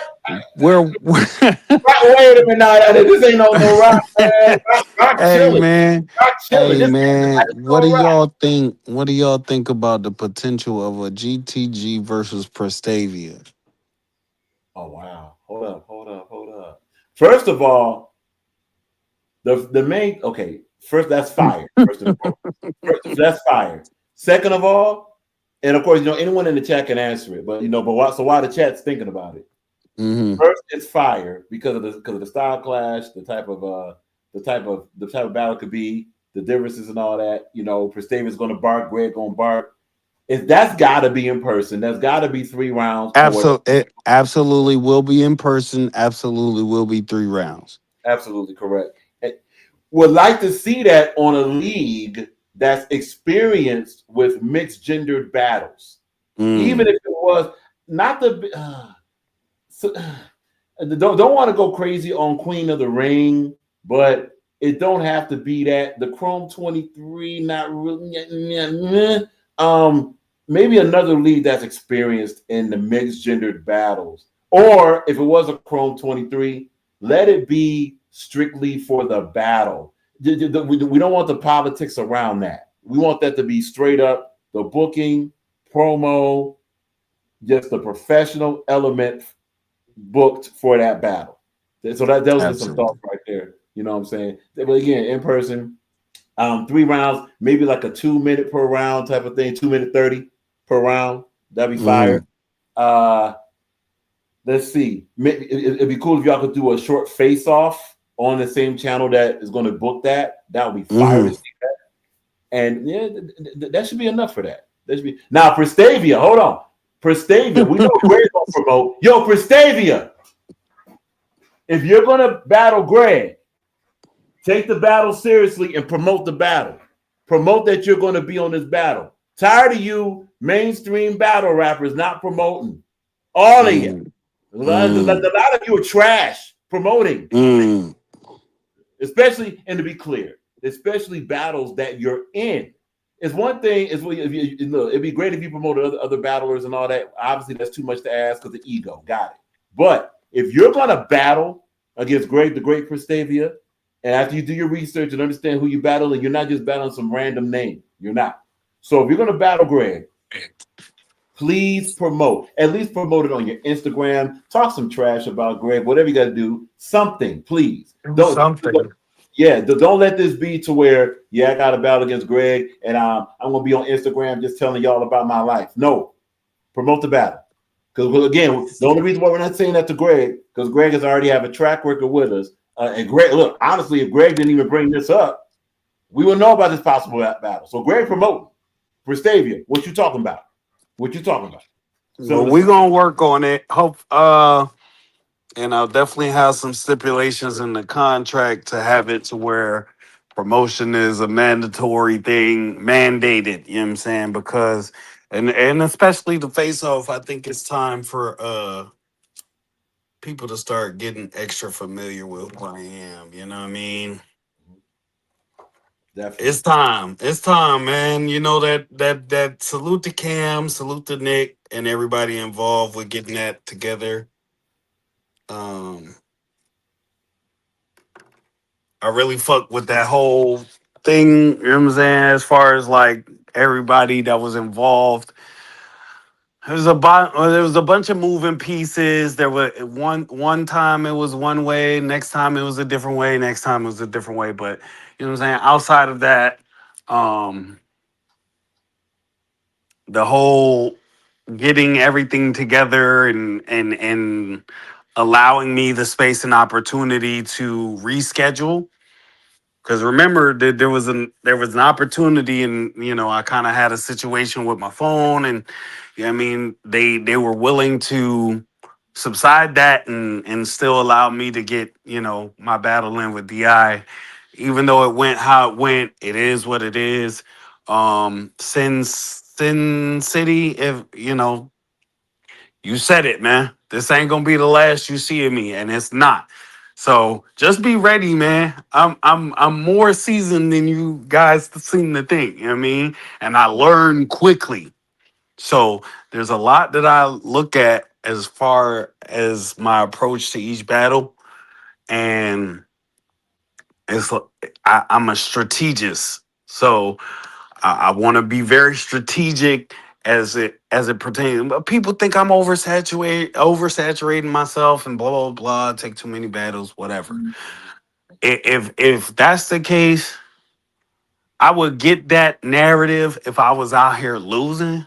Where Wait a minute, now, this ain't no rock, man. Rock Hey chilling, man, rock chilling. hey This man, is what no do rock. y'all think? What do y'all think about the potential of a GTG versus Prestavia? Oh wow, hold up. First of all, the main First, that's fire. First of all, that's fire. Second of all, and of course, anyone in the chat can answer it, but why the chat's thinking about it? Mm-hmm. First, it's fire because of the style clash, the type of battle could be, the differences and all that. Prestavia's going to bark, Greg going to bark. If that's got to be in person, that's got to be 3 rounds or It absolutely will be in person. Absolutely will be 3 rounds. absolutely correct. Would like to see that on a league that's experienced with mixed gendered battles, even if it was not the. Don't want to go crazy on Queen of the Ring, but it don't have to be that. The Chrome 23, not really. Maybe another league that's experienced in the mixed gendered battles, or if it was a Chrome 23, let it be strictly for the battle. We don't want the politics around that. We want that to be straight up the booking, promo, just the professional element booked for that battle. So those are some thoughts right there. You know what I'm saying? But again, in person, 3 rounds, maybe like a 2 minute per round type of thing, 2 minute 30 per round. That'd be fire. Let's see. It'd be cool if y'all could do a short face off on the same channel that is going to book that. That would be fire to see that. And yeah, that should be enough for that. That should be now Prestavia. Hold on. Prestavia, we know Greg gonna promote. Yo, Prestavia, if you're gonna battle Greg, take the battle seriously and promote the battle. Promote that you're gonna be on this battle. Tired of you mainstream battle rappers not promoting. All of you. A lot of you are trash promoting. Especially, and to be clear, especially battles that you're in. It's one thing is it'd be great if you promoted other battlers and all that. Obviously, that's too much to ask because the ego. Got it. But if you're gonna battle against Greg the Great Prestavia, and after you do your research and understand who you battle, and you're not just battling some random name, you're not. So if you're gonna battle Greg, please promote. At least promote it on your Instagram. Talk some trash about Greg. Whatever you got to do, something, please. Don't let this be to where, I got a battle against Greg and I'm going to be on Instagram just telling y'all about my life. No, promote the battle. Because, again, the only reason why we're not saying that to Greg, because Greg has already have a track record with us. And Greg, look, honestly, if Greg didn't even bring this up, we would know about this possible battle. So Greg promote. Prestavia, what you talking about? What you talking about? Some But of we the gonna work on it. Hope and I'll definitely have some stipulations in the contract to have it to where promotion is a mandatory thing, mandated, you know what I'm saying? Because and especially the face off, I think it's time for people to start getting extra familiar with who I am, you know what I mean? definitely. It's time, man. You know that salute to Cam, salute to Nick and everybody involved with getting that together. Um I really fuck with that whole thing, you know what I'm saying, as far as like everybody that was involved. There was a bunch of moving pieces. There were one time it was one way, next time it was a different way, next time it was a different way. But you know what I'm saying? Outside of that, um, the whole getting everything together and allowing me the space and opportunity to reschedule. Because remember that there was an opportunity, and you know I kind of had a situation with my phone, and yeah, I mean they were willing to subside that and still allow me to get my battle in with Di, even though it went how it went. It is what it is. Sin City, if you said it, man. This ain't gonna be the last you see of me, and it's not. So just be ready, man. I'm more seasoned than you guys seem to think. You know what I mean? And I learn quickly. So there's a lot that I look at as far as my approach to each battle, and it's I'm a strategist. So I want to be very strategic as it pertains. But people think I'm oversaturating myself and blah blah blah. Take too many battles, whatever. If that's the case, I would get that narrative if I was out here losing.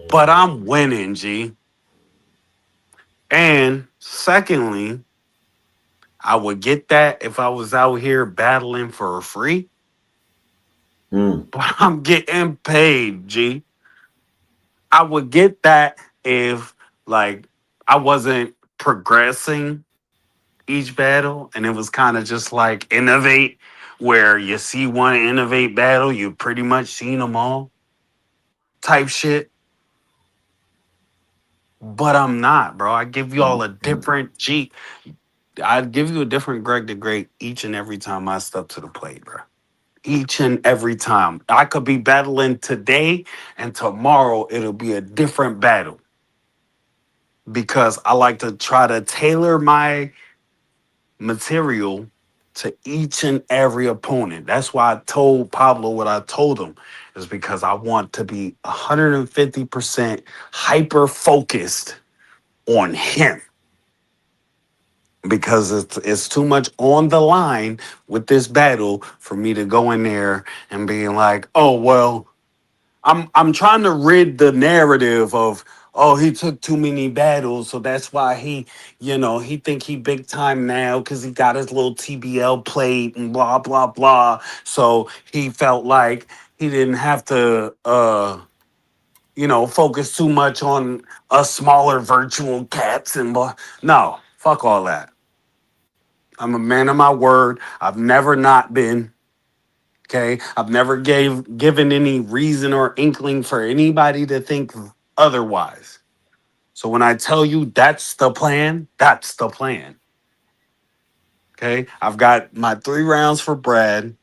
But I'm winning, G. And secondly, I would get that if I was out here battling for free. But I'm getting paid, G. I would get that if like I wasn't progressing each battle and it was kind of just like innovate where you see one innovate battle, you pretty much seen them all type shit. But I'm not, bro. I give you all a different G. I give you a different Greg the Great each and every time I step to the plate, bro. Each and every time. I could be battling today and tomorrow it'll be a different battle. Because I like to try to tailor my material to each and every opponent. That's why I told Pablo what I told him, is because I want to be 150% hyper focused on him. Because it's too much on the line with this battle for me to go in there and being like, oh well, I'm trying to rid the narrative of, oh, he took too many battles, so that's why he think he big time now because he got his little TBL plate and blah blah blah. So he felt like he didn't have to focus too much on us smaller virtual cats and blah. No, fuck all that. I'm a man of my word. I've never not been. Okay, I've never given any reason or inkling for anybody to think otherwise. So when I tell you that's the plan, that's the plan. Okay, I've got my 3 rounds for Brad.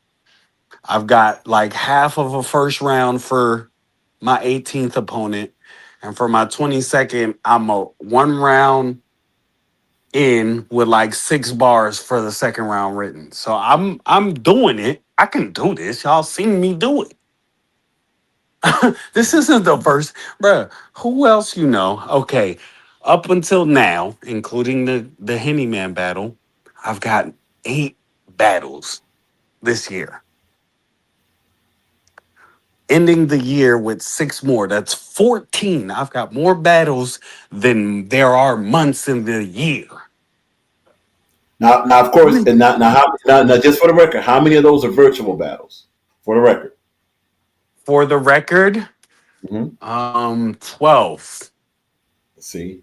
I've got like half of a first round for my 18th opponent, and for my 22nd, I'm a 1 round in with like 6 bars for the second round written. So I'm doing it. I can do this. Y'all seen me do it. This isn't the first, bruh. Who else you know? Okay, up until now, including the Henny Man battle, I've got 8 battles this year, ending the year with 6 more. That's 14. I've got more battles than there are months in the year. Now, of course, and now, just for the record, how many of those are virtual battles? For the record, For the record, Mhm. 12. See.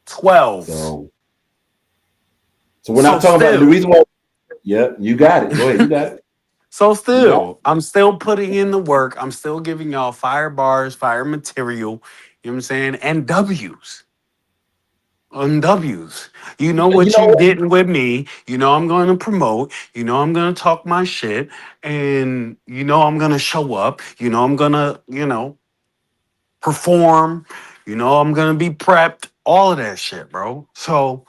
12. So we're So not talking about the still, reason why. Yep, you got it. Go ahead, you got it. You got it. I'm still putting in the work. I'm still giving y'all fire bars, fire material. You know what I'm saying? And W's. On W's. You know You what know you what? getting with me. You know I'm going to promote. You know I'm going to talk my shit. And you know I'm going to show up. You know I'm going to, perform. You know I'm going to be prepped. All of that shit, bro. So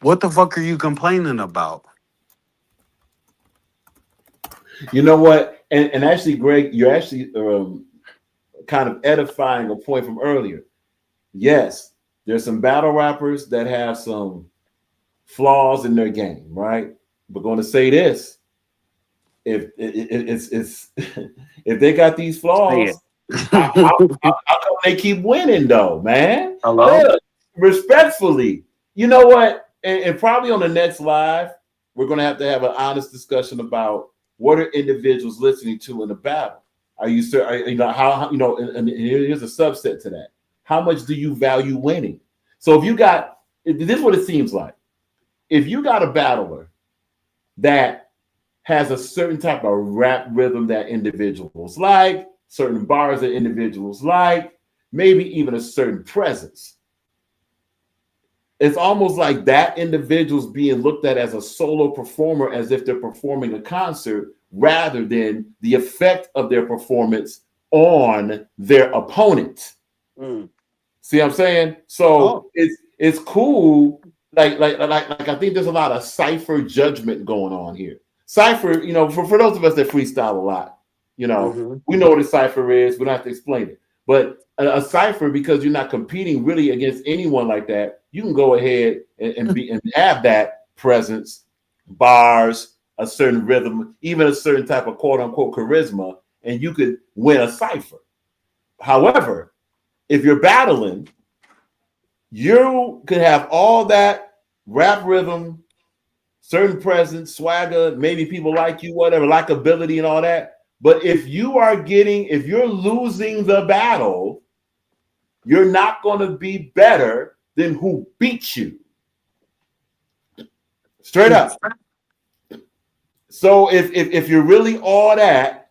what the fuck are you complaining about? You know what? And actually, Greg, you're actually kind of edifying a point from earlier. Yes, there's some battle rappers that have some flaws in their game, right? We're going to say this: if if they got these Say flaws, it. how come they keep winning though, man? Hello? Look, respectfully, you know what? And probably on the next live, we're going to have an honest discussion about what are individuals listening to in the battle. Are you sir? You know how you know? And here's a subset to that. How much do you value winning? So if you got this, is what it seems like. If you got a battler that has a certain type of rap rhythm that individuals like, certain bars that individuals like, maybe even a certain presence. It's almost like that individual's being looked at as a solo performer, as if they're performing a concert, rather than the effect of their performance on their opponent. Mm. See what I'm saying? So it's cool. Like I think there's a lot of cipher judgment going on here. Cipher, for those of us that freestyle a lot, we know what a cipher is. We don't have to explain it. But a cipher, because you're not competing really against anyone like that, you can go ahead and have that presence, bars, a certain rhythm, even a certain type of quote unquote charisma, and you could win a cipher. However, if you're battling, you can have all that rap rhythm, certain presence, swagger, maybe people like you, whatever, likability and all that. But if you're losing the battle, you're not going to be better than who beat you. Straight up. So if you're really all that,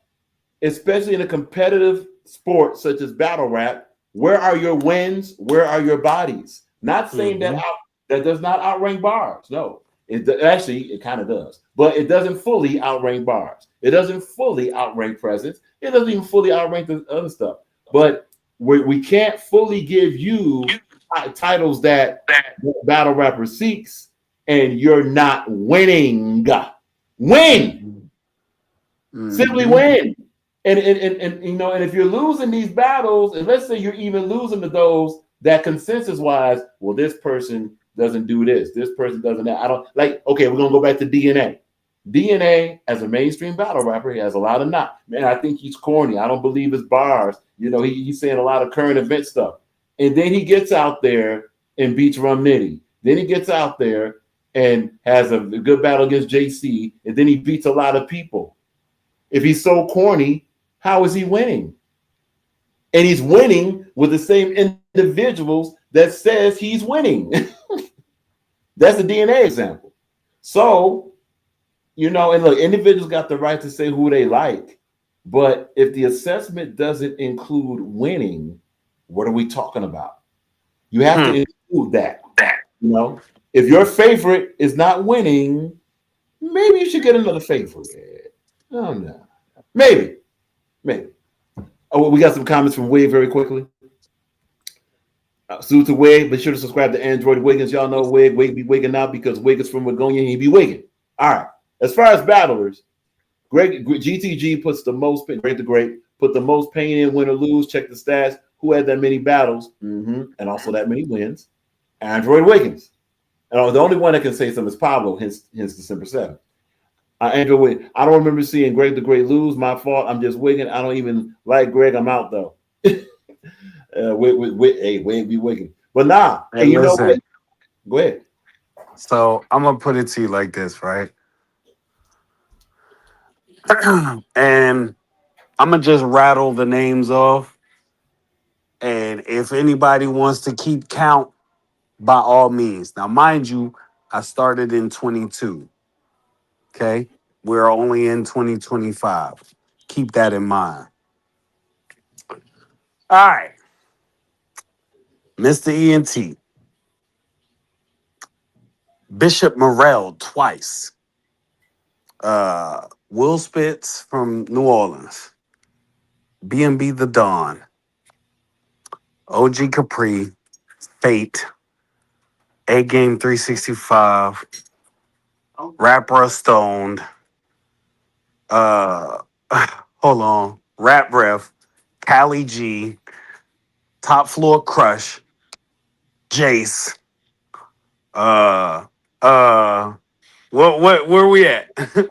especially in a competitive sport such as battle rap, where are your wins? Where are your bodies? Not saying that does not outrank bars. No, it kind of does, but it doesn't fully outrank bars. It doesn't fully outrank presence. It doesn't even fully outrank the other stuff. But we can't fully give you titles that battle rapper seeks, and you're not winning. Win, simply win. And if you're losing these battles, and let's say you're even losing to those that consensus wise, well, this person doesn't do this person doesn't that. I don't like. Okay, we're gonna go back to DNA. DNA as a mainstream battle rapper, he has a lot of not. Man, I think he's corny. I don't believe his bars. He's saying a lot of current event stuff. And then he gets out there and beats Rum Nitty. Then he gets out there and has a good battle against JC. And then he beats a lot of people. If he's so corny, how is he winning? And he's winning with the same individuals that says he's winning. That's a DNA example. So, and look, individuals got the right to say who they like. But if the assessment doesn't include winning, what are we talking about? You have to include that. If your favorite is not winning, maybe you should get another favorite. Oh, no. Maybe. Oh, well, we got some comments from Wade very quickly. Salute to Wade. Be sure to subscribe to Android Wiggins. Y'all know Wade be wigging out because Wig is from Wagonia and he be wigging. All right. As far as battlers, GTG puts the most pain. Greg the Great put the most pain in, win or lose. Check the stats. Who had that many battles and also that many wins? Android Wiggins. And the only one that can say something is Pablo. Hence December 7th. Andrew, I don't remember seeing Greg the Great lose. My fault. I'm just wigging. I don't even like Greg. I'm out though. Wade be wigging. But nah. Hey, you know what? Go ahead. So I'm gonna put it to you like this, right? And I'm gonna just rattle the names off, and if anybody wants to keep count, by all means. Now, mind you, I started in 22. Okay, we're only in 2025. Keep that in mind. All right, Mr. ENT, Bishop Morel twice. Will Spitz from New Orleans, B&B The Dawn, OG Capri, Fate, A Game 365, Rapper Stoned, uh, hold on, Rap Ref, Cali G, Top Floor Crush, Jace, uh, uh, where we at? What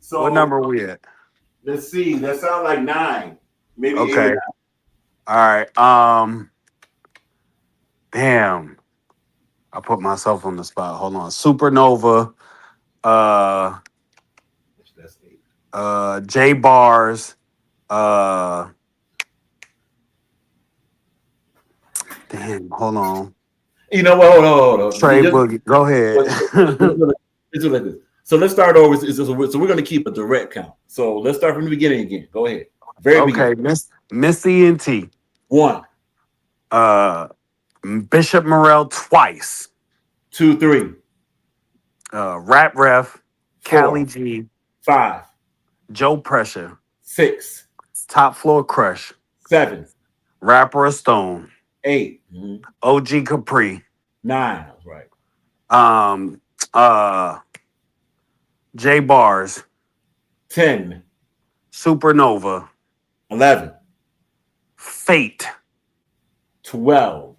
So number are we at? let's see. That sounds like 9, maybe 8 or Okay. 9. All right. Damn. I put myself on the spot. Hold on. Supernova, uh, That's 8. J Bars, uh, damn, hold on. You know what? Hold on. Trey Boogie. Go ahead. Let's do like this. So let's start over. So we're going to keep a direct count. So let's start from the beginning again. Go ahead. Very Okay, beginning. Miss ENT. 1, Bishop Morel twice. 2, 3, Rap Ref, Cali 4, G, 5, Joe Pressure, 6, Top Floor Crush, 7, Rapper Stone, 8, OG Capri, 9. That's right. J Bars, 10, Supernova, 11, Fate, 12.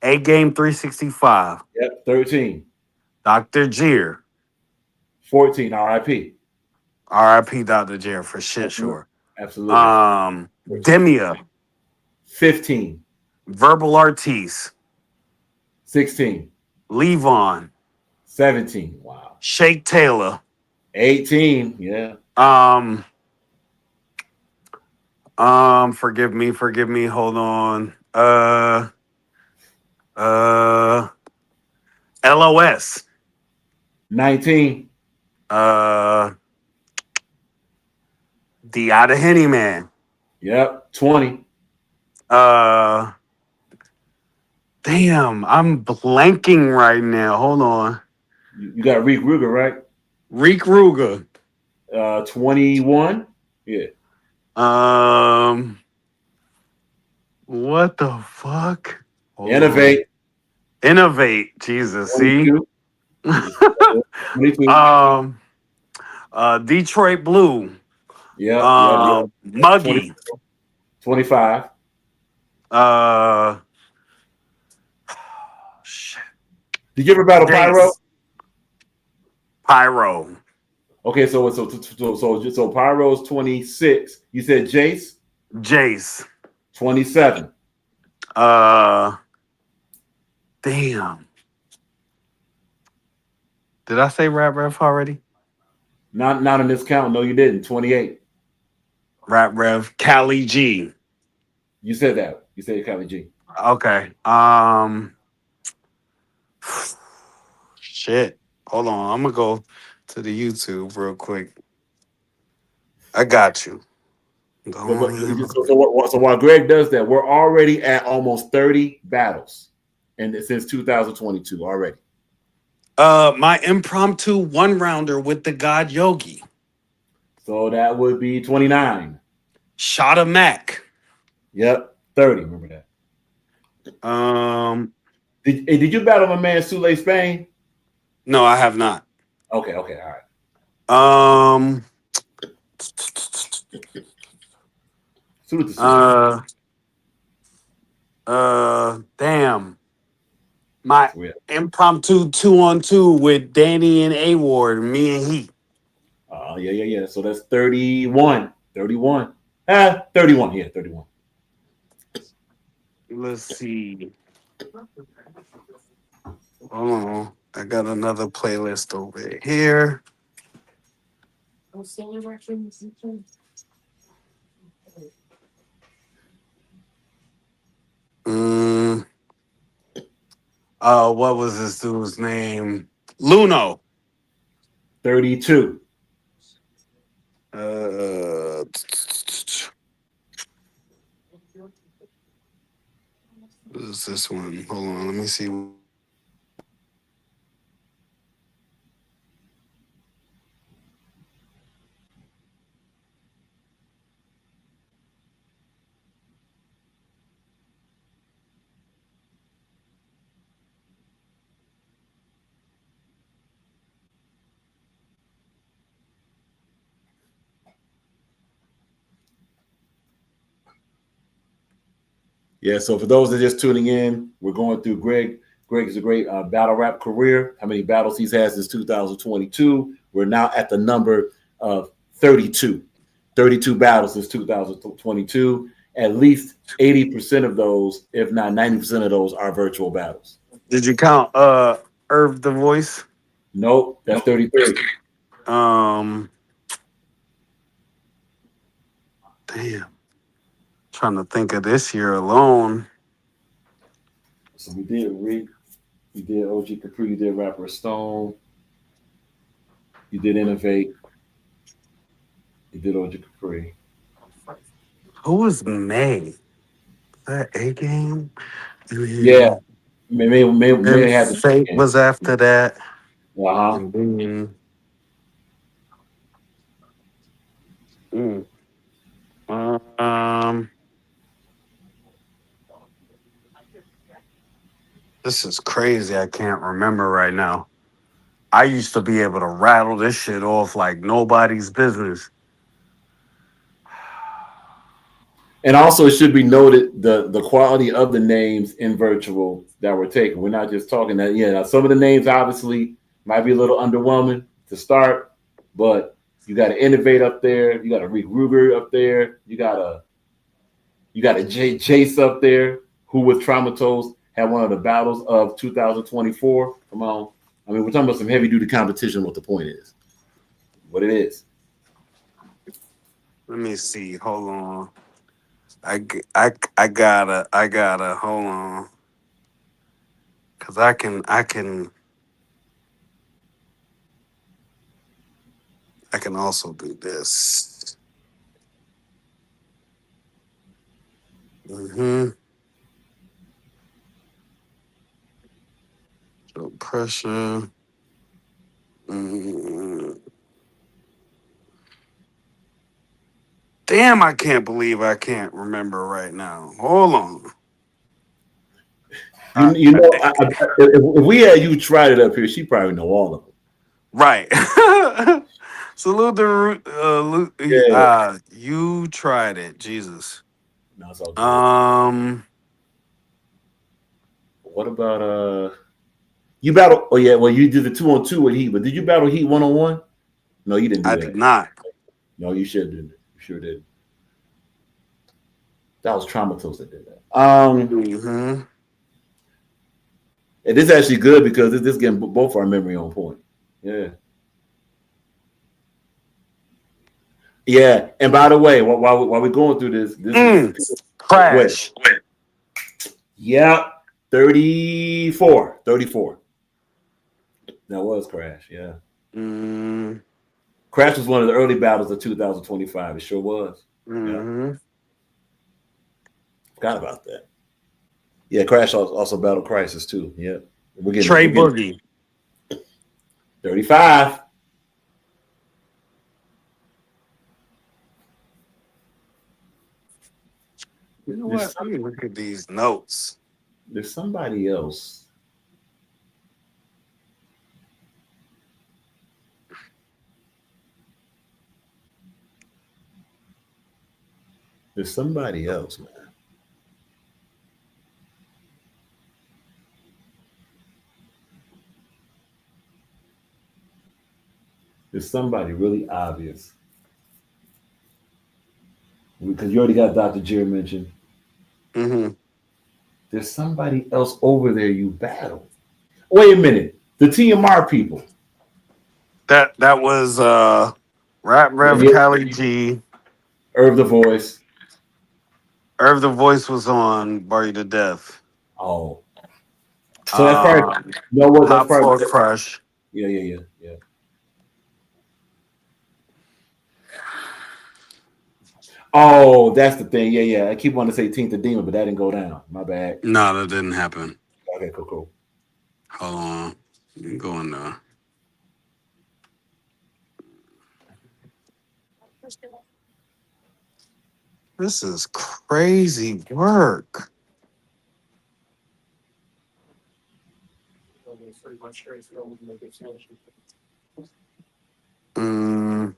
A Game 365, Yep. 13, Dr. Jeer, 14. R.I.P. RIP Dr. Jeer for shit Absolutely. sure. Absolutely. Demia, 15, Verbal Artiste, 16, Levon, 17. Wow. Shake Taylor, 18. Yeah. Forgive me. Hold on. LOS. 19. The Outta Henny Man. Yep. 20. Damn, I'm blanking right now. Hold on. You got Reek Ruger, right? Reek Ruger. 21. Yeah. What the fuck? Hold Innovate. on. Innovate. Jesus. 22. See? 22. Detroit Blue. Yep. Muggy. 25. Shit. Did you ever battle Jace. Pyro? Pyro. Okay, so Pyro's 26. You said Jace? Jace. 27. Damn. Did I say Rap Rev already? Not in this count. No, you didn't. 28. Rap Rev. Cali G. You said that. You said Cali G. Okay. Shit. Hold on. I'm gonna go to the YouTube real quick. I got you. So while Greg does that, we're already at almost 30 battles, and since 2022 already. My impromptu 1-rounder with the God Yogi. So that would be 29. Shot of Mac. Yep, 30. Remember that. Did you battle my man Sule Spain? No, I have not. Okay, all right. Damn. My impromptu 2-on-2 with Danny and A Ward, me and he. Yeah. So that's 31. 31. 31. Yeah, 31. Let's see. Hold on. I got another playlist over here. Mm, what was this dude's name? Luno. 32. What is this one? Hold on, let me see. Yeah, so for those that are just tuning in, we're going through Greg. Greg is a great battle rap career. How many battles he's had since 2022? We're now at the number of 32. 32 battles since 2022. At least 80% of those, if not 90% of those, are virtual battles. Did you count Irv the Voice? Nope, that's 33. Damn. Trying to think of this year alone. So we did Reek, you did OG Capri, you did Rapper Stone, you did Innovate, you did OG Capri. Who was May? That A Game? Yeah, may have the Fate was after that. Uh-huh. And then, this is crazy. I can't remember right now. I used to be able to rattle this shit off like nobody's business. And also, it should be noted the quality of the names in virtual that were taken. We're not just talking that. Yeah, now some of the names obviously might be a little underwhelming to start, but you got to Innovate up there. You got a Rick Ruger up there. You got a Jace up there, who with Traumatose had one of the battles of 2024. Come on, I mean, we're talking about some heavy duty competition. What the point is, what it is. Let me see. Hold on. I gotta hold on, cause I can also do this. So pressure. Damn, I can't believe I can't remember right now. Hold on. You know, if we had you tried it up here, she probably know all of them. Right. Salute the you tried it, Jesus. No, it's all good. What about you battle? Oh yeah, well you did the 2-on-2 with Heat, but did you battle Heat 1-on-1? No, you didn't do that. I did not. No, you should did. You sure did. That was Traumatose that did that. And this is actually good because this getting both our memory on point. Yeah. Yeah, and by the way, while we're going through this is Crash. Yeah, 34. That was Crash, yeah. Crash was one of the early battles of 2025. It sure was. Yeah. Forgot about that. Yeah, Crash also battled Crisis too. Yeah. We're getting Trey Boogie. 35. You know what? Let me look at these notes. There's somebody else. There's somebody else, man. There's somebody really obvious. Because you already got Dr. Jerry mentioned. There's somebody else over there you battle. Wait a minute. The TMR people. That was Rap Rev Yeah, Cali G. Irv the Voice. Irv the Voice was on Bar You to Death. Oh, so that's probably you know what? That's Hot probably Floor Crush. yeah. Oh, that's the thing. Yeah. I keep wanting to say Tink the Demon, but that didn't go down. My bad. No, that didn't happen. Okay, cool. Hold on. You can go in there. This is crazy work. Mm,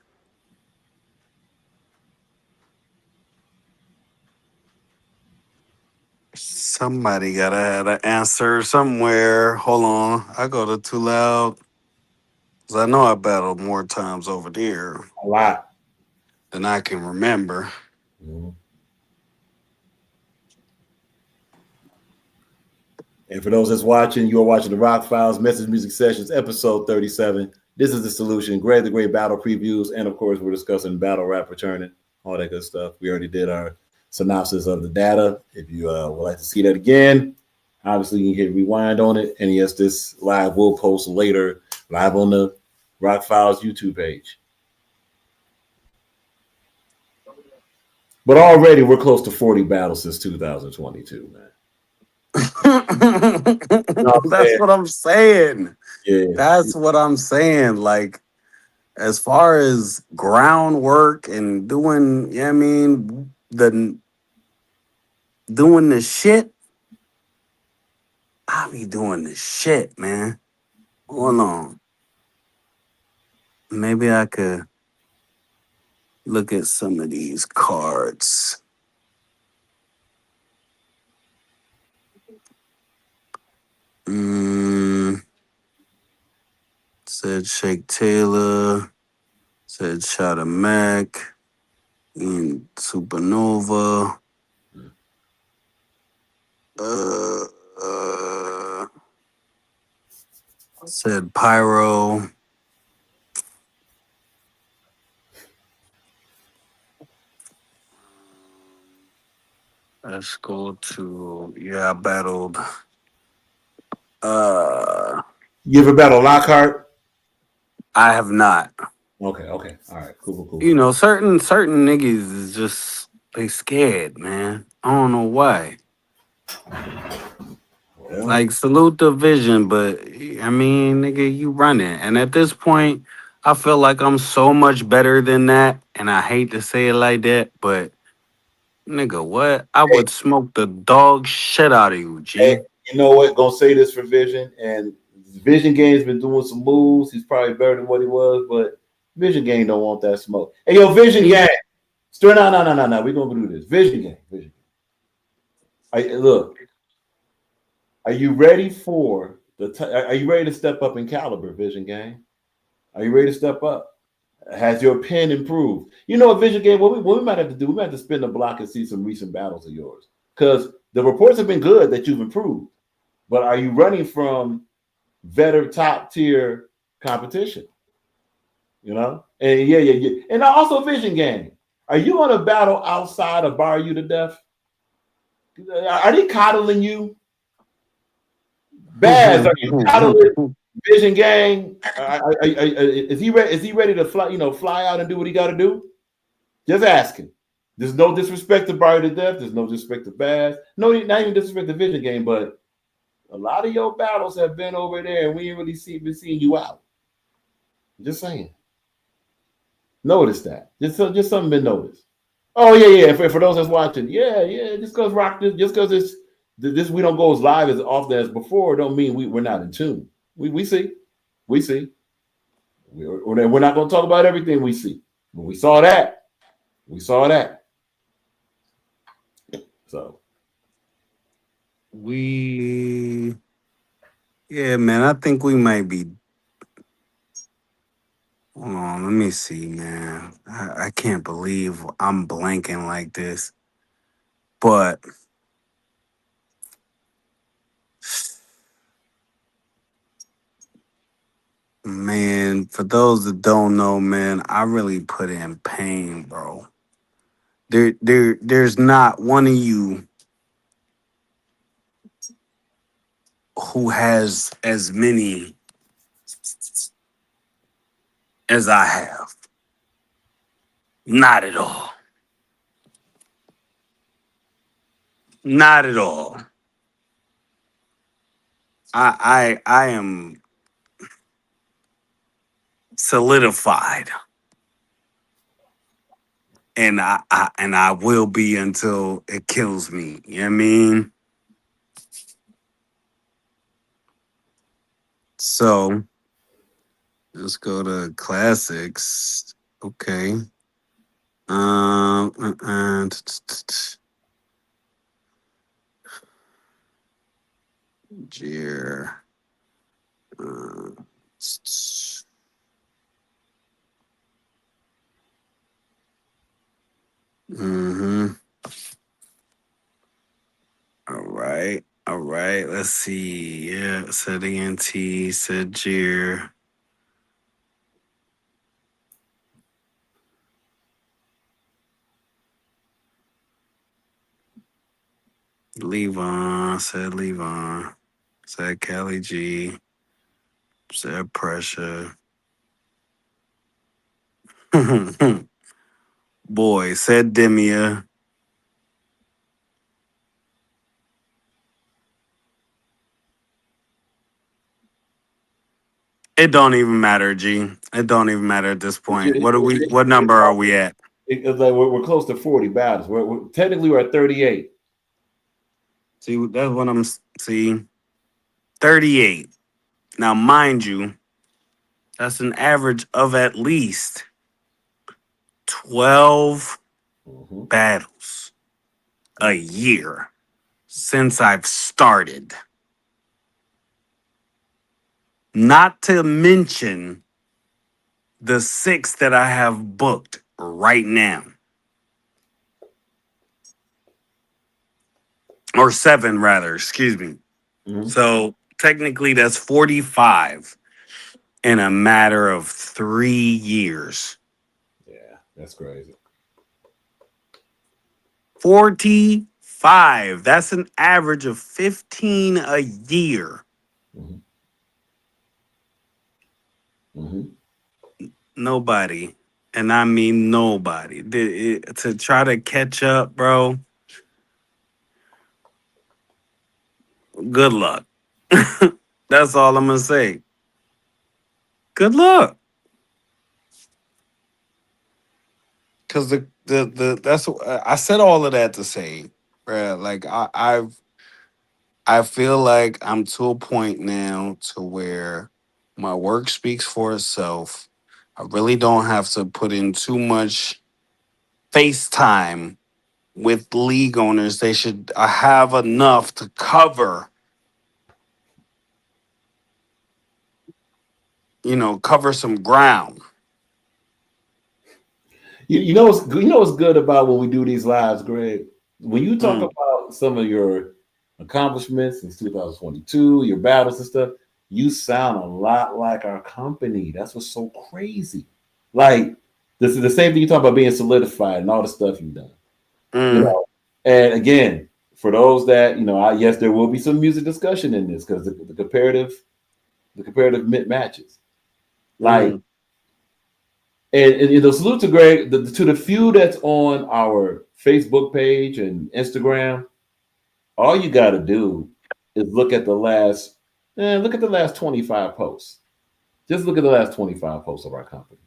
somebody gotta have an answer somewhere. Hold on. I go to Too Loud. Cause I know I battled more times over there A lot. than I can remember. Mhm. And for those that's watching, you are watching the Rock Files Message Music Sessions, episode 37. This is the solution. Greg the Great battle previews, and of course, we're discussing battle rap returning, all that good stuff. We already did our synopsis of the data. If you would like to see that again, obviously you can hit rewind on it. And yes, this live will post later, live on the Rock Files YouTube page. But already we're close to 40 battles since 2022, man. That's what I'm saying. Yeah. That's what I'm saying. Like, as far as groundwork and doing, I mean, doing the shit, I be doing the shit, man. Hold on. Maybe I could look at some of these cards. Said Shake Taylor. Said Shada Mac. And Supernova. Said Pyro. Let's go to I battled. You ever battle Lockhart? I have not. Okay. All right, cool. You know, certain niggas is just they scared, man. I don't know why. Well, Like salute the vision, but I mean, nigga, you running. And at this point, I feel like I'm so much better than that. And I hate to say it like that, but nigga, what? I would smoke the dog shit out of you, hey, G. you know what? Gonna say this for Vision, and Vision Game's been doing some moves. He's probably better than what he was, but Vision Game don't want that smoke. Hey, yo, Vision Game. No. We're gonna do this. Vision Game. Look, are you ready for are you ready to step up in caliber, Vision Game? Are you ready to step up? Has your pen improved? You know, a Vision Game. What we might have to do, we might have to spin the block and see some recent battles of yours, because the reports have been good that you've improved. But are you running from veteran top tier competition? You know, and yeah. And also Vision Game. Are you on a battle outside of Bar You to Death? Are they coddling you? Baz, are you coddling Vision Gang? Is he ready? Is he ready to fly? You know, fly out and do what he got to do? Just asking. There's no disrespect to Bar You to Death. There's no disrespect to Baz. No, not even disrespect to Vision Game, but a lot of your battles have been over there, and we ain't really been seeing you out. Just saying. Notice that. Just something been noticed. Oh yeah. For those that's watching, yeah. Just because it's this we don't go as live as often as before, don't mean we're not in tune. We see. We're not going to talk about everything we see. But we saw that. So Yeah, man, I think we might be. Hold on, let me see, man. I can't believe I'm blanking like this. But man, man, for those that don't know, man, I really put in pain, bro. There's not one of you who has as many as I have. Not at all. Not at all. I am solidified, and I will be until it kills me. You know what I mean? So let's go to classics. Okay. Jeer. Mm-hmm. All right. All right. Let's see. Yeah. Said ENT. Said Jeer. Levon. Said Levon. Said Kelly G. Said Pressure. Boy. Said Demia. It don't even matter, G. It don't even matter at this point. What number are we at? It's like we're close to 40 battles. We're technically we're at 38. See, that's what I'm see. 38. Now, mind you, that's an average of at least 12 battles a year since I've started. Not to mention the 6 that I have booked right now. Or 7, rather, excuse me. So technically that's 45 in a matter of 3 years. Yeah, that's crazy. 45. That's an average of 15 a year. Nobody, and I mean nobody, to try to catch up, bro. Good luck. That's all I'm gonna say. Good luck. Cause the that's I said all of that to say, bruh, like I feel like I'm to a point now to where my work speaks for itself. I really don't have to put in too much FaceTime with league owners. They should have enough to cover, cover some ground. You know what's good about when we do these lives, Greg? When you talk about some of your accomplishments since 2022, your battles and stuff, you sound a lot like our company. That's what's so crazy. Like, this is the same thing you talk about being solidified and all the stuff you've done. And again, for those that yes, there will be some music discussion in this because the comparative matches. Like, and salute to Greg, to the few that's on our Facebook page and Instagram. All you got to do is look at the last 25 posts. Just look at the last 25 posts of our company.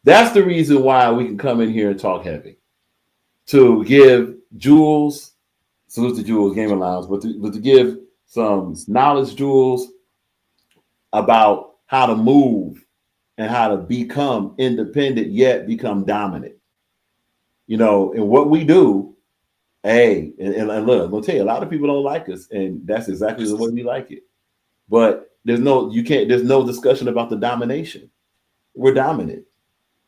That's the reason why we can come in here and talk heavy. To give Jules, salute to Jules Game Allowance, but to give some knowledge, Jules, about how to move and how to become independent yet become dominant. And what we do, and look, I'm gonna tell you, a lot of people don't like us, and that's exactly the way we like it. But there's no discussion about the domination. We're dominant.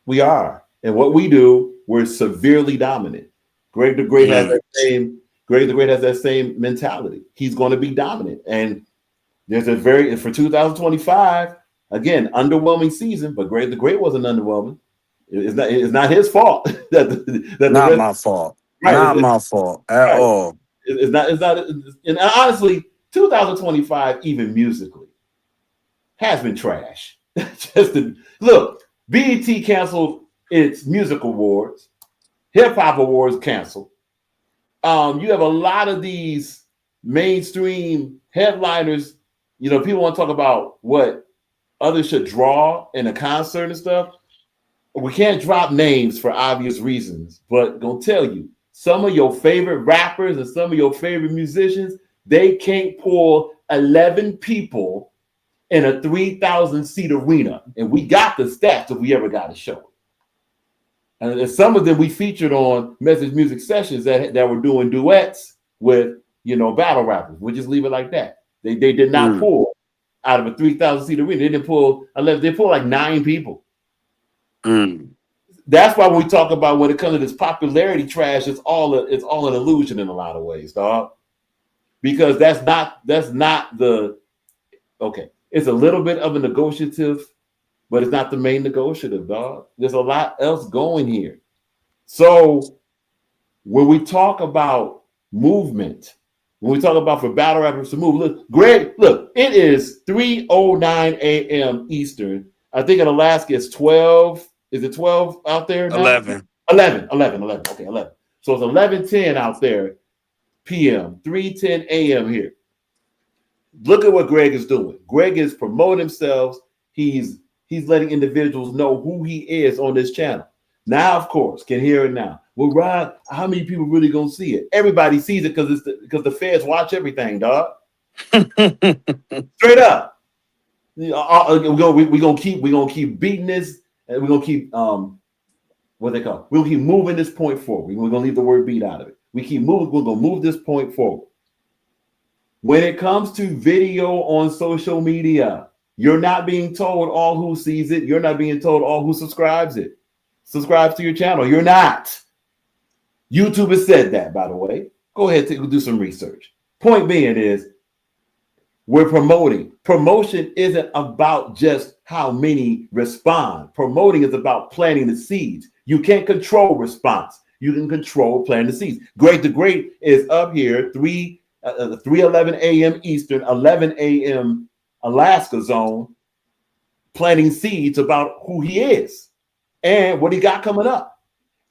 We are. And what we do, we're severely dominant. Greg the Great has that same mentality. He's going to be dominant. And there's for 2025, Again, underwhelming season, but the Great wasn't underwhelming. It's not his fault that the Not rest my fault. right. Not my fault at Right. all. It's not. And honestly, 2025, even musically, has been trash. Look, BET canceled its music awards, hip hop awards canceled. You have a lot of these mainstream headliners. You know, people want to talk about what others should draw in a concert and stuff. We can't drop names for obvious reasons, but gonna tell you, some of your favorite rappers and some of your favorite musicians, they can't pull 11 people in a 3,000 seat arena. And we got the stats if we ever got a show. And some of them we featured on Message Music Sessions that were doing duets with, battle rappers. We'll just leave it like that. They did not pull out of a 3,000 seat arena. They didn't pull 11. They pulled like 9 people. That's why when we talk about when it comes to this popularity trash, it's all an illusion in a lot of ways, dog. Because that's not the okay. It's a little bit of a negotiative, but it's not the main negotiative, dog. There's a lot else going here. So when we talk about movement, when we talk about for battle rappers to move, look, Greg, look, it is 3:09 a.m. Eastern. I think in Alaska it's 12. Is it 12 out there now? 11. 11. Okay, 11. So it's 11:10 out there, p.m., 3:10 a.m. here. Look at what Greg is doing. Greg is promoting himself. He's letting individuals know who he is on this channel. Now, of course, can hear it now. Well, Rod, how many people really gonna see it? Everybody sees it because the feds watch everything, dog. Straight up. We're gonna keep beating this, and we're gonna keep what they call. We'll keep moving this point forward. We're gonna leave the word beat out of it. We keep moving. We're gonna move this point forward. When it comes to video on social media, you're not being told all who sees it. You're not being told all who subscribes to your channel. You're not. YouTube has said that, by the way. Go ahead and do some research. Point being is, we're promoting. Promotion isn't about just how many respond. Promoting is about planting the seeds. You can't control response. You can control planting the seeds. Great the Great is up here, 3:11 a.m. Eastern, 11 a.m. Alaska zone, planting seeds about who he is and what he got coming up.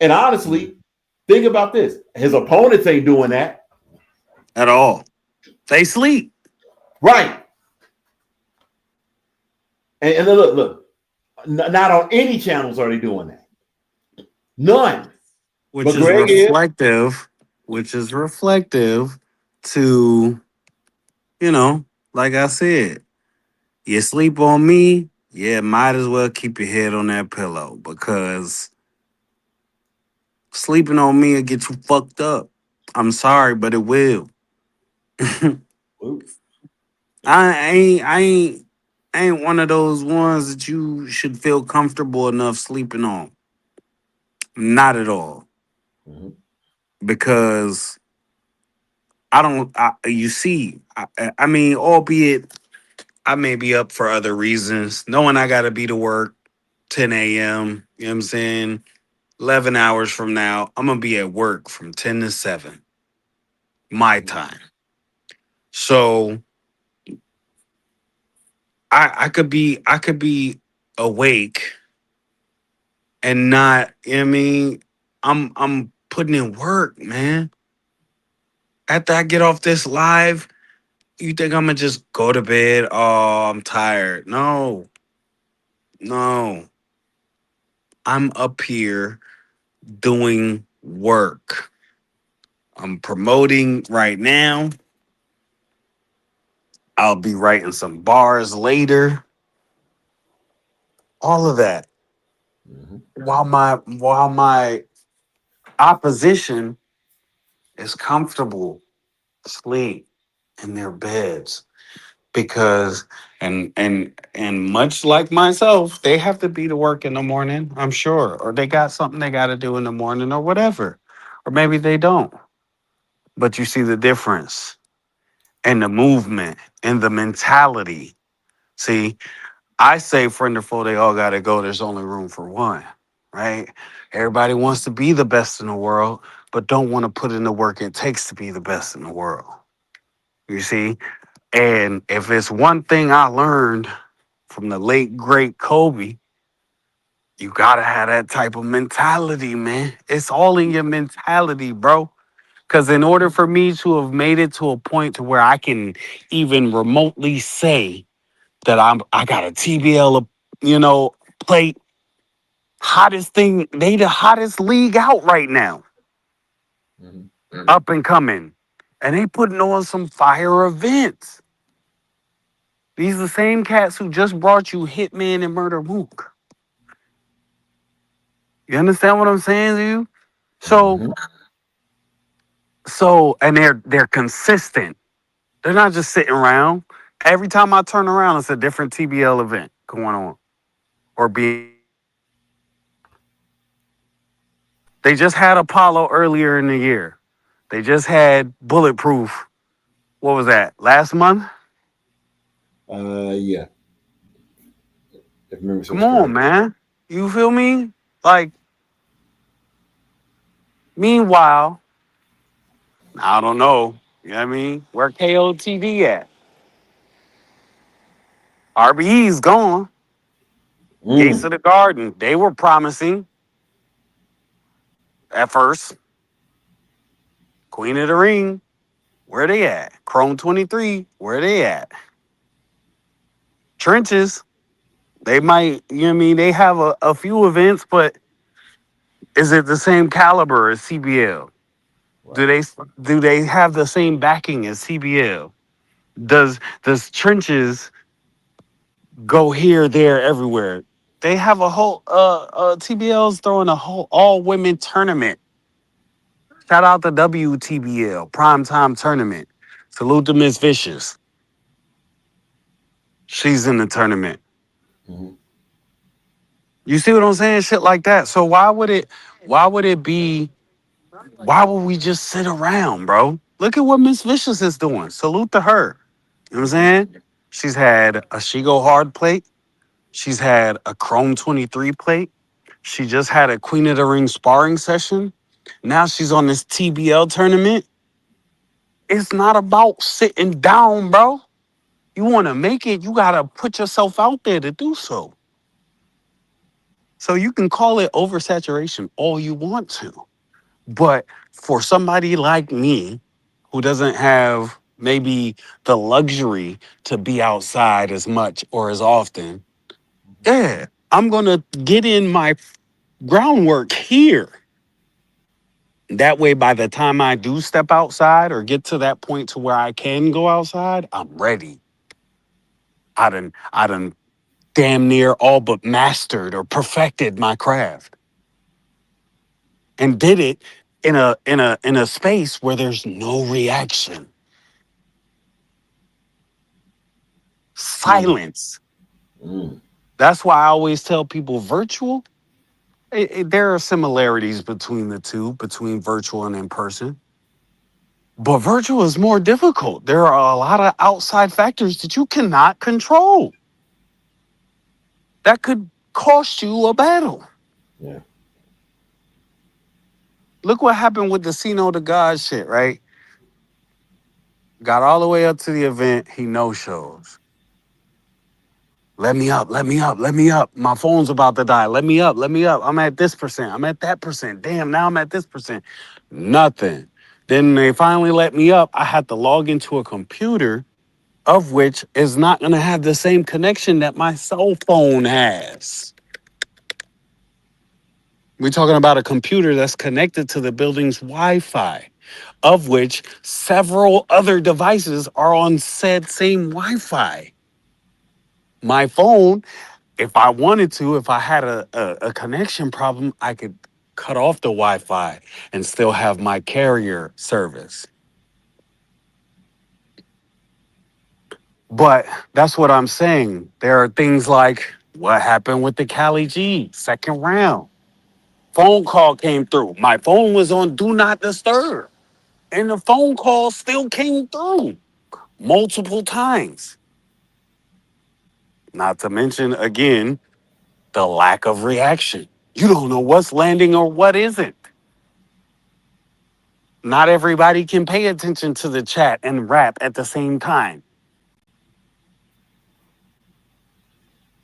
And honestly, think about this. His opponents ain't doing that. At all. They sleep. Right. And look, not on any channels are they doing that. None. Which is reflective to, like I said, you sleep on me, might as well keep your head on that pillow, because sleeping on me will get you fucked up. I'm sorry, but it will. I ain't one of those ones that you should feel comfortable enough sleeping on. Not at all. Because I mean, albeit I may be up for other reasons, knowing I got to be to work 10 a.m., you know what I'm saying? 11 hours from now, I'm going to be at work from 10 to 7, my time. So I could be awake and not, you know what I mean? I'm putting in work, man. After I get off this live, you think I'm gonna just go to bed? Oh, I'm tired. No. I'm up here doing work. I'm promoting right now. I'll be writing some bars later. All of that. While my opposition is comfortable asleep in their beds. Because and much like myself, they have to be to work in the morning, I'm sure, or they got something they got to do in the morning or whatever, or maybe they don't. But you see the difference in the movement and the mentality. See, I say friend or foe, they all gotta go. There's only room for one, right? Everybody wants to be the best in the world, but don't want to put in the work it takes to be the best in the world. You see? And if it's one thing I learned from the late great Kobe, you gotta have that type of mentality, man. It's all in your mentality, bro. Because in order for me to have made it to a point to where I can even remotely say that I got a TBL, you know, plate, hottest thing, they the hottest league out right now, Mhm. up and coming, and they putting on some fire events. These the same cats who just brought you Hitman and Murder Mook. You understand what I'm saying to you? So, Mhm. and they're consistent. They're not just sitting around. Every time I turn around, it's a different TBL event going on or being. They just had Apollo earlier in the year. They just had Bulletproof. What was that? Last month? Yeah, if memory Come serves on, correct. man. You feel me? Like, meanwhile, I don't know. You know what I mean? Where KOTD at? RBE's gone. Gates Mm. of the Garden. They were promising at first. Queen of the Ring. Where they at? Chrome 23. Where they at? Trenches. They might, you know what I mean? They have a few events, but is it the same caliber as CBL? Do Right. they have the same backing as CBL? Does Trenches go here, there, everywhere? They have a whole TBL's throwing a whole all women tournament. Shout out to WTBL primetime tournament. Salute to Miss Vicious. She's in the tournament. Mhm. You see what I'm saying? Shit like that. So why would it be why would we just sit around, bro? Look at what Miss Vicious is doing. Salute to her. You know what I'm Mhm. saying? She's had a Shigo hard plate. She's had a Chrome 23 plate. She just had a Queen of the Ring sparring session. Now she's on this TBL tournament. It's not about sitting down, bro. You want to make it, you got to put yourself out there to do so. So you can call it oversaturation all you want to. But for somebody like me who doesn't have maybe the luxury to be outside as much or as often, yeah, I'm going to get in my groundwork here. That way, by the time I do step outside or get to that point to where I can go outside, I'm ready. I done damn near all but mastered or perfected my craft and did it in a space where there's no reaction. Mm. Silence. Mm. That's why I always tell people virtual. There are similarities between the two, between virtual and in person. But virtual is more difficult. There are a lot of outside factors that you cannot control. That could cost you a battle. Yeah. Look what happened with the Sino to God shit, right? Got all the way up to the event. He no shows. Let me up, let me up, let me up. My phone's about to die. Let me up, let me up. I'm at this percent. I'm at that percent. Damn, now I'm at this percent. Nothing. Then they finally let me up. I had to log into a computer, of which is not going to have the same connection that my cell phone has. We're talking about a computer that's connected to the building's Wi Fi, of which several other devices are on said same Wi Fi. My phone, if I wanted to, if I had a connection problem, I could cut off the Wi Fi and still have my carrier service. But that's what I'm saying. There are things like what happened with the Cali G second round. Phone call came through. My phone was on do not disturb. And the phone call still came through multiple times. Not to mention, again, the lack of reaction. You don't know what's landing or what isn't. Not everybody can pay attention to the chat and rap at the same time.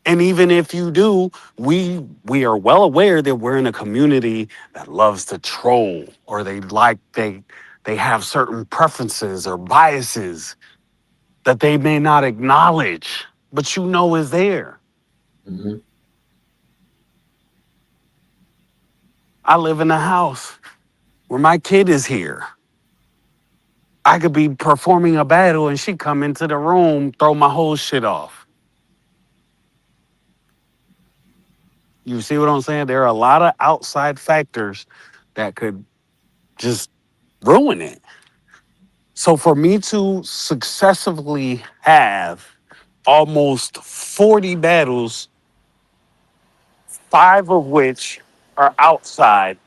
And even if you do, we are well aware that we're in a community that loves to troll, or they have certain preferences or biases that they may not acknowledge, but you know is there. Mm-hmm. I live in a house where my kid is here. I could be performing a battle and she come into the room, throw my whole shit off. You see what I'm saying? There are a lot of outside factors that could just ruin it. So for me to successfully have almost 40 battles, 5 of which are outside,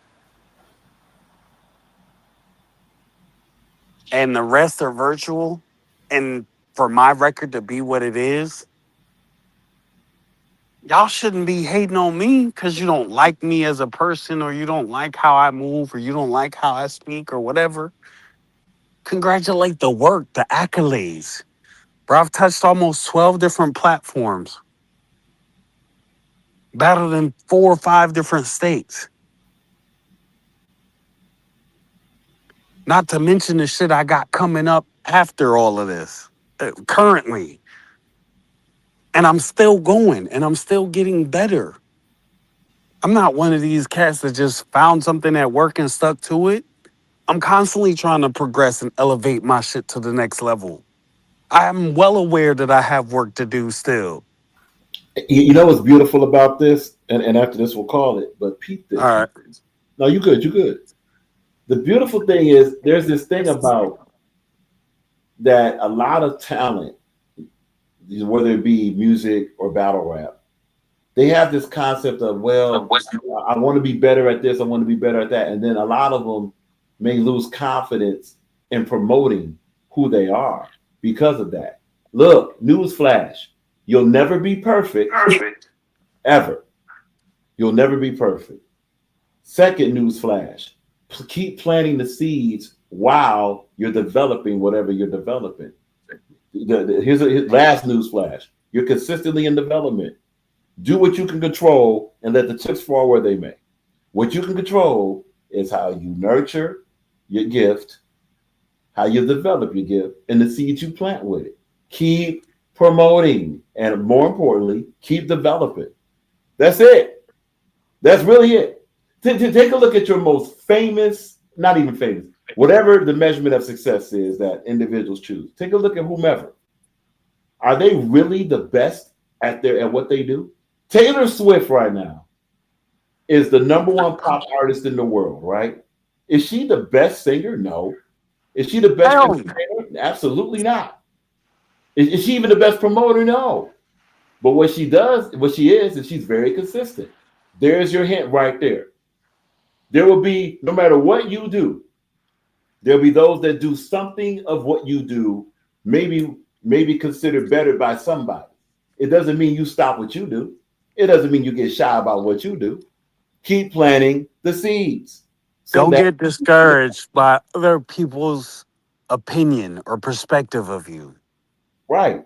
and the rest are virtual, and for my record to be what it is, y'all shouldn't be hating on me because you don't like me as a person, or you don't like how I move, or you don't like how I speak, or whatever. Congratulate the work, the accolades. Bro, I've touched almost 12 different platforms, battled in 4 or 5 different states. Not to mention the shit I got coming up after all of this, currently. And I'm still going, and I'm still getting better. I'm not one of these cats that just found something at work and stuck to it. I'm constantly trying to progress and elevate my shit to the next level. I'm well aware that I have work to do still. You know what's beautiful about this, and after this we'll call it. But peep All this. right. No, you good. You good. The beautiful thing is there's this thing about that a lot of talent, whether it be music or battle rap, they have this concept of, well, I want to be better at this, I want to be better at that. And then a lot of them may lose confidence in promoting who they are because of that. Look, newsflash, you'll never be perfect. Ever. You'll never be perfect. Second newsflash, keep planting the seeds while you're developing whatever you're developing. Here's last newsflash. You're consistently in development. Do what you can control and let the chips fall where they may. What you can control is how you nurture your gift, how you develop your gift, and the seeds you plant with it. Keep promoting, and more importantly, keep developing. That's it. That's really it. Take a look at your most famous, not even famous, whatever the measurement of success is that individuals choose. Take a look at whomever. Are they really the best at what they do? Taylor Swift right now is the number 1 pop artist in the world, right? Is she the best singer? No. Is she the best entertainer? Absolutely not. Is she even the best promoter? No. But what she does, what she is she's very consistent. There's your hint right there. There will be, no matter what you do, there'll be those that do something of what you do, maybe considered better by somebody. It doesn't mean you stop what you do. It doesn't mean you get shy about what you do. Keep planting the seeds. Don't get discouraged by other people's opinion or perspective of you. Right.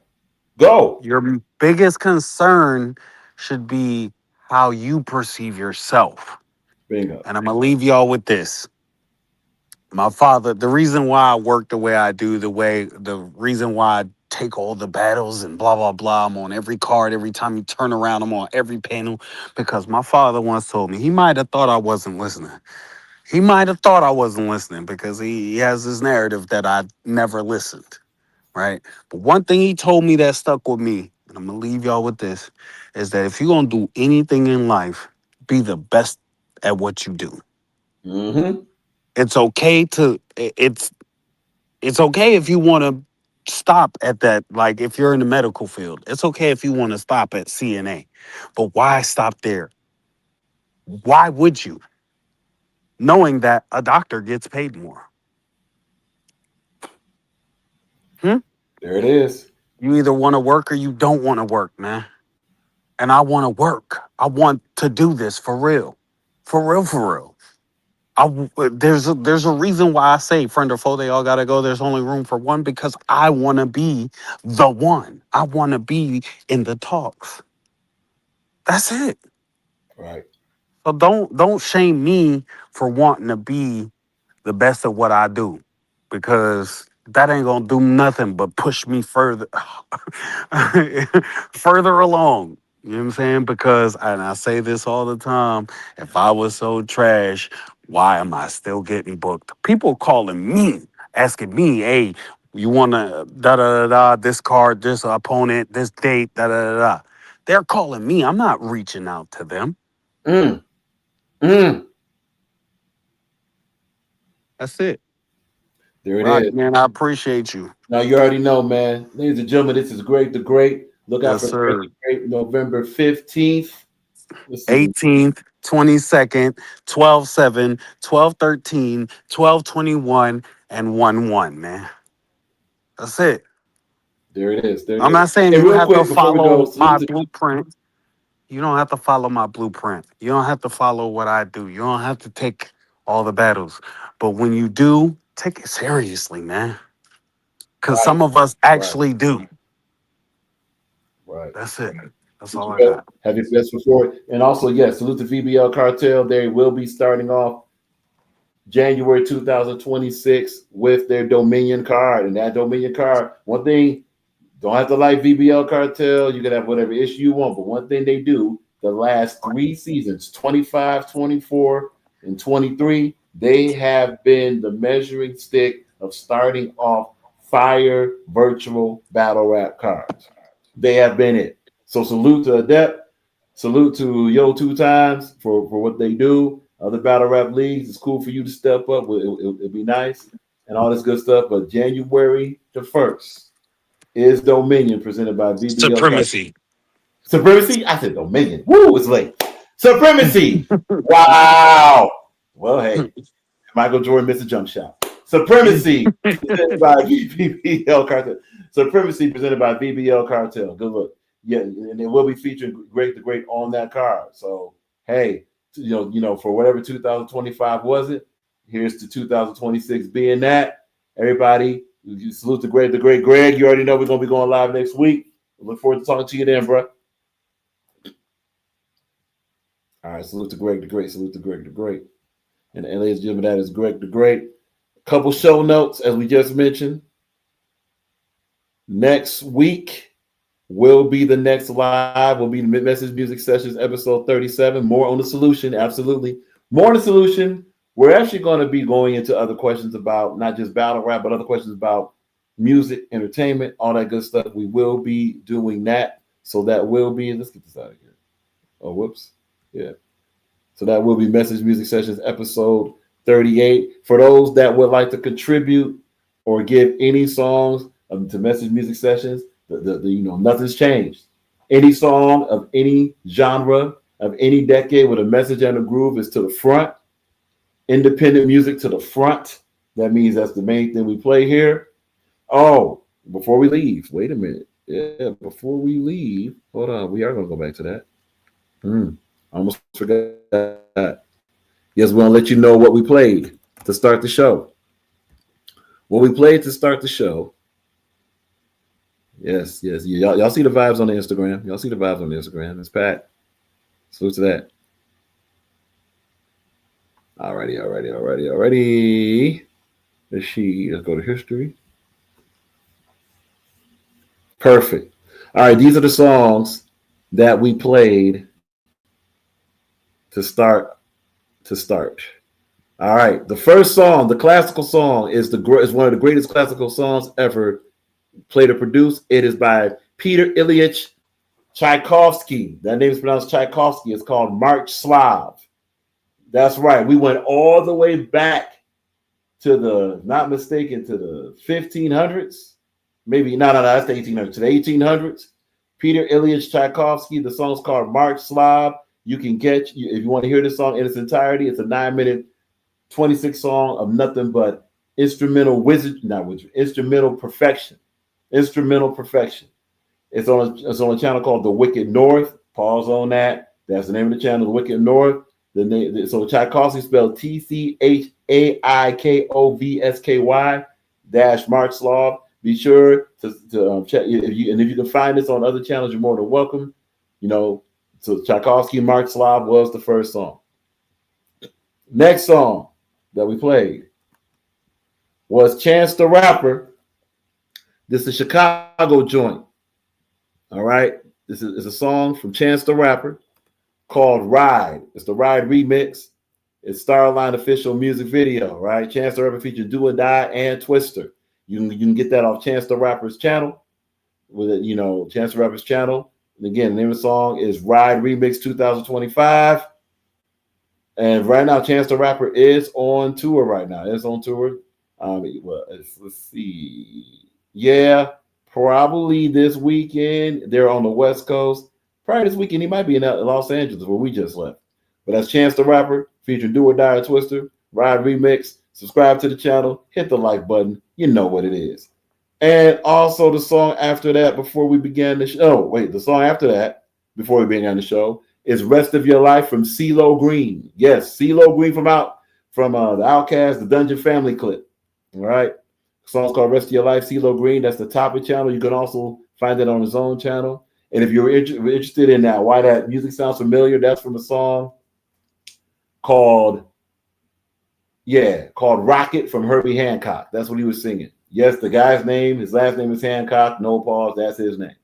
Go. Your biggest concern should be how you perceive yourself. Bingo. And I'm going to leave y'all with this. My father, the reason why I work the way I do, the reason why I take all the battles and blah, blah, blah. I'm on every card. Every time you turn around, I'm on every panel, because my father once told me, he might have thought I wasn't listening. He might have thought I wasn't listening because he has this narrative that I never listened, right? But one thing he told me that stuck with me, and I'm going to leave y'all with this, is that if you're going to do anything in life, be the best at what you do. Mm-hmm. It's okay if you want to stop at that. Like if you're in the medical field, it's okay if you want to stop at CNA, but why stop there? Why would you? Knowing that a doctor gets paid more. There it is. You either want to work or you don't want to work, man. and I want to work. I want to do this for real, for real, for real. There's a reason why I say friend or foe they all gotta go. There's only room for one because I want to be the one. I want to be in the talks. That's it. Right. So don't shame me for wanting to be the best at what I do, because that ain't gonna do nothing but push me further further along. You know what I'm saying? Because, and I say this all the time, if I was so trash, why am I still getting booked? People calling me, asking me, hey, you wanna da da da da this card, this opponent, this date, da da da da. They're calling me. I'm not reaching out to them. Mm. Mm. That's it. There it Rock, is. man, I appreciate you. Now you already know, man. Ladies and gentlemen, this is Greg the Great. Look out Yes, for Greg sir. the Great, November 15th. Let's see. 18th, 22nd, 12/7, 12/13, 12/21, and 1/1, man. That's it. There it is. There it I'm is. not saying Hey, you real have to quick before we go, follow my salute to blueprint. You don't have to follow my blueprint. You don't have to follow what I do. You don't have to take all the battles. But when you do, take it seriously, man. Because right, some of us right, actually do. right. That's it. That's Did all you I got. have your best before? And also, yes, salute to VBL Cartel. They will be starting off January 2026 with their Dominion card. And that Dominion card, one thing, don't have to like VBL Cartel. You can have whatever issue you want. But one thing they do, the last 3 seasons, 25, 24, and 23, they have been the measuring stick of starting off fire virtual battle rap cards. They have been it. So salute to Adept. Salute to Yo 2 Times for what they do. Other battle rap leagues, it's cool for you to step up. It'll be nice and all this good stuff. But January the 1st is Dominion presented by VBL Cartel. Supremacy. Supremacy? I said Dominion. Woo, it's late. Supremacy. Wow. Well, hey, Michael Jordan missed a jump shot. Supremacy presented by VBL Cartel. Supremacy presented by VBL Cartel. Good look. Yeah, and it will be featuring Great the Great on that card. So, hey, you know, for whatever 2025 was it, here's to 2026 being that. Everybody, you salute the Great Greg. You already know we're gonna be going live next week. Look forward to talking to you then, bro. All right, salute to Greg the Great. Salute to Greg the Great. And ladies and gentlemen, that is Greg the Great. Couple show notes, as we just mentioned. Next week will be the next live. Will be the Message Music Sessions, episode 37. More on the solution, absolutely. More on the solution. We're actually going to be going into other questions about not just battle rap, but other questions about music, entertainment, all that good stuff. We will be doing that. So that will be, let's get this out of here. Oh, whoops. Yeah. So that will be Message Music Sessions, episode 38. For those that would like to contribute or give any songs to Message Music Sessions, nothing's changed. Any song of any genre of any decade with a message and a groove is to the front. Independent music to the front. That means that's the main thing we play here. Oh, before we leave, wait a minute. Yeah, before we leave, hold on. We are going to go back to that. I almost forgot that. Yes, we're going to let you know what we played to start the show. What we played to start the show. Yes. Y'all see the vibes on the Instagram. Y'all see the vibes on the Instagram. It's Pat. Salute to that. Alrighty. Let's go to history. Perfect. All right, these are the songs that we played to start. All right, the first song, the classical song, is one of the greatest classical songs ever played or produced. It is by Peter Ilyich Tchaikovsky. That name is pronounced Tchaikovsky. It's called March Slav. That's right. We went all the way back to the 1500s. Maybe, no, that's the 1800s. To the 1800s. Peter Ilyich Tchaikovsky. The song's called March Slav. You can if you want to hear this song in its entirety, it's a 9-minute, 26 song of nothing but instrumental perfection. It's on a channel called The Wicked North. Pause on that. That's the name of the channel, Wicked North. So Tchaikovsky spelled TCHAIKOVSKY - Mark Slav. Be sure to check if you can find this on other channels, you're more than welcome. So Tchaikovsky Mark Slav was the first song. Next song that we played was Chance the Rapper. This is a Chicago joint. All right. This is a song from Chance the Rapper called Ride. It's the Ride remix. It's Starline official music video, right? Chance the Rapper featured Do or Die and Twister. You can get that off Chance the Rapper's channel. With it, Chance the Rapper's channel. And again, the name of the song is Ride Remix 2025. And right now, Chance the Rapper is on tour right now. It's on tour. Let's see. Yeah, probably this weekend. They're on the West Coast. Probably this weekend, he might be in Los Angeles, where we just left. But that's Chance the Rapper, featuring Do or Die or Twister, Ride Remix. Subscribe to the channel. Hit the like button. You know what it is. And also the song after that, before we began the show. The song after that, before we began the show, is Rest of Your Life from CeeLo Green. Yes, CeeLo Green from the Outkast, the Dungeon Family clip. All right. The song's called Rest of Your Life, CeeLo Green. That's the topic channel. You can also find it on his own channel. And if you're interested in that, why that music sounds familiar, that's from a song called Rocket from Herbie Hancock. That's what he was singing. Yes, the guy's name, his last name is Hancock. No pause. That's his name.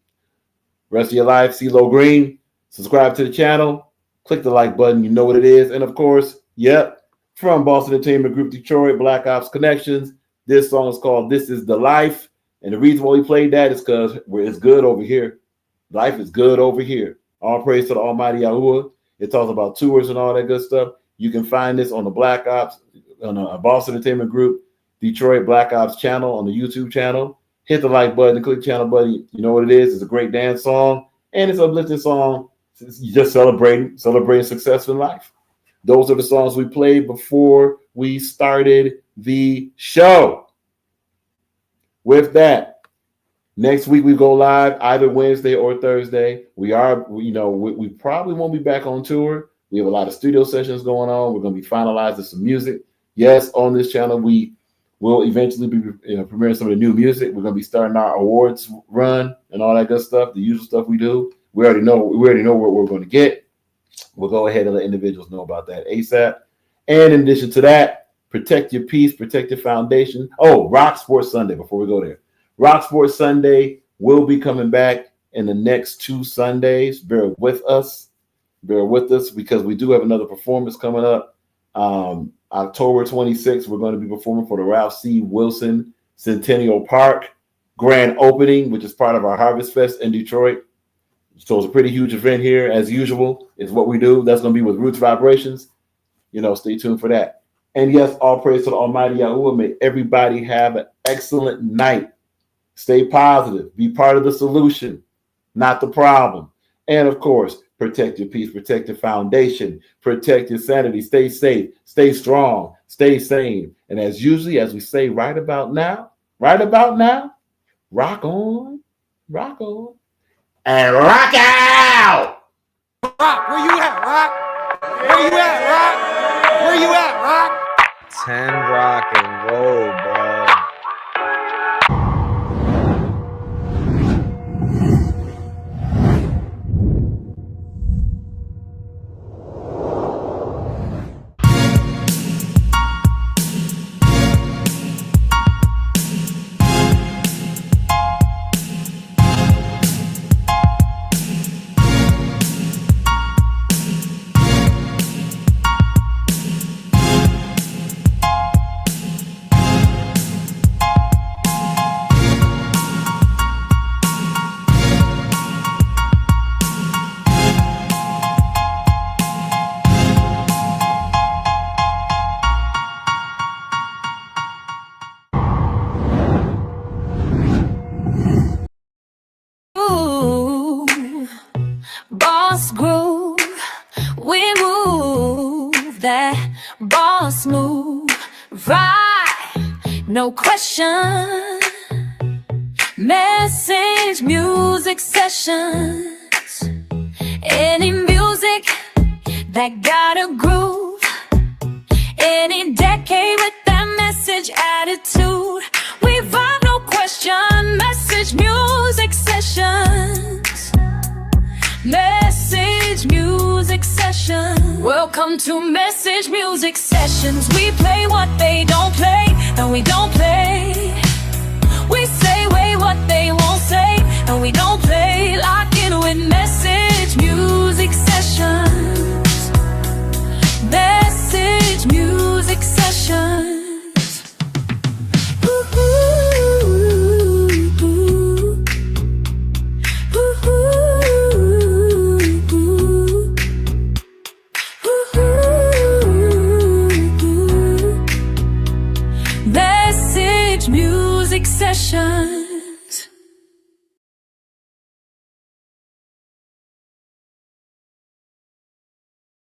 Rest of Your Life, CeeLo Green. Subscribe to the channel. Click the like button. You know what it is. And of course, from Boston Entertainment Group Detroit, Black Ops Connections. This song is called This Is the Life. And the reason why we played that is because it's good over here. Life is good over here. All praise to the Almighty Yahuwah. It talks about tours and all that good stuff. You can find this on the Black Ops, on a Boston Entertainment Group Detroit Black Ops channel on the YouTube channel. Hit the like button, click channel button. You know what it is. It's a great dance song. And it's an uplifting song. You just celebrating success in life. Those are the songs we played before we started the show. With that, next week we go live either Wednesday or Thursday. We probably won't be back on tour. We have a lot of studio sessions going on. We're going to be finalizing some music. Yes, on this channel we will eventually be premiering some of the new music. We're going to be starting our awards run and all that good stuff, the usual stuff we do. We already know what we're going to get. We'll go ahead and let individuals know about that ASAP. And in addition to that, protect your peace, protect your foundation. Oh, Rock Sports Sunday, before we go there. Rock Sports Sunday will be coming back in the next 2 Sundays. Bear with us because we do have another performance coming up. October 26th, we're going to be performing for the Ralph C. Wilson Centennial Park grand opening, which is part of our Harvest Fest in Detroit. So it's a pretty huge event here, as usual, is what we do. That's going to be with Roots Vibrations. Stay tuned for that. And yes, all praise to the Almighty Yahuwah. May everybody have an excellent night. Stay positive. Be part of the solution, not the problem. And of course, protect your peace, protect your foundation, protect your sanity. Stay safe, stay strong, stay sane. And as we say right about now, rock on, and rock out. Rock, where you at, Rock? Where you at, Rock? Where you at, Rock? 10 rock and roll, bro. Boss groove, we move that boss move, right? No question. Message music sessions Any music that got a groove, any decade with that message attitude. We vibe, no question. Message music sessions. Message music sessions. Welcome to Message Music Sessions. We play what they don't play, and we don't play. We say way what they won't say, and we don't play. Lock in with Message Music Sessions. Message Music Sessions. Message Music Sessions.